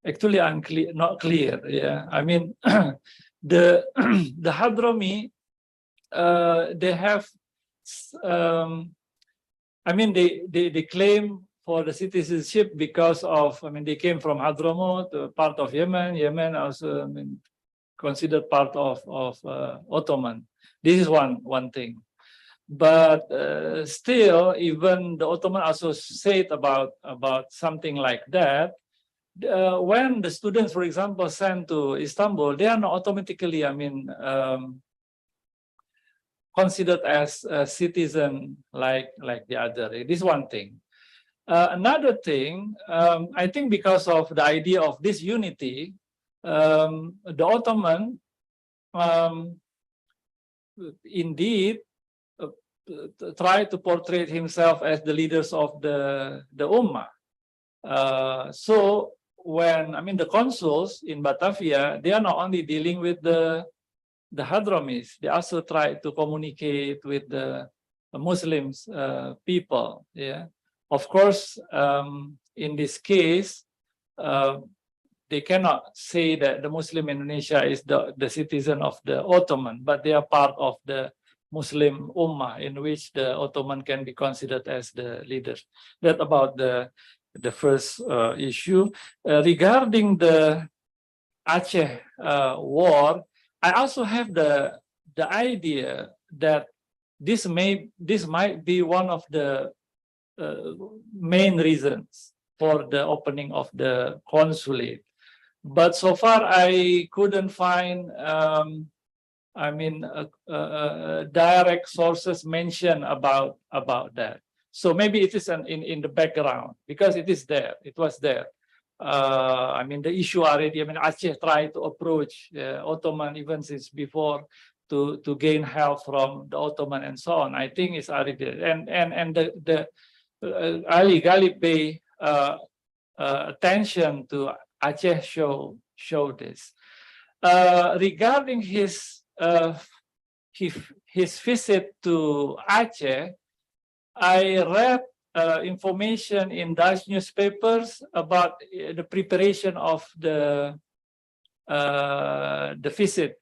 actually unclear, not clear. Yeah, I mean, the the Hadrami, they have, I mean, they claim for the citizenship because of, I mean, they came from Hadramaut, part of Yemen. Yemen also, I mean, considered part of Ottoman. This is one thing. But still, even the Ottoman also said about something like that. When the students, for example, sent to Istanbul, they are not automatically, I mean, considered as a citizen like the other. This is one thing. Another thing, I think because of the idea of this unity, the Ottoman indeed try to portray himself as the leaders of the Ummah. So when, I mean, the consuls in Batavia, they are not only dealing with the Hadramis, they also try to communicate with the Muslims people. Yeah, of course, in this case, they cannot say that the Muslim Indonesia is the citizen of the Ottoman, but they are part of the Muslim Ummah, in which the Ottoman can be considered as the leaders. That about the first issue. Regarding the Aceh war, I also have the idea that this might be one of the main reasons for the opening of the consulate. But so far, I couldn't find, I mean, direct sources mention about that. So maybe it is in the background, because it is there. It was there. I mean, the issue already. I mean, Aceh tried to approach Ottoman even since before to gain help from the Ottoman and so on. I think it's already there. And the Ali Gali pay attention to Aceh show this. Regarding his visit to Aceh, I read information in Dutch newspapers about the preparation of the visit,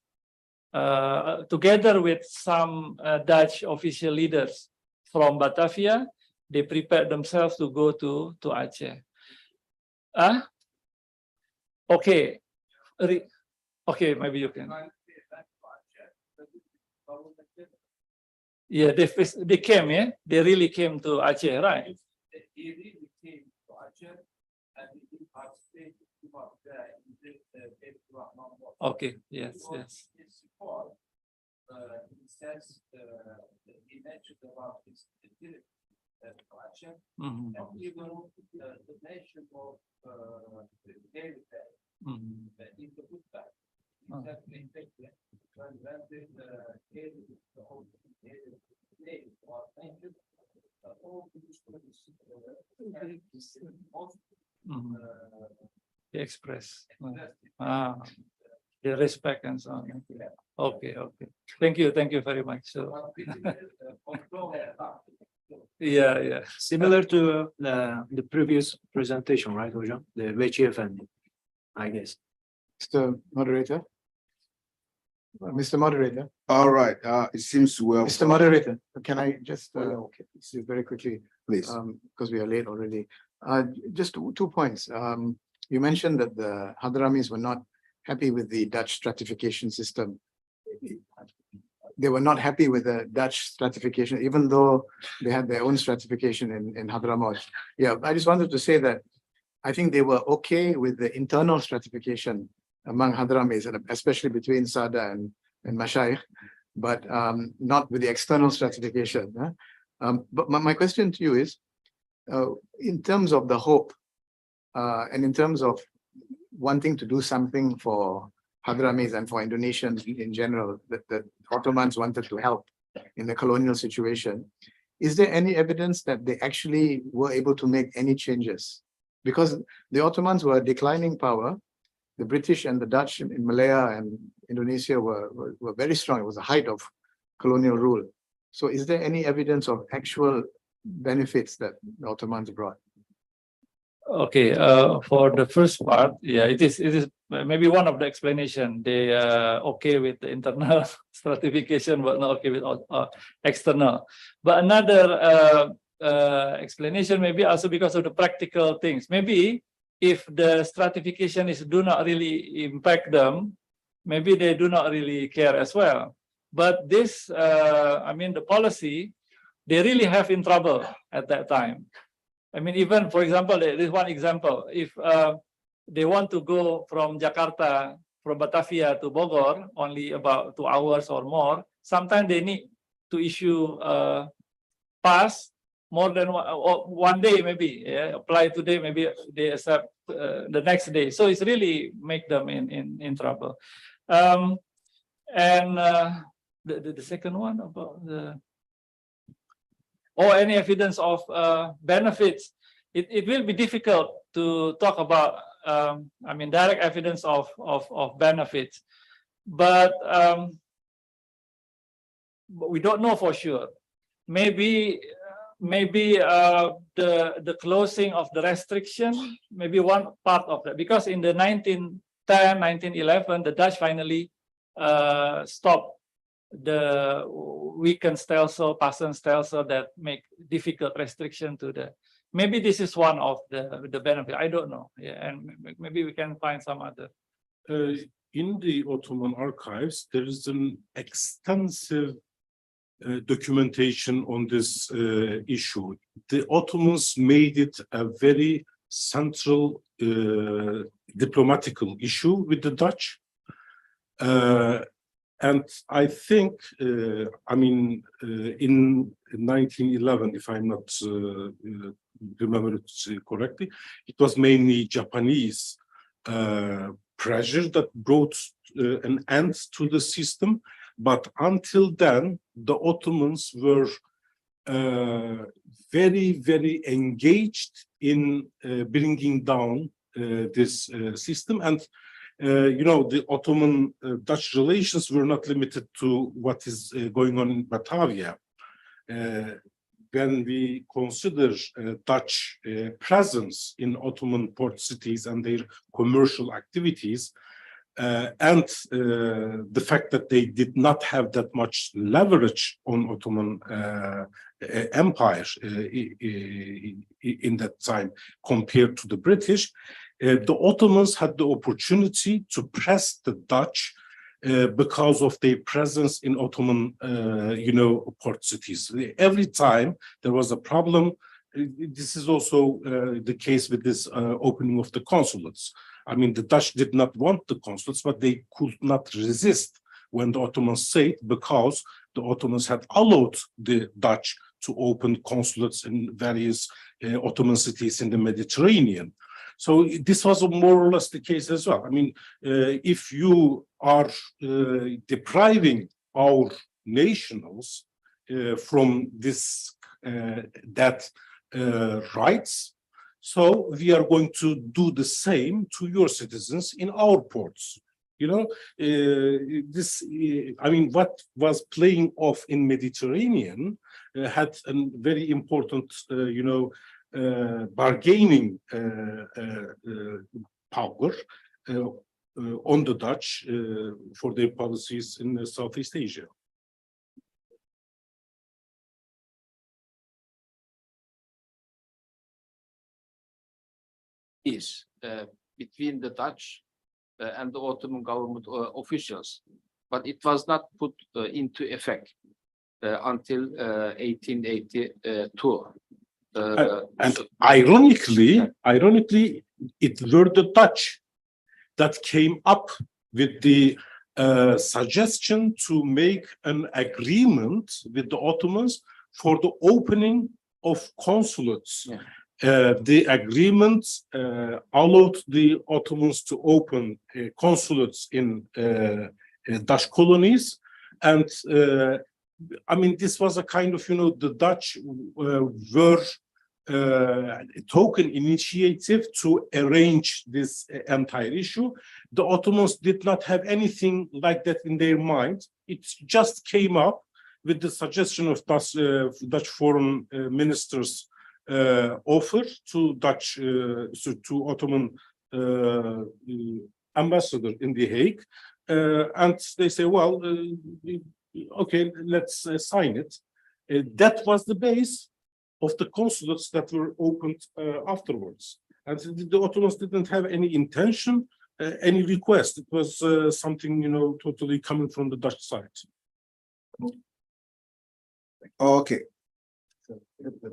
together with some Dutch official leaders from Batavia. They prepared themselves to go to Aceh. Okay, okay, maybe you can. Yeah, they came, yeah? They really came to Aceh, right? They really came to Aceh and they participated in okay, yes, yes. He says, he mentioned about his activity at Aceh, and even the nation of David in the book bag. Exactly, when the whole they express the respect and so on. Okay, okay. Thank you very much. So, yeah. Similar to the previous presentation, right, Hocam? The Vechi Efendi, I guess. Mr. Moderator. Mr. Moderator. All right, it seems well. Mr. Moderator, can I just see very quickly, Please. Because we are late already. Just 2 points. You mentioned that the Hadramis were not happy with the Dutch stratification system. They were not happy with the Dutch stratification, even though they had their own stratification in Hadramaut. Yeah, I just wanted to say that I think they were okay with the internal stratification among Hadramis, and especially between Sada and Mashayikh, but not with the external stratification. But my question to you is, in terms of the hope, and in terms of wanting to do something for Hadramis and for Indonesians in general, that the Ottomans wanted to help in the colonial situation, is there any evidence that they actually were able to make any changes? Because the Ottomans were a declining power. The British and the Dutch in Malaya and Indonesia were very strong. It was the height of colonial rule. So is there any evidence of actual benefits that the Ottomans brought? Okay, for the first part, yeah, it is maybe one of the explanation. They okay with the internal stratification, but not okay with external. But another explanation maybe also because of the practical things. Maybe if the stratification do not really impact them, maybe they do not really care as well. But this, I mean, the policy, they really have in trouble at that time. I mean, even for example, there is one example. If they want to go from Jakarta, from Batavia to Bogor, only about 2 hours or more, sometimes they need to issue a pass more than one day, maybe. Yeah, apply today, maybe they accept the next day. So it's really make them in trouble. And the second one about the or any evidence of benefits, it will be difficult to talk about, I mean, direct evidence of benefits, but we don't know for sure. Maybe the closing of the restriction, maybe one part of that, because in the 1910, 1911, the Dutch finally stopped the weakened stelsel, passing stelsel that make difficult restriction to the. Maybe this is one of the benefit. I don't know. Yeah, and maybe we can find some other. In the Ottoman archives, there is an extensive documentation on this issue. The Ottomans made it a very central diplomatical issue with the Dutch. And I think, I mean, in 1911, if I'm not remember it correctly, it was mainly Japanese pressure that brought an end to the system. But until then, the Ottomans were very, very engaged in bringing down this system. And you know, the Ottoman-Dutch relations were not limited to what is going on in Batavia. When we consider Dutch presence in Ottoman port cities and their commercial activities, and the fact that they did not have that much leverage on Ottoman Empire in that time compared to the British, the Ottomans had the opportunity to press the Dutch because of their presence in Ottoman, you know, port cities. Every time there was a problem, this is also the case with this opening of the consulates. I mean, the Dutch did not want the consulates, but they could not resist when the Ottomans said, because the Ottomans had allowed the Dutch to open consulates in various Ottoman cities in the Mediterranean. So this was more or less the case as well. I mean, if you are depriving our nationals from this rights, so we are going to do the same to your citizens in our ports. You know, I mean, what was playing off in Mediterranean had a very important, you know, bargaining power on the Dutch for their policies in Southeast Asia. Is between the Dutch and the Ottoman government officials, but it was not put into effect until 1882. And ironically, it were the Dutch that came up with the suggestion to make an agreement with the Ottomans for the opening of consulates. Yeah. The agreement allowed the Ottomans to open consulates in Dutch colonies, and I mean, this was a kind of, you know, the Dutch were token initiative to arrange this entire issue. The Ottomans did not have anything like that in their mind. It just came up with the suggestion of Dutch foreign ministers offer to to Ottoman ambassador in The Hague, and they say, well, okay, let's sign it. That was the base of the consulates that were opened afterwards. And the Ottomans didn't have any intention, any request. It was something, totally coming from the Dutch side. Okay.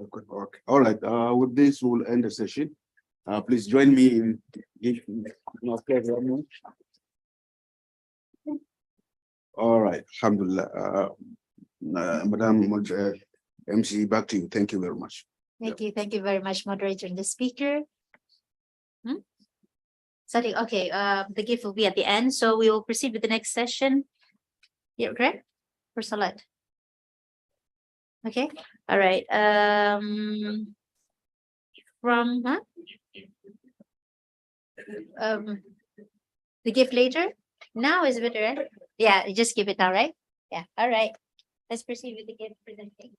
Okay. All right. With this, we'll end the session. Please join me in giving very much. All right. Alhamdulillah. Madam MC, back to you. Thank you very much. Thank you very much, moderator and the speaker. Sorry, okay, the gift will be at the end, so we will proceed with the next session. Yeah, correct? For Salat. Okay, all right. The gift later? Now is better, right? Yeah, just give it now, right? Yeah, all right. Let's proceed with the gift presentation.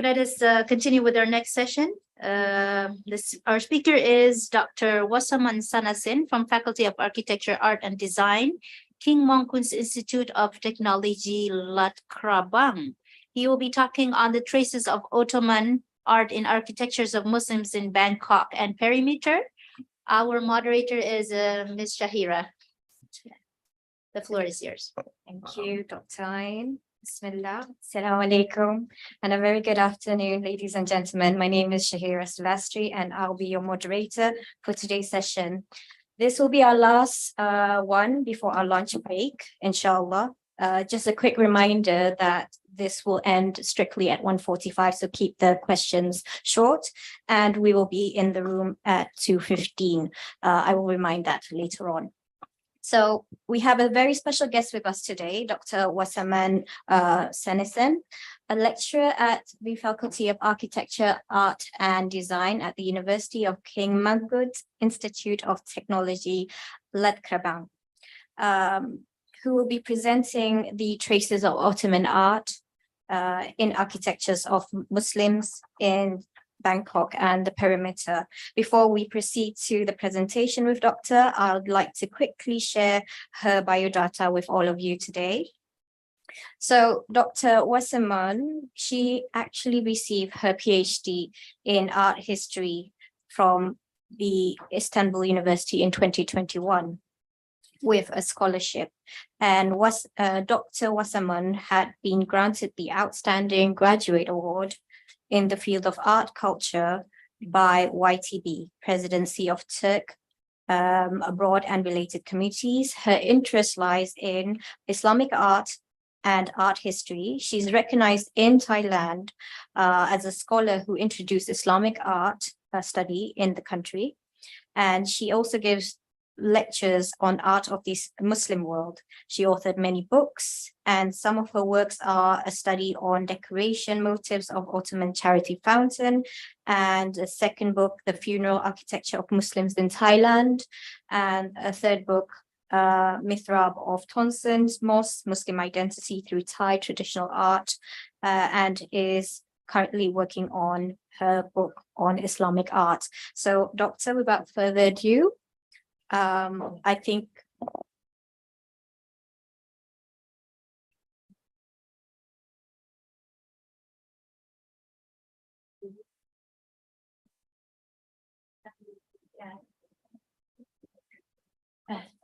Let us continue with our next session. Our speaker is Dr. Wasaman Sanasin from Faculty of Architecture, Art and Design, King Mongkun's Institute of Technology, Latkrabang. He will be talking on the traces of Ottoman art in architectures of Muslims in Bangkok and perimeter. Our moderator is Ms. Shahira. The floor is yours. Thank you, Dr. Ayn. Bismillah. Assalamu alaikum. And a very good afternoon, ladies and gentlemen. My name is Shahira Silvestri, and I'll be your moderator for today's session. This will be our last one before our lunch break, inshallah. Just a quick reminder that this will end strictly at 1:45, so keep the questions short, and we will be in the room at 2:15. I will remind that later on. So we have a very special guest with us today, Dr. Wasaman Sanasin, a lecturer at the Faculty of Architecture, Art and Design at the University of King Mongkun's Institute of Technology, Latkrabang, who will be presenting the traces of Ottoman art in architectures of Muslims in Bangkok and the perimeter. Before we proceed to the presentation with Dr., I would like to quickly share her biodata with all of you today. So Dr. Wasaman, she actually received her PhD in art history from the Istanbul University in 2021 with a scholarship. And Dr. Wasaman had been granted the Outstanding Graduate Award in the field of art culture by YTB, Presidency of Turk Abroad and Related Communities. Her interest lies in Islamic art and art history. She's recognized in Thailand as a scholar who introduced Islamic art study in the country. And she also gives lectures on art of the Muslim world. She authored many books, and some of her works are a study on decoration motifs of Ottoman charity fountain, and a second book, The Funeral Architecture of Muslims in Thailand, and a third book, Mithrab of Tonson's Mosque, Muslim Identity Through Thai Traditional Art, and is currently working on her book on Islamic art. So, Doctor, without further ado, I think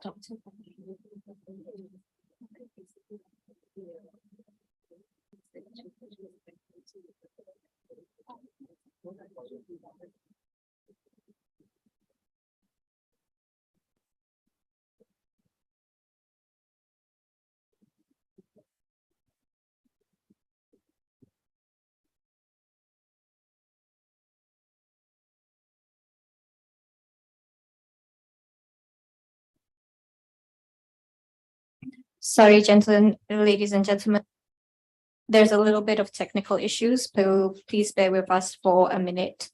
Doctor. Sorry, ladies and gentlemen. There's a little bit of technical issues, so please bear with us for a minute.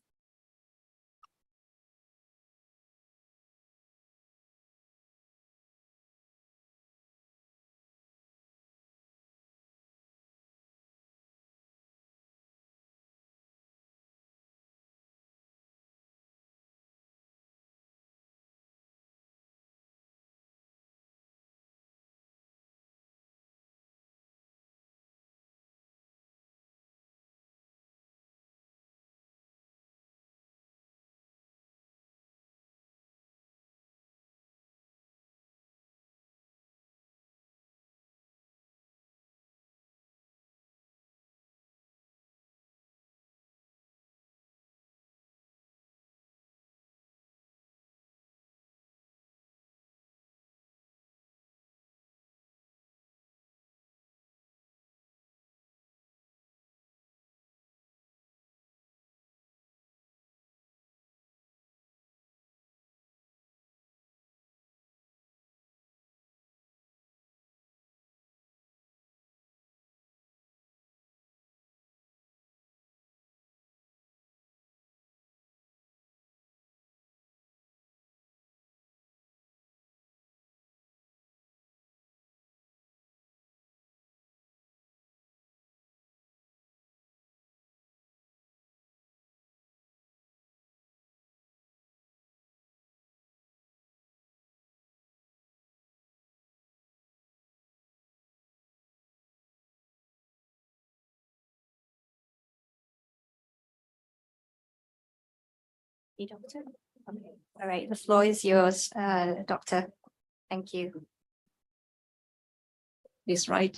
Doctor? Okay. All right, the floor is yours, Doctor. Thank you. This right.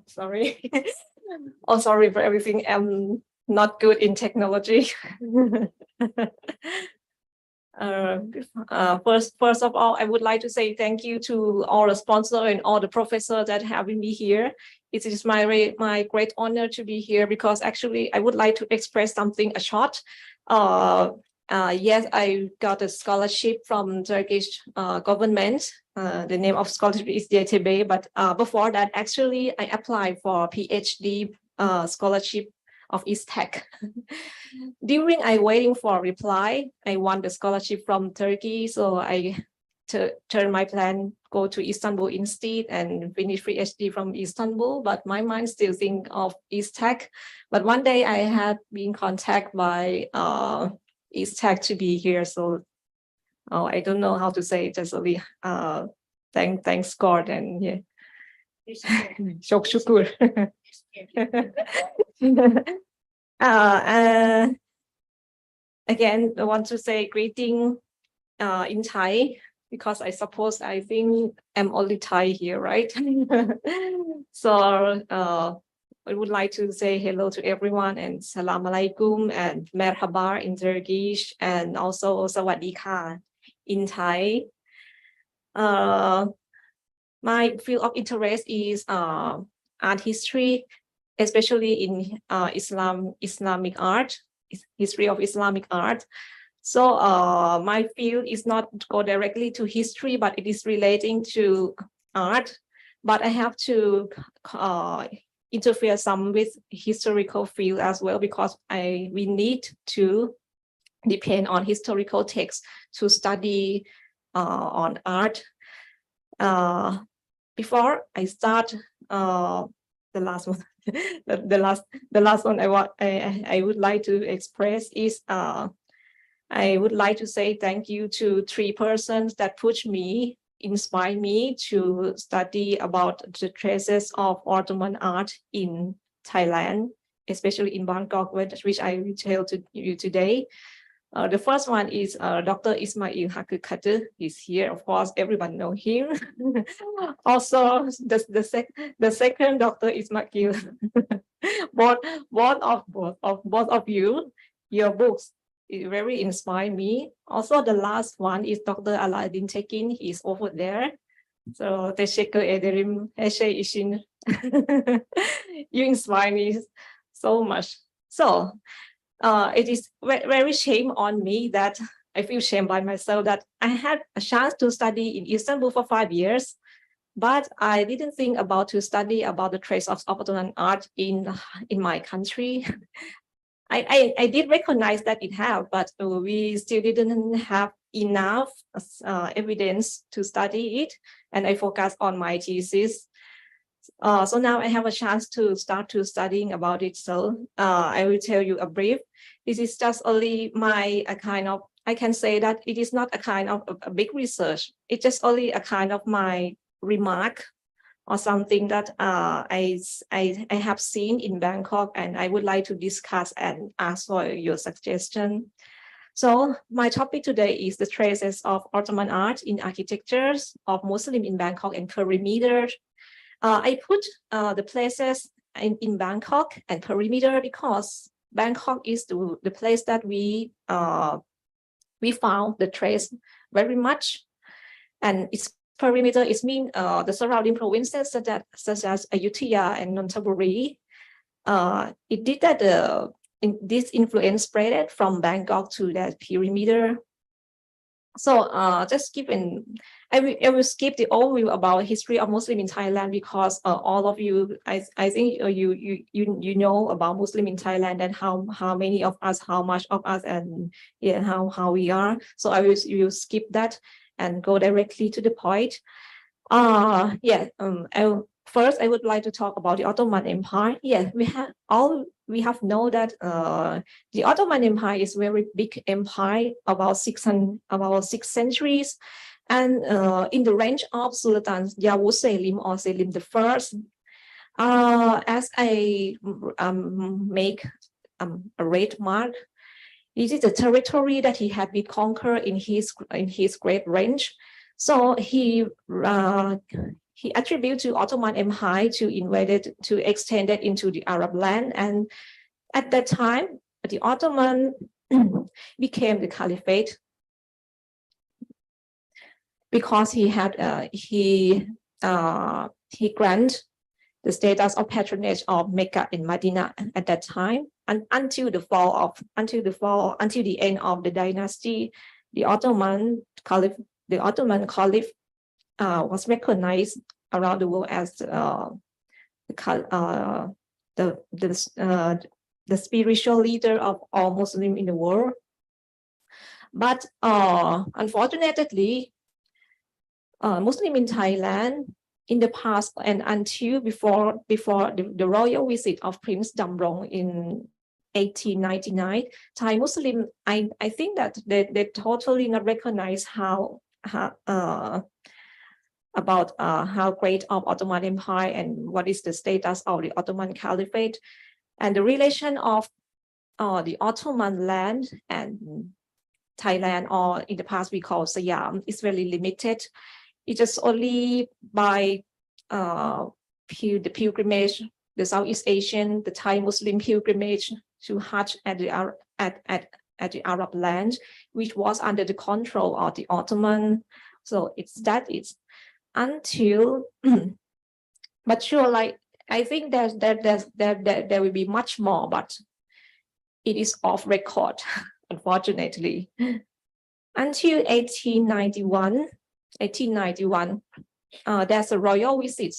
Sorry. Oh, sorry for everything. I'm not good in technology. First of all, I would like to say thank you to all the sponsors and all the professors that have me here. It is my great honor to be here because actually I would like to express something short. Yes, I got a scholarship from Turkish government. The name of scholarship is DTB, but before that, actually, I applied for PhD scholarship of ISTAC. During I waiting for a reply, I won the scholarship from Turkey, so I turn my plan, go to Istanbul instead and finish PhD from Istanbul, but my mind still think of ISTAC. But one day I had been contacted by ISTAC to be here, so I don't know how to say it, just only thanks God and yeah. Shok shukur. Again, I want to say greeting in Thai because I think I'm only Thai here, right? So I would like to say hello to everyone and salam alaikum and merhaba in Turkish and also sawadee ka in Thai. My field of interest is art history, especially in Islamic art, history of Islamic art. So my field is not go directly to history, but it is relating to art. But I have to interfere some with historical field as well, because we need to depend on historical texts to study on art. Before I start the last one, the last one I would like to express is I would like to say thank you to 3 persons that inspired me to study about the traces of Ottoman art in Thailand, especially in Bangkok, which I will tell to you today. The first one is Dr. Ismail Hakkı. He's here, of course, everyone know him. Also, the second Dr. Ismail, both of you, your books, it very inspired me. Also, the last one is Dr. Aladdin Tekin. He's over there. So, Teşekkür ederim. İşin. You inspire me so much. So, it is very shame on me that I feel shame by myself that I had a chance to study in Istanbul for 5 years, but I didn't think about to study about the trace of Ottoman art in my country. I did recognize that it have, but we still didn't have enough evidence to study it, and I focused on my thesis. So now I have a chance to start to studying about it. So I will tell you a brief. This is just only my kind of, I can say that it is not a kind of a big research. It's just only a kind of my remark or something that I have seen in Bangkok, and I would like to discuss and ask for your suggestion. So my topic today is the traces of Ottoman art in architectures of Muslim in Bangkok and perimeter. I put the places in Bangkok and perimeter because Bangkok is the place that we found the trace very much, and its perimeter is mean the surrounding provinces such as Ayutthaya and Nonthaburi. It did that this influence spread from Bangkok to that perimeter. So just I will skip the overview about history of Muslim in Thailand because all of you, I think you know about Muslim in Thailand and how many of us, how much of us, and yeah, how we are. So I will skip that and go directly to the point. First, I would like to talk about the Ottoman Empire. Yeah, we have known that the Ottoman Empire is a very big empire, about 6 centuries, and in the range of Sultans Yavuz Selim or Selim I, as I make a red mark, this is the territory that he had been conquered in his great range. So he attributed to Ottoman Empire to extend it into the Arab land, and at that time the Ottoman became the caliphate because he granted the status of patronage of Mecca and Medina at that time, and until the end of the dynasty, the Ottoman Caliph was recognized around the world as the spiritual leader of all Muslims in the world. But unfortunately, Muslim in Thailand in the past and until before the royal visit of Prince Damrong in 1899, Thai Muslim, I think that they totally not recognize how great of Ottoman Empire and what is the status of the Ottoman Caliphate, and the relation of the Ottoman land and Thailand, or in the past we call Siam, is very limited. It's just only by the pilgrimage, the Southeast Asian, the Thai Muslim pilgrimage to Hajj at the Arab land, which was under the control of the Ottoman. So it's until, but sure, like I think there will be much more, but it is off record, unfortunately. Until 1891, there's a royal visit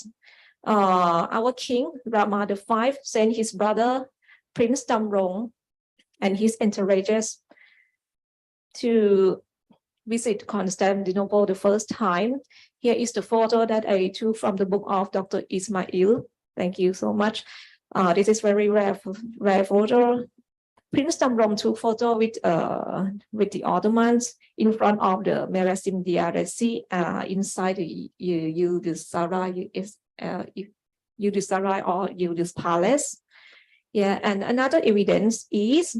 our king Rama V sent his brother Prince Damrong and his entourages to visit Constantinople the first time. Here is the photo that I took from the book of Dr. Ismail. Thank you so much. This is very rare photo. Prince Damrong took photo with the Ottomans in front of the Merasim Diaresi inside the Yildiz Sarai or Yildiz Palace. Yeah, and another evidence is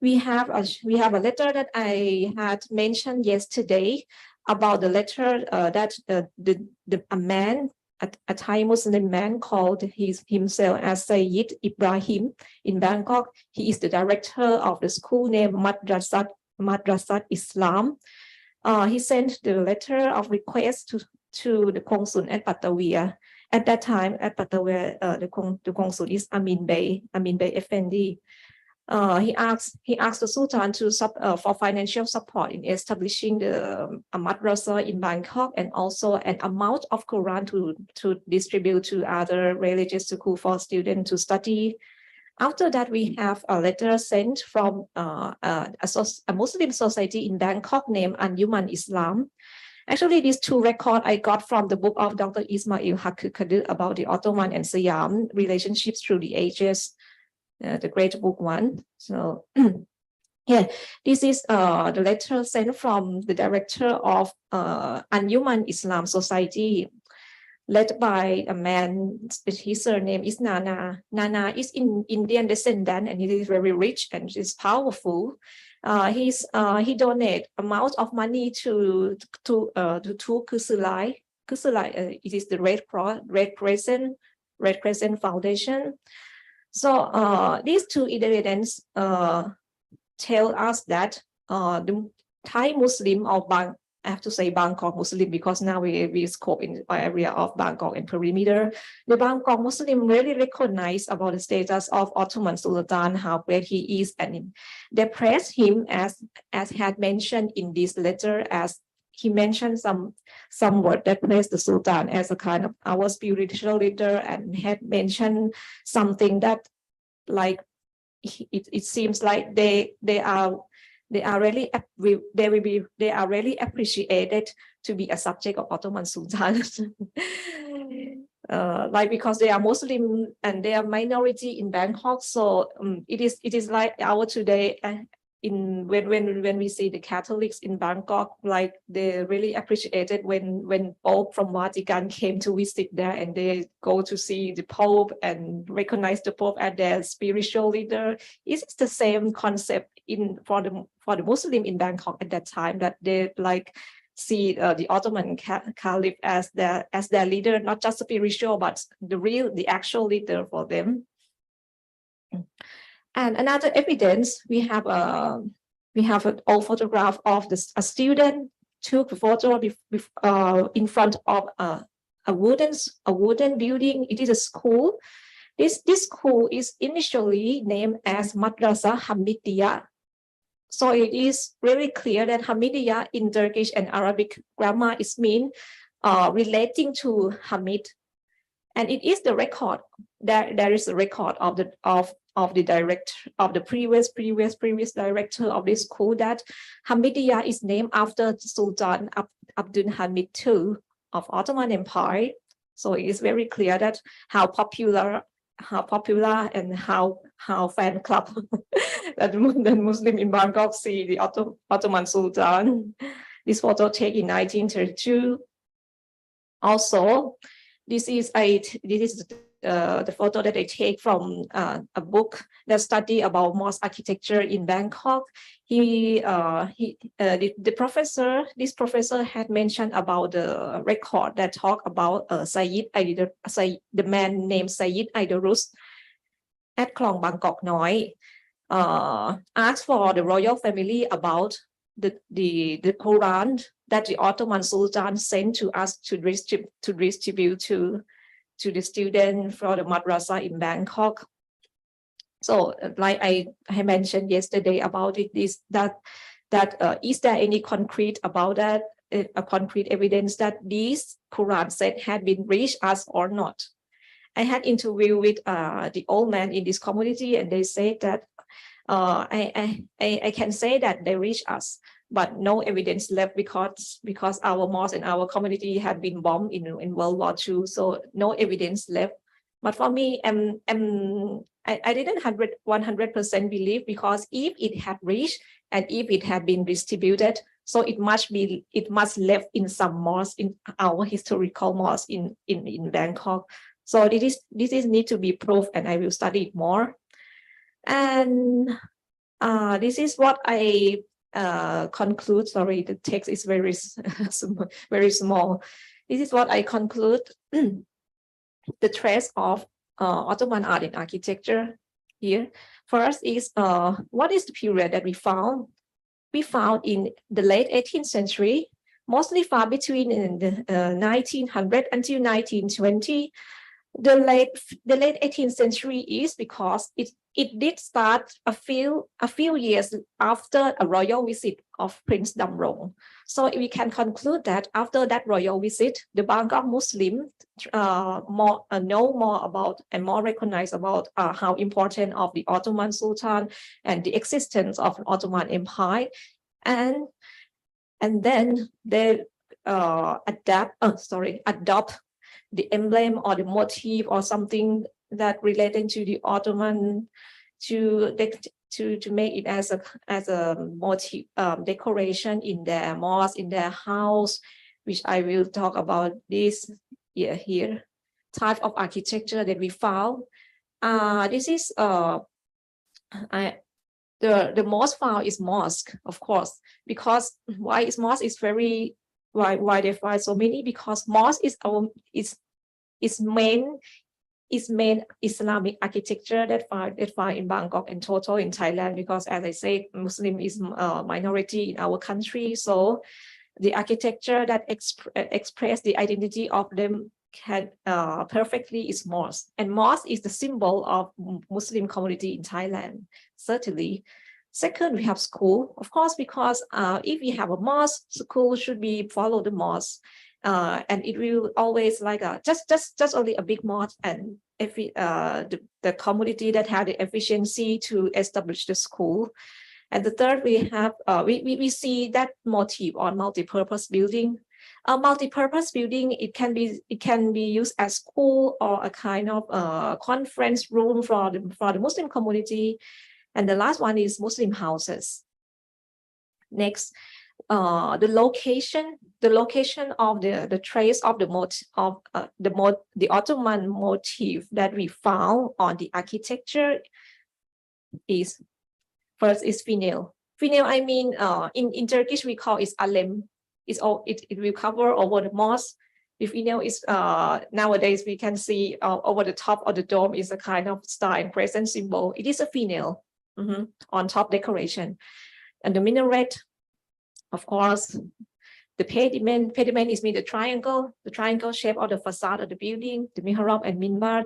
we have a letter that I had mentioned yesterday about the letter that a man, a Thai Muslim man called himself as Sayyid Ibrahim in Bangkok. He is the director of the school named Madrasat Islam. He sent the letter of request to the consul at Batavia. At that time, at Batavia, the consul is Amin Bey Efendi. He asked the Sultan for financial support in establishing a madrasa in Bangkok and also an amount of Quran to distribute to other religious schools for students to study. After that, we have a letter sent from a Muslim society in Bangkok named ISTAC-IIUM Islam. Actually, these two records I got from the book of Dr. Ismail Hakkı about the Ottoman and Siam relationships through the ages. The great book one. So yeah, this is the letter sent from the director of ISTAC-IIUM Islam Society, led by a man. His surname is Nana. Nana is in Indian descendant and he is very rich and is powerful. He donate amount of money to Kusulai. Kusulai it is the Red Crescent Foundation. So these two evidence tell us that the Thai Muslim or I have to say Bangkok Muslim because now we scope in the area of Bangkok and perimeter. The Bangkok Muslim really recognize about the status of Ottoman Sultan, how great he is, and they praise him as had mentioned in this letter, as he mentioned some word that praise the Sultan as a kind of our spiritual leader, and had mentioned something that like it seems like they are really appreciated to be a subject of Ottoman Sultan. Like because they are Muslim and they are minority in Bangkok, so it is like our today. When we see the Catholics in Bangkok, like they really appreciated when Pope from Vatican came to visit there, and they go to see the Pope and recognize the Pope as their spiritual leader. It's the same concept for the Muslim in Bangkok at that time, that they like see the Ottoman Caliph as their leader, not just spiritual, but the actual leader for them. And another evidence, we have an old photograph of a student took a photo in front of a wooden building. It is a school. This school is initially named as Madrasa Hamidiyah. So it is really clear that Hamidiyah in Turkish and Arabic grammar is mean relating to Hamid. And it is the record that there is a record of the previous director of this school, that Hamidiyah is named after Sultan Abdul Hamid II of Ottoman Empire. So it is very clear that how popular and how fan club that the Muslim in Bangkok see the Ottoman Sultan. This photo taken in 1932. Also, this is the photo that I take from a book that study about mosque architecture in Bangkok. This professor had mentioned about the record that talk about the man named Sayyid Aidarus at Klong Bangkok Noi. Asked for the royal family about the Quran that the Ottoman Sultan sent to us to distribute to the student for the madrasa in Bangkok. So like I mentioned yesterday about it, is there any concrete about that? a concrete evidence that these Quran set had been reached us or not. I had interview with the old man in this community, and they said that I can say that they reached us, but no evidence left because our mosque and our community had been bombed in World War II, so no evidence left. But for me, I didn't 100% believe, because if it had reached and if it had been distributed, so it must left in some mosque, in our historical mosque in Bangkok. So this is need to be proved, and I will study it more. And this is what I conclude. Sorry, the text is very very small. This is what I conclude. The trace of Ottoman art and architecture here. First is what is the period that we found? We found in the late 18th century, mostly far between the 1900 until 1920. The late 18th century is because it did start a few years after a royal visit of Prince Damrong. So we can conclude that after that royal visit, the Bangkok Muslim know more about and more recognize about how important of the Ottoman Sultan and the existence of an Ottoman Empire, and then they adopt the emblem or the motif or something that relating to the Ottoman to make it as a motif decoration in their mosque, in their house, which I will talk about this here type of architecture that we found. This is the most found is mosque, of course, because why is mosque is very why they find so many, because mosque is main Islamic architecture that find in Bangkok and total in Thailand, because as I said, Muslim is a minority in our country, so the architecture that express the identity of them can perfectly is mosque, and mosque is the symbol of Muslim community in Thailand, certainly. Second, we have school, of course, because if we have a mosque, school should be follow the mosque, and it will always like just only a big mosque, and if the community that have the efficiency to establish the school. And the third, we have we see that motif on multi-purpose building. A multi-purpose building, it can be used as school or a kind of conference room for the Muslim community. And the last one is Muslim houses. Next, the location of the trace of the Ottoman motif that we found on the architecture is first is female. Female, I mean, in Turkish we call it alem. It will cover over the mosque. The female is nowadays we can see over the top of the dome is a kind of star and crescent symbol. It is a female. On top decoration, and the minaret, of course, the pediment is made the triangle shape of the facade of the building, the mihrab and minbar,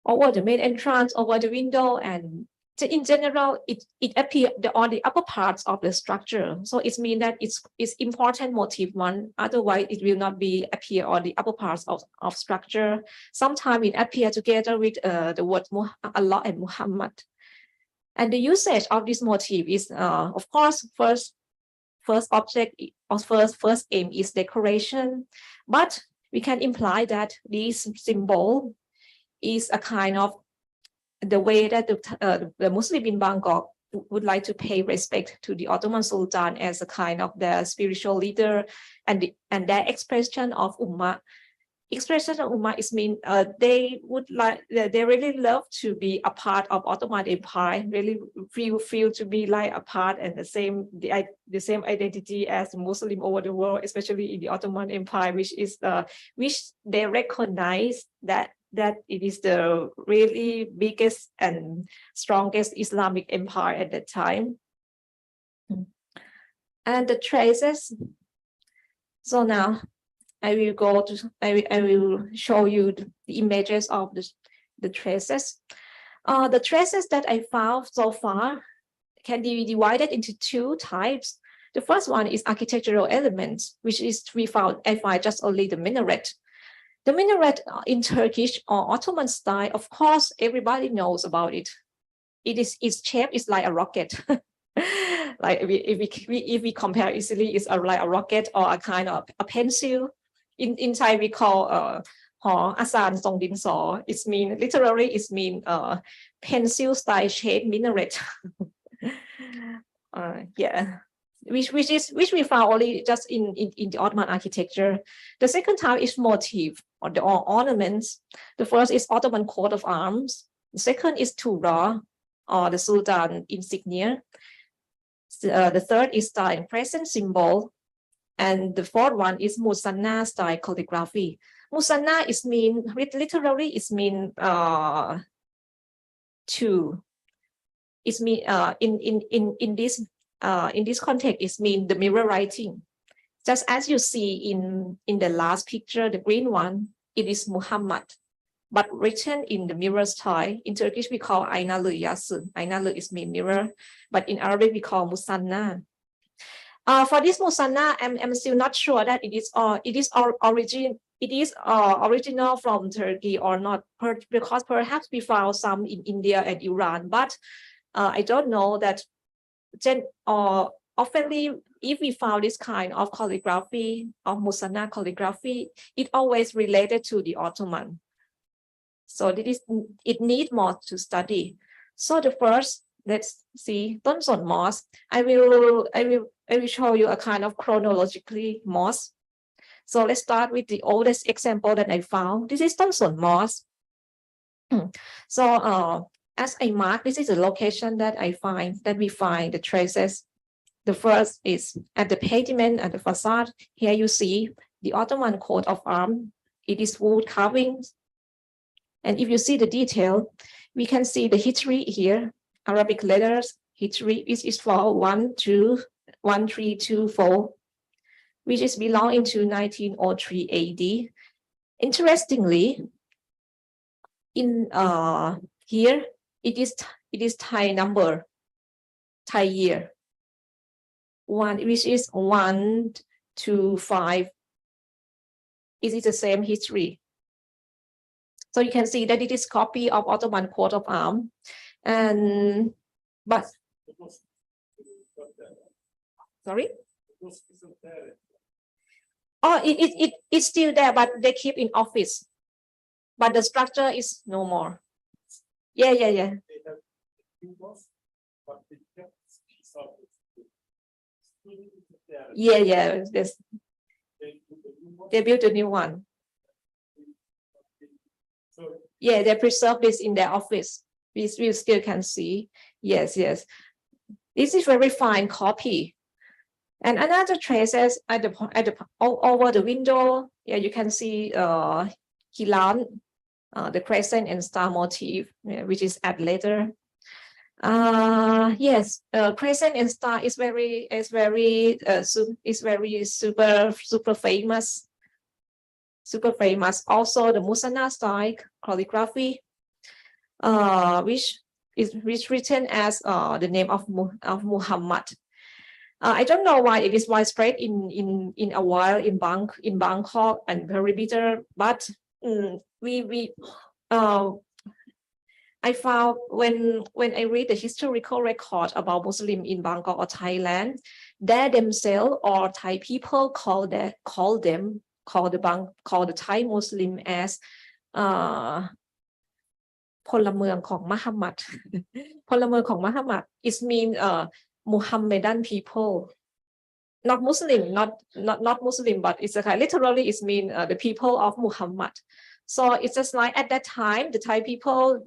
over the main entrance, over the window, and in general, it appears on the upper parts of the structure. So it means that it's important motif one. Otherwise, it will not be appear on the upper parts of structure. Sometimes it appear together with the words Allah and Muhammad. And the usage of this motif is, of course, first object or first aim is decoration, but we can imply that this symbol is a kind of the way that the Muslim in Bangkok would like to pay respect to the Ottoman Sultan as a kind of their spiritual leader, and their expression of Ummah. Expression of Ummah is mean they really love to be a part of Ottoman Empire, really feel to be like a part and the same identity as Muslim over the world, especially in the Ottoman Empire, which they recognize that it is the really biggest and strongest Islamic empire at that time. And the traces. So now I will show you the images of the traces. The traces that I found so far can be divided into two types. The first one is architectural elements, which is I find just only the minaret. The minaret in Turkish or Ottoman style, of course, everybody knows about it. Its shape is like a rocket. Like if we compare easily, it's like a rocket or a kind of a pencil. In Thai, we call Hor Asan Song Din So. It's mean literally. It's mean pencil style shape minaret. Yeah. Which we found only just in the Ottoman architecture. The second type is motif or the ornaments. The first is Ottoman coat of arms. The second is Tura or the Sultan insignia. The third is style and present symbol. And the fourth one is Musanna style calligraphy. Musanna is mean literally is mean two. It's mean in this context, it means the mirror writing. Just as you see in the last picture, the green one, it is Muhammad, but written in the mirror style. In Turkish, we call aynalı yazı. Aynalı is mean mirror, but in Arabic, we call musanna. For this musanna, I'm still not sure that it is original from Turkey or not, because perhaps we found some in India and Iran, but I don't know that. Oftenly, if we found this kind of calligraphy, of Musanna calligraphy, it always related to the Ottoman. So it needs more to study. So the first, let's see, Tonson Mosque. I will show you a kind of chronologically mosque. So let's start with the oldest example that I found. This is Tonson Mosque. So as I mark, this is the location that we find the traces. The first is at the pediment and the facade. Here you see the Ottoman coat of arms. It is wood carvings. And if you see the detail, we can see the history here, Arabic letters, history, which is for 1324, which is belonging to 1903 AD. Interestingly, in here, it is Thai number, Thai year, which is 1 to 5. It is the same history. So you can see that it is copy of Ottoman coat of arms, but sorry. Oh, it's still there, but they keep in office. But the structure is no more. Yeah. Yeah. They built a new one. Yeah, they preserve this in their office. We still can see. Yes. This is very fine copy. And another traces over the window. Yeah, you can see Hilal, the crescent and star motif, which is added later. Yes, crescent and star is very super famous. Also, the Musanna style calligraphy, which is written as the name of Muhammad. I don't know why it is widespread in a while in Bangkok and very bitter, but I found when I read the historical record about Muslim in Bangkok or Thailand, they themselves or Thai people call the Thai Muslim as พลเมืองของมุฮัมมัด พลเมืองของมุฮัมมัด it means Muhammadan people, not Muslim, not Muslim, but it's literally it means the people of Muhammad. So it's just like at that time the Thai people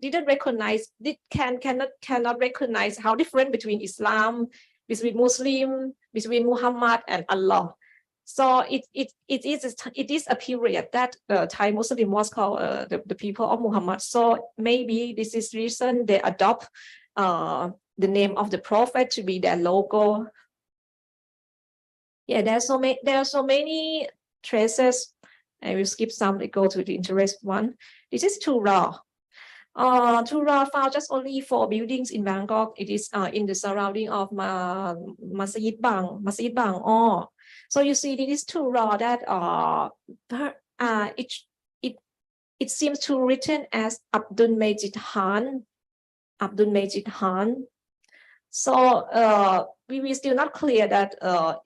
cannot recognize how different between Islam, between Muslim, between Muhammad and Allah. So it is a period that Thai Muslim was called the people of Muhammad. So maybe this is reason they adopt the name of the prophet to be their logo. Yeah, there are so many traces. I will skip some. I go to the interest one. This is too raw. Tura found just only 4 buildings in Bangkok. It is in the surrounding of Masjid Bang. Oh, so you see, this is Tura that it seems to written as Abdul Majid Khan. So we still not clear that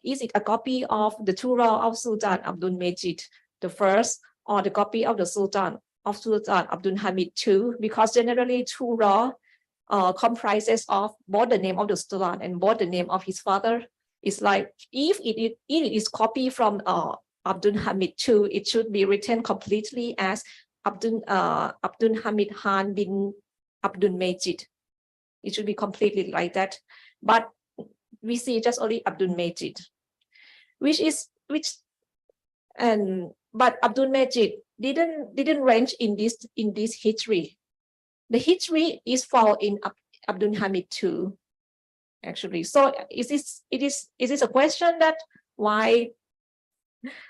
is it a copy of the Tura of Sultan Abdul Majid the first, or the copy of the Sultan Abdul Hamid II, because generally Tura comprises of both the name of the Sultan and both the name of his father. It's like if it is copy from Abdul Hamid II, it should be written completely as Abdul Hamid Khan bin Abdul Majid. It should be completely like that, but we see just only Abdul Majid, but Abdul Majid didn't range in this history. The history is found in Abdul Hamid II, actually. So is this a question that why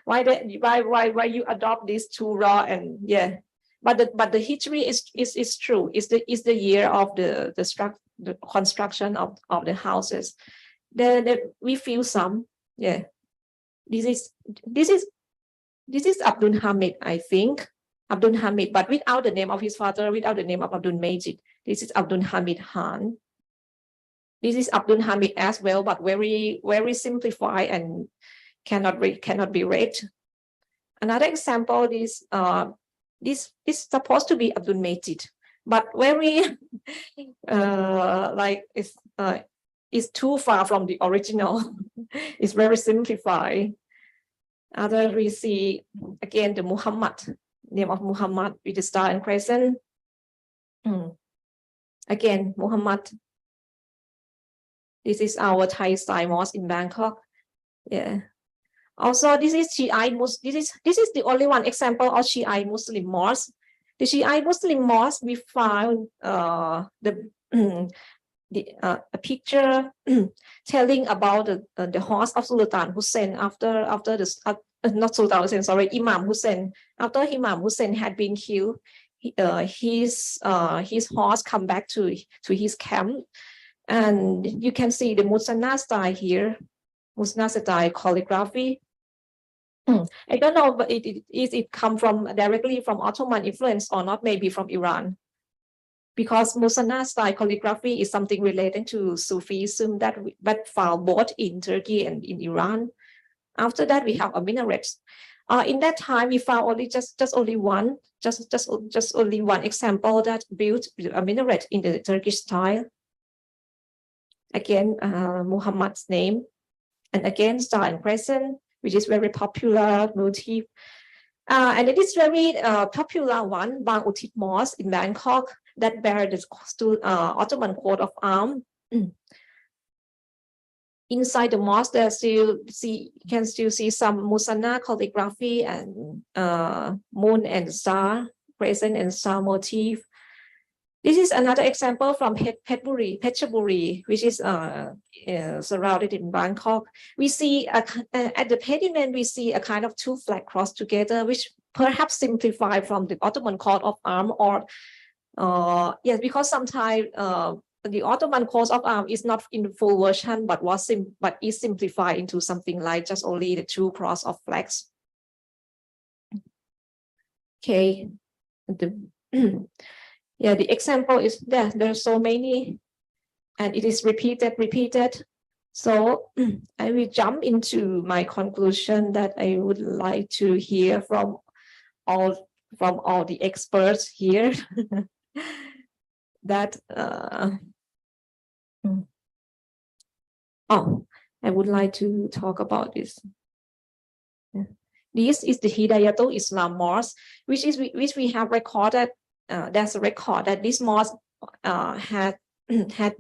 you adopt this Tura? And yeah, but the history is true. Is the year of the construction of the houses. Then we feel some, yeah. This is Abdul Hamid, I think. Abdul Hamid, but without the name of his father, without the name of Abdul Majid. This is Abdul Hamid Khan. This is Abdul Hamid as well, but very, very simplified and cannot be read. Another example is this is supposed to be Abdul Majid, but very like it's too far from the original. It's very simplified. Other we see again the Muhammad, name of Muhammad with the star and crescent. Again, Muhammad. This is our Thai style mosque in Bangkok. Yeah. Also, this is Shiite Muslim. This is the only one example of Shiite Muslim mosque. The Shiite Muslim mosque, we found a picture telling about the horse of Sultan Hussein after the not Sultan Hussein, sorry, Imam Hussein. After Imam Hussein had been killed, his horse come back to his camp, and you can see the Musanna style here, Musanna style calligraphy. I don't know, but it come from directly from Ottoman influence or not, maybe from Iran. Because Musanna style calligraphy is something related to Sufism that found both in Turkey and in Iran. After that, we have a minaret. In that time, we found only just only one example that built a minaret in the Turkish style. Again, Muhammad's name, and again star and crescent, which is very popular motif. And it is very popular one, Bang Utit Mosque in Bangkok, that bear the Ottoman coat of arms. Inside the mosque, you can still see some Musanna calligraphy and moon and star, crescent and star motif. This is another example from Phetchaburi, which is surrounded in Bangkok. We see at the pediment, we see a kind of two flag cross together, which perhaps simplified from the Ottoman coat of arms, or yes, because sometimes the Ottoman coat of arms is not in the full version, but is simplified into something like just only the two cross of flags. Okay, yeah, the example is there. There are so many, and it is repeated. So I will jump into my conclusion that I would like to hear from all the experts here. That I would like to talk about this. This is the Hidayatul Islam Mosque, which we have recorded. There's a record that this mosque had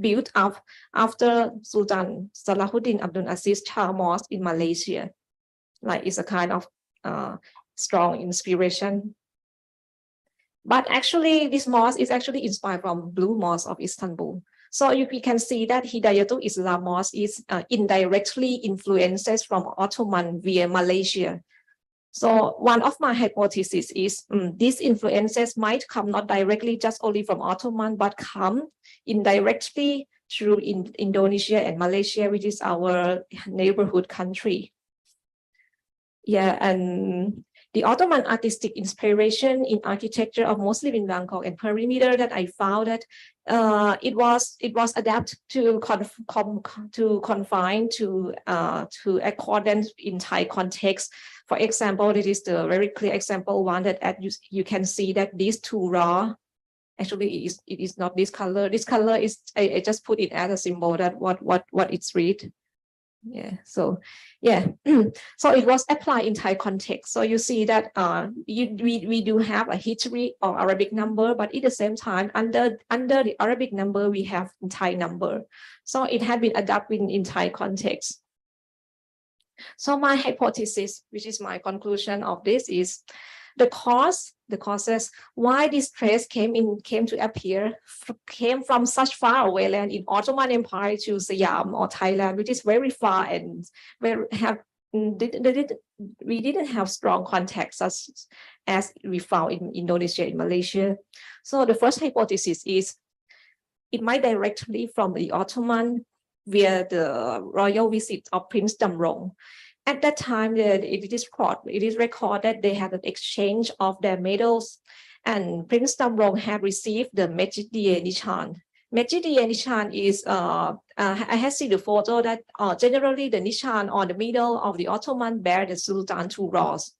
built up after Sultan Salahuddin Abdul Aziz Shah Mosque in Malaysia. Like it's a kind of strong inspiration. But actually, this mosque is actually inspired from Blue Mosque of Istanbul. So you can see that Hidayatul Islam Mosque is indirectly influences from Ottoman via Malaysia. So one of my hypotheses is these influences might come not directly just only from Ottoman, but come indirectly through Indonesia and Malaysia, which is our neighborhood country. Yeah, and the Ottoman artistic inspiration in architecture of Muslim in Bangkok and perimeter that I found that it was adapted to confine to accordance in Thai context. For example, it is the very clear example one that you can see that these two raw. Actually, it is not this color. This color is I just put it as a symbol that what it's read. Yeah. So yeah. So it was applied in Thai context. So you see that we do have a history of Arabic number, but at the same time under the Arabic number we have Thai number. So it had been adapted in Thai context. So my hypothesis, which is my conclusion of this, is the causes why this trace came to appear came from such far away land in Ottoman Empire to Siam or Thailand, which is very far and we didn't have strong contacts such as we found in Indonesia and Malaysia. So the first hypothesis is it might directly from the Ottoman via the royal visit of Prince Damrong. At that time, it is recorded they had an exchange of their medals, and Prince Damrong had received the Mejidi Nishan. Mejidi Nishan is, I have seen the photo that generally the Nishan on the middle of the Ottoman bear the Sultan two rods.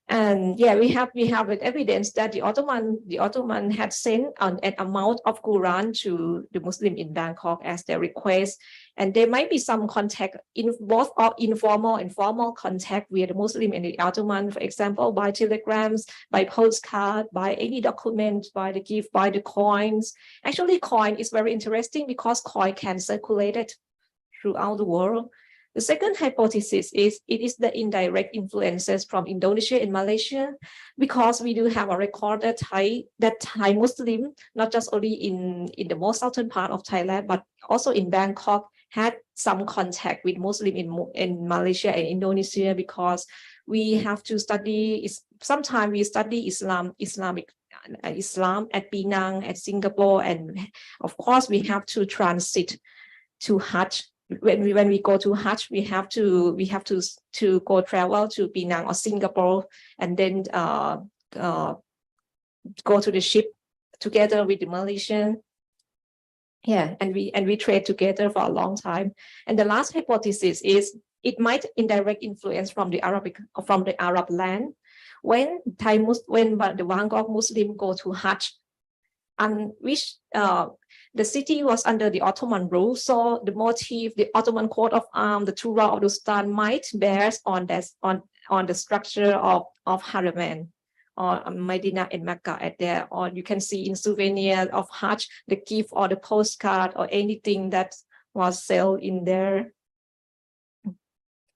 And yeah, we have evidence that the Ottoman had sent an amount of Quran to the Muslim in Bangkok as their request, and there might be some contact in both informal and formal contact with the Muslim and the Ottoman, for example, by telegrams, by postcard, by any document, by the gift, by the coins. Actually, coin is very interesting because coin can circulate it throughout the world. The second hypothesis is it is the indirect influences from Indonesia and Malaysia, because we do have a record that Thai Muslim, not just only in the most southern part of Thailand, but also in Bangkok, had some contact with Muslim in Malaysia and Indonesia, because we have to study, sometimes we study Islam at Penang, at Singapore, and of course we have to transit to Hajj. When we go to Hajj, we have to go travel to Penang or Singapore, and then go to the ship together with the Malaysian. Yeah, and we trade together for a long time. And the last hypothesis is it might indirect influence from the Arab land. When the Bangkok Muslim go to Hajj, and which the city was under the Ottoman rule, so the motif, the Ottoman coat of arms, the Tura of the Sultan might bear on the structure of Haramain or Medina and Mecca at there. Or you can see in souvenir of Hajj, the gift or the postcard or anything that was sold in there.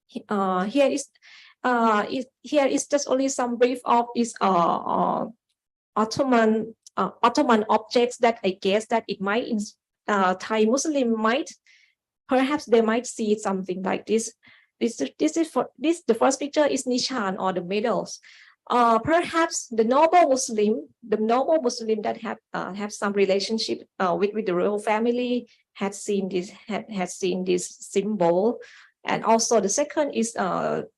Here is just only some brief of is Ottoman objects that I guess that it might Thai Muslim might perhaps they might see something like this. The first picture is Nishan or the medals. Perhaps the noble Muslim that have some relationship with the royal family had seen this symbol. And also the second is the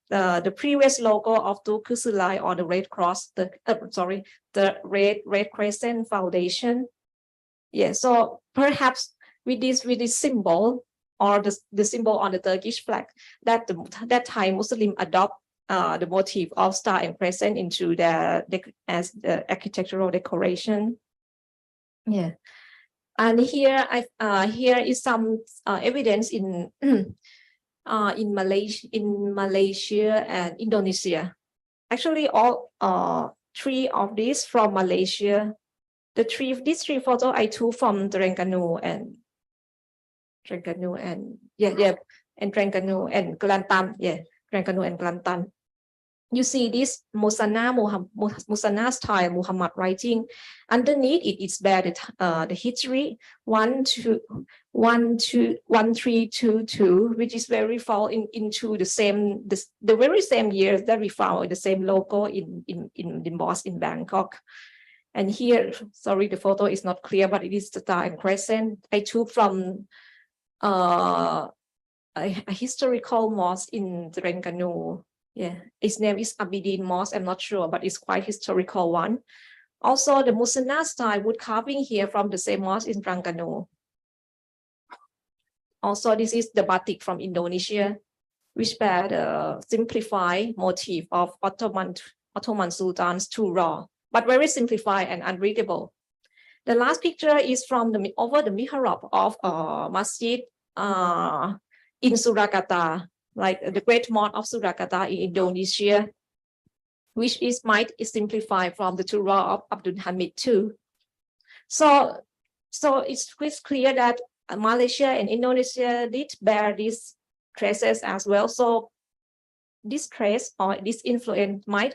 previous logo of Turkish or the Red Cross, the Red Crescent Foundation. Yeah, so perhaps with this symbol or the symbol on the Turkish flag that Thai Muslim adopt the motif of star and crescent into as the architectural decoration. Yeah, and here is some evidence in Malaysia and Indonesia. Actually, all three of these from Malaysia. These three photos I took from Terengganu and Kelantan. Yeah, Terengganu and Kelantan. You see this Musanna style Muhammad writing. Underneath it is bare the history 1322, which is very fall into the very same years that we found the same logo in the mosque in Bangkok. And here, sorry, the photo is not clear, but it is the Star and Crescent I took from a historical mosque in Terengganu. Yeah, its name is Abidin Mosque. I'm not sure, but it's quite historical one. Also, the Musanna style wood carving here from the same mosque in Terengganu. Also, this is the batik from Indonesia, which bear the simplified motif of Ottoman sultans too raw, but very simplified and unreadable. The last picture is from over the mihrab of masjid in Surakarta, like the Great Mosque of Surakarta in Indonesia, which might simplify from the Turah of Abdul Hamid too. So it's clear that Malaysia and Indonesia did bear these traces as well. So this trace or this influence might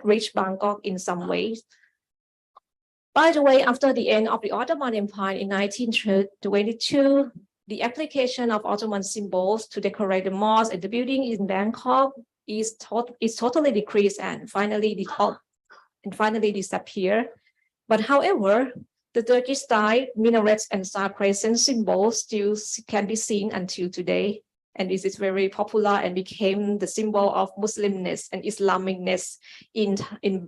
reach Bangkok in some ways. By the way, after the end of the Ottoman Empire in 1922, the application of Ottoman symbols to decorate the mosque and the building in Bangkok is totally decreased and finally disappear. But however, the Turkish style minarets and star crescent symbols still can be seen until today. And this is very popular and became the symbol of Muslimness and Islamicness in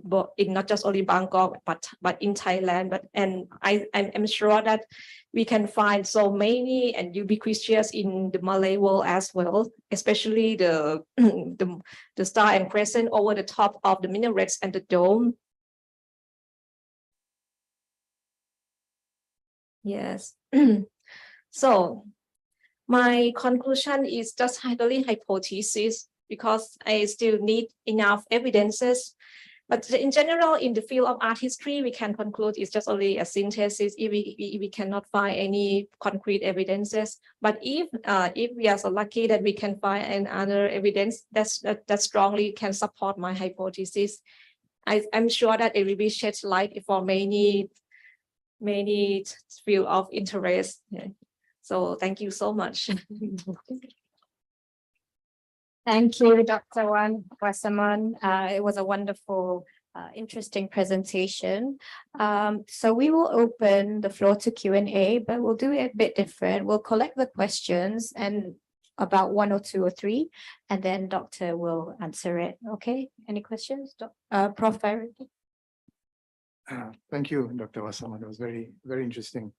not just only Bangkok, but in Thailand. I'm sure that we can find so many and ubiquitous in the Malay world as well, especially the star and crescent over the top of the minarets and the dome. Yes. So my conclusion is just really hypothesis because I still need enough evidences. But in general, in the field of art history, we can conclude it's just only a synthesis if we cannot find any concrete evidences. But if we are so lucky that we can find another evidence that strongly can support my hypothesis, I'm sure that it will be shed light for many field of interest. Yeah. So thank you so much. Thank you, Dr. Wasaman. It was a wonderful, interesting presentation. So we will open the floor to Q&A, but we'll do it a bit different. We'll collect the questions and about 1 or 2 or 3, and then Doctor will answer it. Okay, any questions? Prof. Thank you, Dr. Wasaman. It was very, very interesting.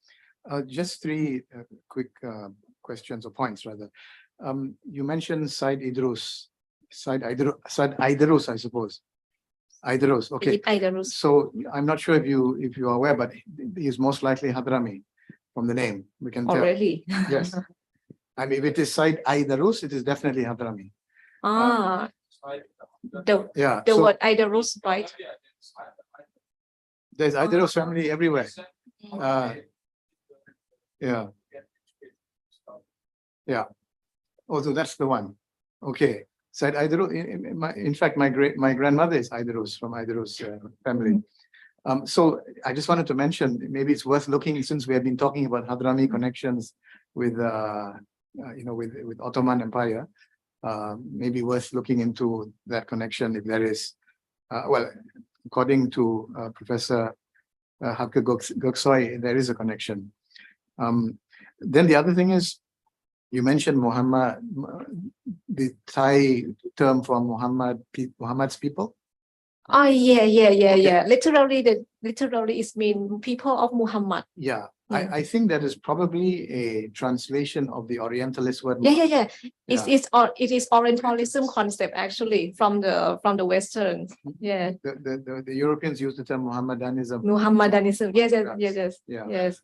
Just 3 quick questions or points rather. You mentioned Said Idrus, I suppose. Idrus, okay. Idrus. So I'm not sure if you are aware, but he's most likely Hadrami from the name. We can tell. Really? Yes. I mean, if it is Said Idrus, it is definitely Hadrami. The word Idrus, right? There's Idrus family everywhere. Yeah. Oh, so that's the one. Okay. Said Idrus. In fact, my grandmother is Idrus from Idrus family. So I just wanted to mention, maybe it's worth looking, since we have been talking about Hadrami connections with with Ottoman Empire. Maybe worth looking into that connection if there is. Well, according to Professor Hakkı Göksoy, there is a connection. Then the other thing is, you mentioned Muhammad, the Thai term for Muhammad's people. Oh yeah. Literally it means people of Muhammad. Yeah. I think that is probably a translation of the Orientalist word. Yeah. It is Orientalism concept actually from the Western. Yeah. The Europeans use the term Muhammadanism. Yes. Yeah. Yes.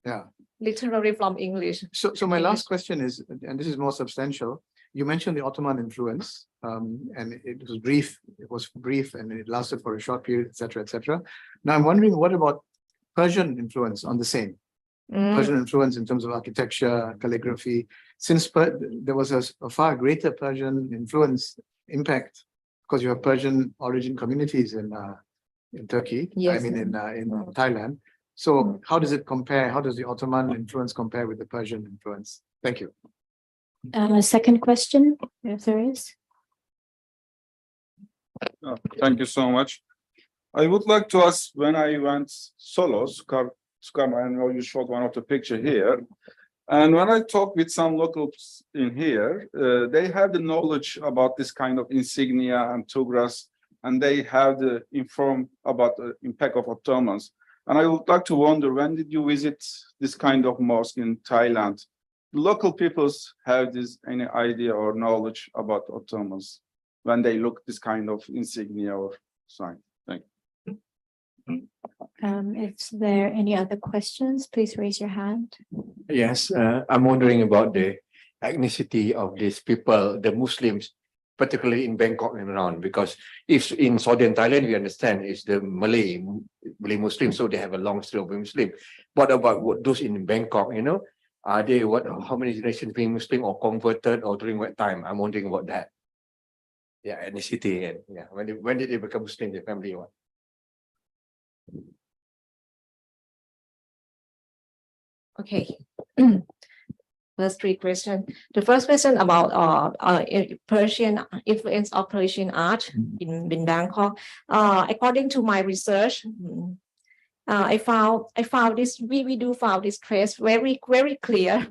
Yeah. Literally from English. So my last question is, and this is more substantial. You mentioned the Ottoman influence, and it was brief. It was brief, and it lasted for a short period, etc., etc. Now I'm wondering, what about Persian influence on the same? Persian influence in terms of architecture, calligraphy. Since there was a far greater Persian influence impact? Because you have Persian origin communities in Turkey, Yes. in Thailand. So how does it compare? How does the Ottoman influence compare with the Persian influence? Thank you. Second question, if there is. Thank you so much. I would like to ask, when I went solo, I know you showed one of the picture here. And when I talk with some locals in here, they have the knowledge about this kind of insignia and tugras, and they have the inform about the impact of Ottomans. And I would like to wonder, when did you visit this kind of mosque in Thailand? Local peoples have this any idea or knowledge about Ottomans when they look this kind of insignia or sign? Thank you. Is there any other questions? Please raise your hand. Yes, I'm wondering about the ethnicity of these people, the Muslims, particularly in Bangkok and around, because if in southern Thailand, we understand it's the Malay Muslims, so they have a long history of being Muslim. What about those in Bangkok, you know? Are they how many generations being Muslim or converted or during what time? I'm wondering about that. Yeah, ethnicity and yeah, when did they become Muslim, the family one? Okay. First three questions. The first question about Persian influence of Persian art in Bangkok. According to my research, I found this. We do found this trace very clear,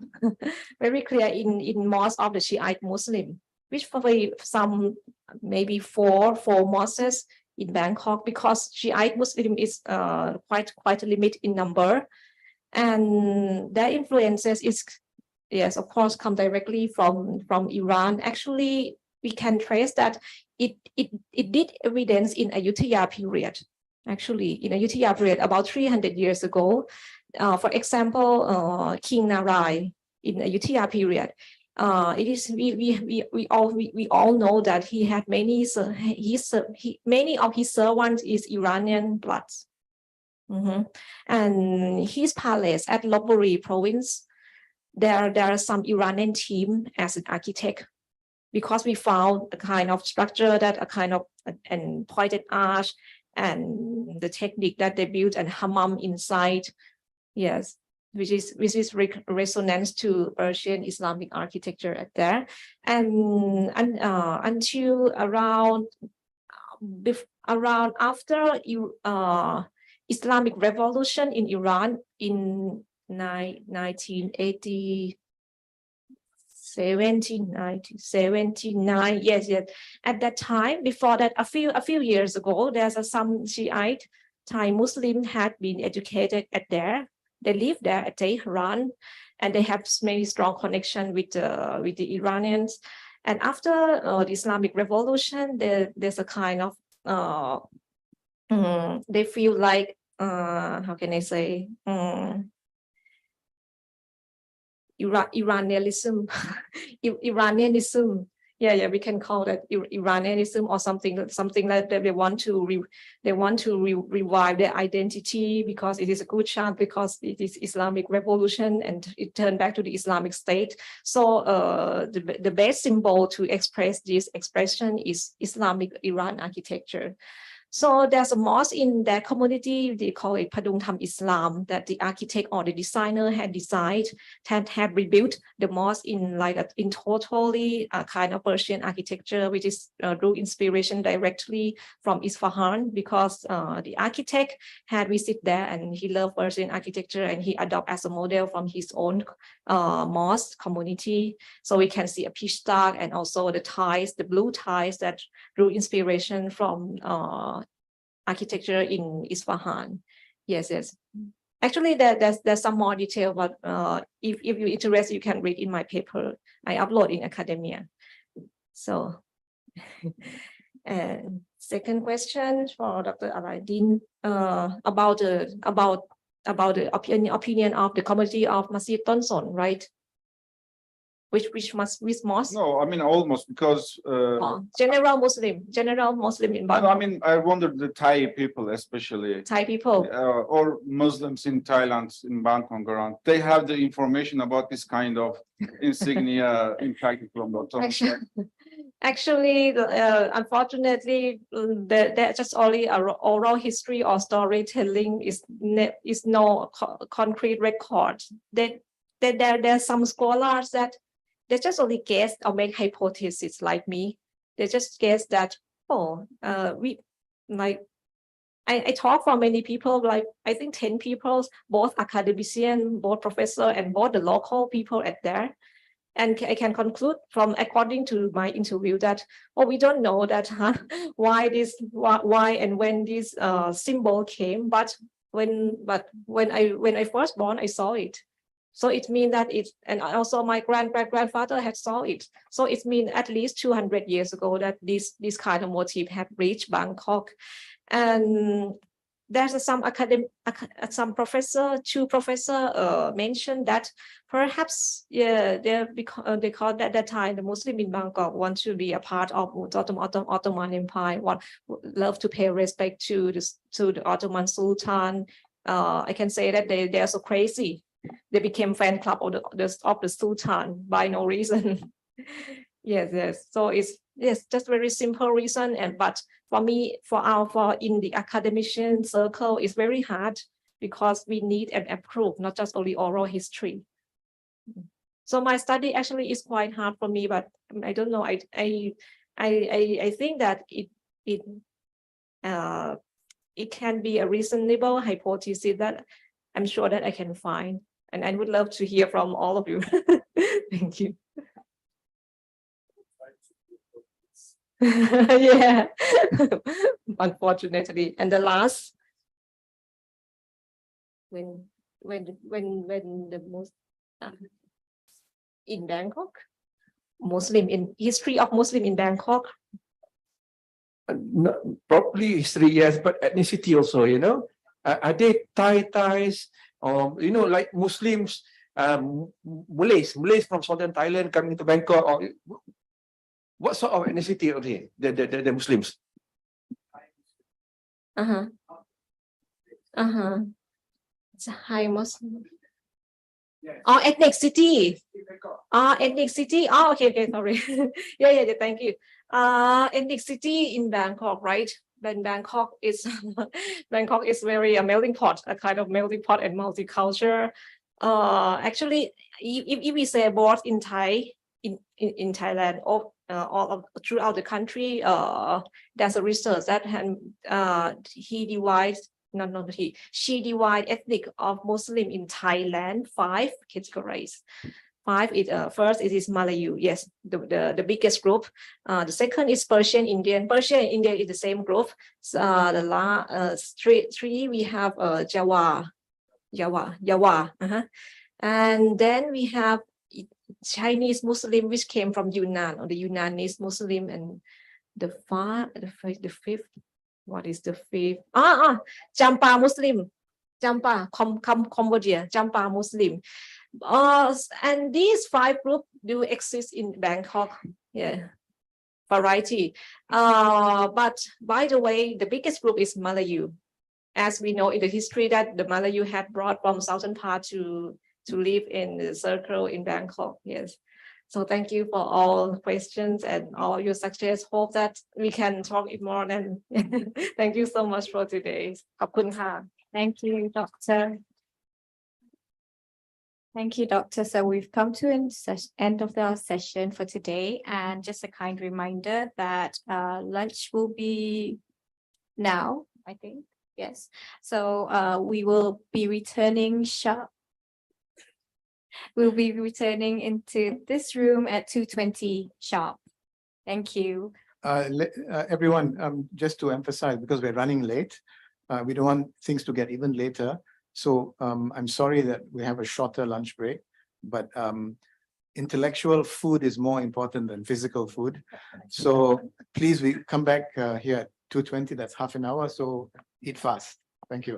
very clear in most of the Shiite Muslim, which for some maybe four mosques in Bangkok, because Shiite Muslim is quite a limit in number, and their influences is, yes, of course, come directly from Iran. Actually, we can trace that it did evidence in Ayutthaya period. Actually, in Ayutthaya period, about 300 years ago, for example, King Narai in Ayutthaya period, it is we all know that he had many of his servants is Iranian blood, and his palace at Lopburi province, there are some Iranian team as an architect, because we found a kind of structure that a kind of and pointed arch and the technique that they built and hammam inside, yes, which is resonance to Persian Islamic architecture at there, and until around after Islamic revolution in Iran in 1980. 1779, yes. At that time, before that, a few years ago, there's some Shiite Thai Muslim had been educated at there. They live there at Tehran, and they have many strong connection with the Iranians. And after the Islamic Revolution, there's a kind of they feel like how can I say? Iranianism, yeah, we can call that Iranianism or something like that. They want to revive their identity, because it is a good chance, because it is Islamic revolution and it turned back to the Islamic State. So the best symbol to express this expression is Islamic Iran architecture. So there's a mosque in that community, they call it Padung Tham Islam, that the architect or the designer had designed, had rebuilt the mosque in in totally a kind of Persian architecture, which is drew inspiration directly from Isfahan, because the architect had visited there and he loved Persian architecture, and he adopted as a model from his own mosque community. So we can see a pitch dark, and also the tiles, the blue tiles that drew inspiration from architecture in Isfahan. Yes. Actually, there's some more detail, but if you're interested, you can read in my paper. I upload in academia. So, and second question for Dr. Aladdin about the opinion of the community of Masjid Tonson, right? Which mosque? No, I mean almost, because general Muslim in Bangkok. I mean, I wonder the Thai people, especially Thai people or Muslims in Thailand, in Bangkok around, they have the information about this kind of insignia impact from the Ottoman. Actually, unfortunately, there just only oral history or storytelling is no concrete record. There's some scholars that they just only guess or make hypotheses like me. They just guess that, I talk for many people, like I think 10 people, both academicians, both professor, and both the local people at there. And I can conclude from according to my interview that, we don't know that why and when this symbol came, but when I first born, I saw it. So it means that and also my grandfather had saw it. So it means at least 200 years ago that this kind of motif had reached Bangkok. And there's some two professor mentioned that perhaps, they called at that time the Muslim in Bangkok want to be a part of Ottoman Empire, love to pay respect to the Ottoman Sultan. I can say that they are so crazy. They became fan club of the Sultan by no reason. Yes. So it's just very simple reason. But for me, for in the academician circle, it's very hard because we need an approve, not just only oral history. So my study actually is quite hard for me, but I don't know. I think that it can be a reasonable hypothesis that I'm sure that I can find. And I would love to hear from all of you. Thank you. Yeah, unfortunately. And the last, when the most in Bangkok, history of Muslim in Bangkok. Probably history, yes, but ethnicity also, are they Thais, or, like Muslims, Malays from southern Thailand coming to Bangkok, or what sort of ethnicity are they, the Muslims? It's a high Muslim. Ethnicity. Ethnicity. Okay, sorry. Yeah, thank you. Ethnicity in Bangkok, right? Then Bangkok is very a melting pot, a kind of melting pot and multicultural. Actually, if we say both in Thailand or all throughout the country, there's a research that she divides ethnic of Muslim in Thailand 5 categories. 5 is first it is Malay, yes, the biggest group. The second is Persian Indian. Persian and Indian is the same group. The last three we have Jawa. And then we have Chinese Muslim, which came from Yunnan, or the Yunnanese Muslim, and the fifth. What is the fifth? Champa Muslim. Champa, Cambodia, Champa Muslim. And these 5 groups do exist in Bangkok. Yeah, variety. But by the way, the biggest group is Malay. As we know in the history that the Malay had brought from southern part to live in the circle in Bangkok. Yes. So thank you for all the questions and all your success. Hope that we can talk it more. Than thank you so much for today. ขอบคุณค่ะ. Thank you, Doctor. Thank you, Doctor. So we've come to an end of our session for today. And just a kind reminder that lunch will be now, I think. Yes. So we will be returning sharp. We'll be returning into this room at 2:20 sharp. Thank you. Everyone, just to emphasize, because we're running late, we don't want things to get even later. So I'm sorry that we have a shorter lunch break, but intellectual food is more important than physical food. So please, we come back here at 2:20, that's half an hour. So eat fast. Thank you.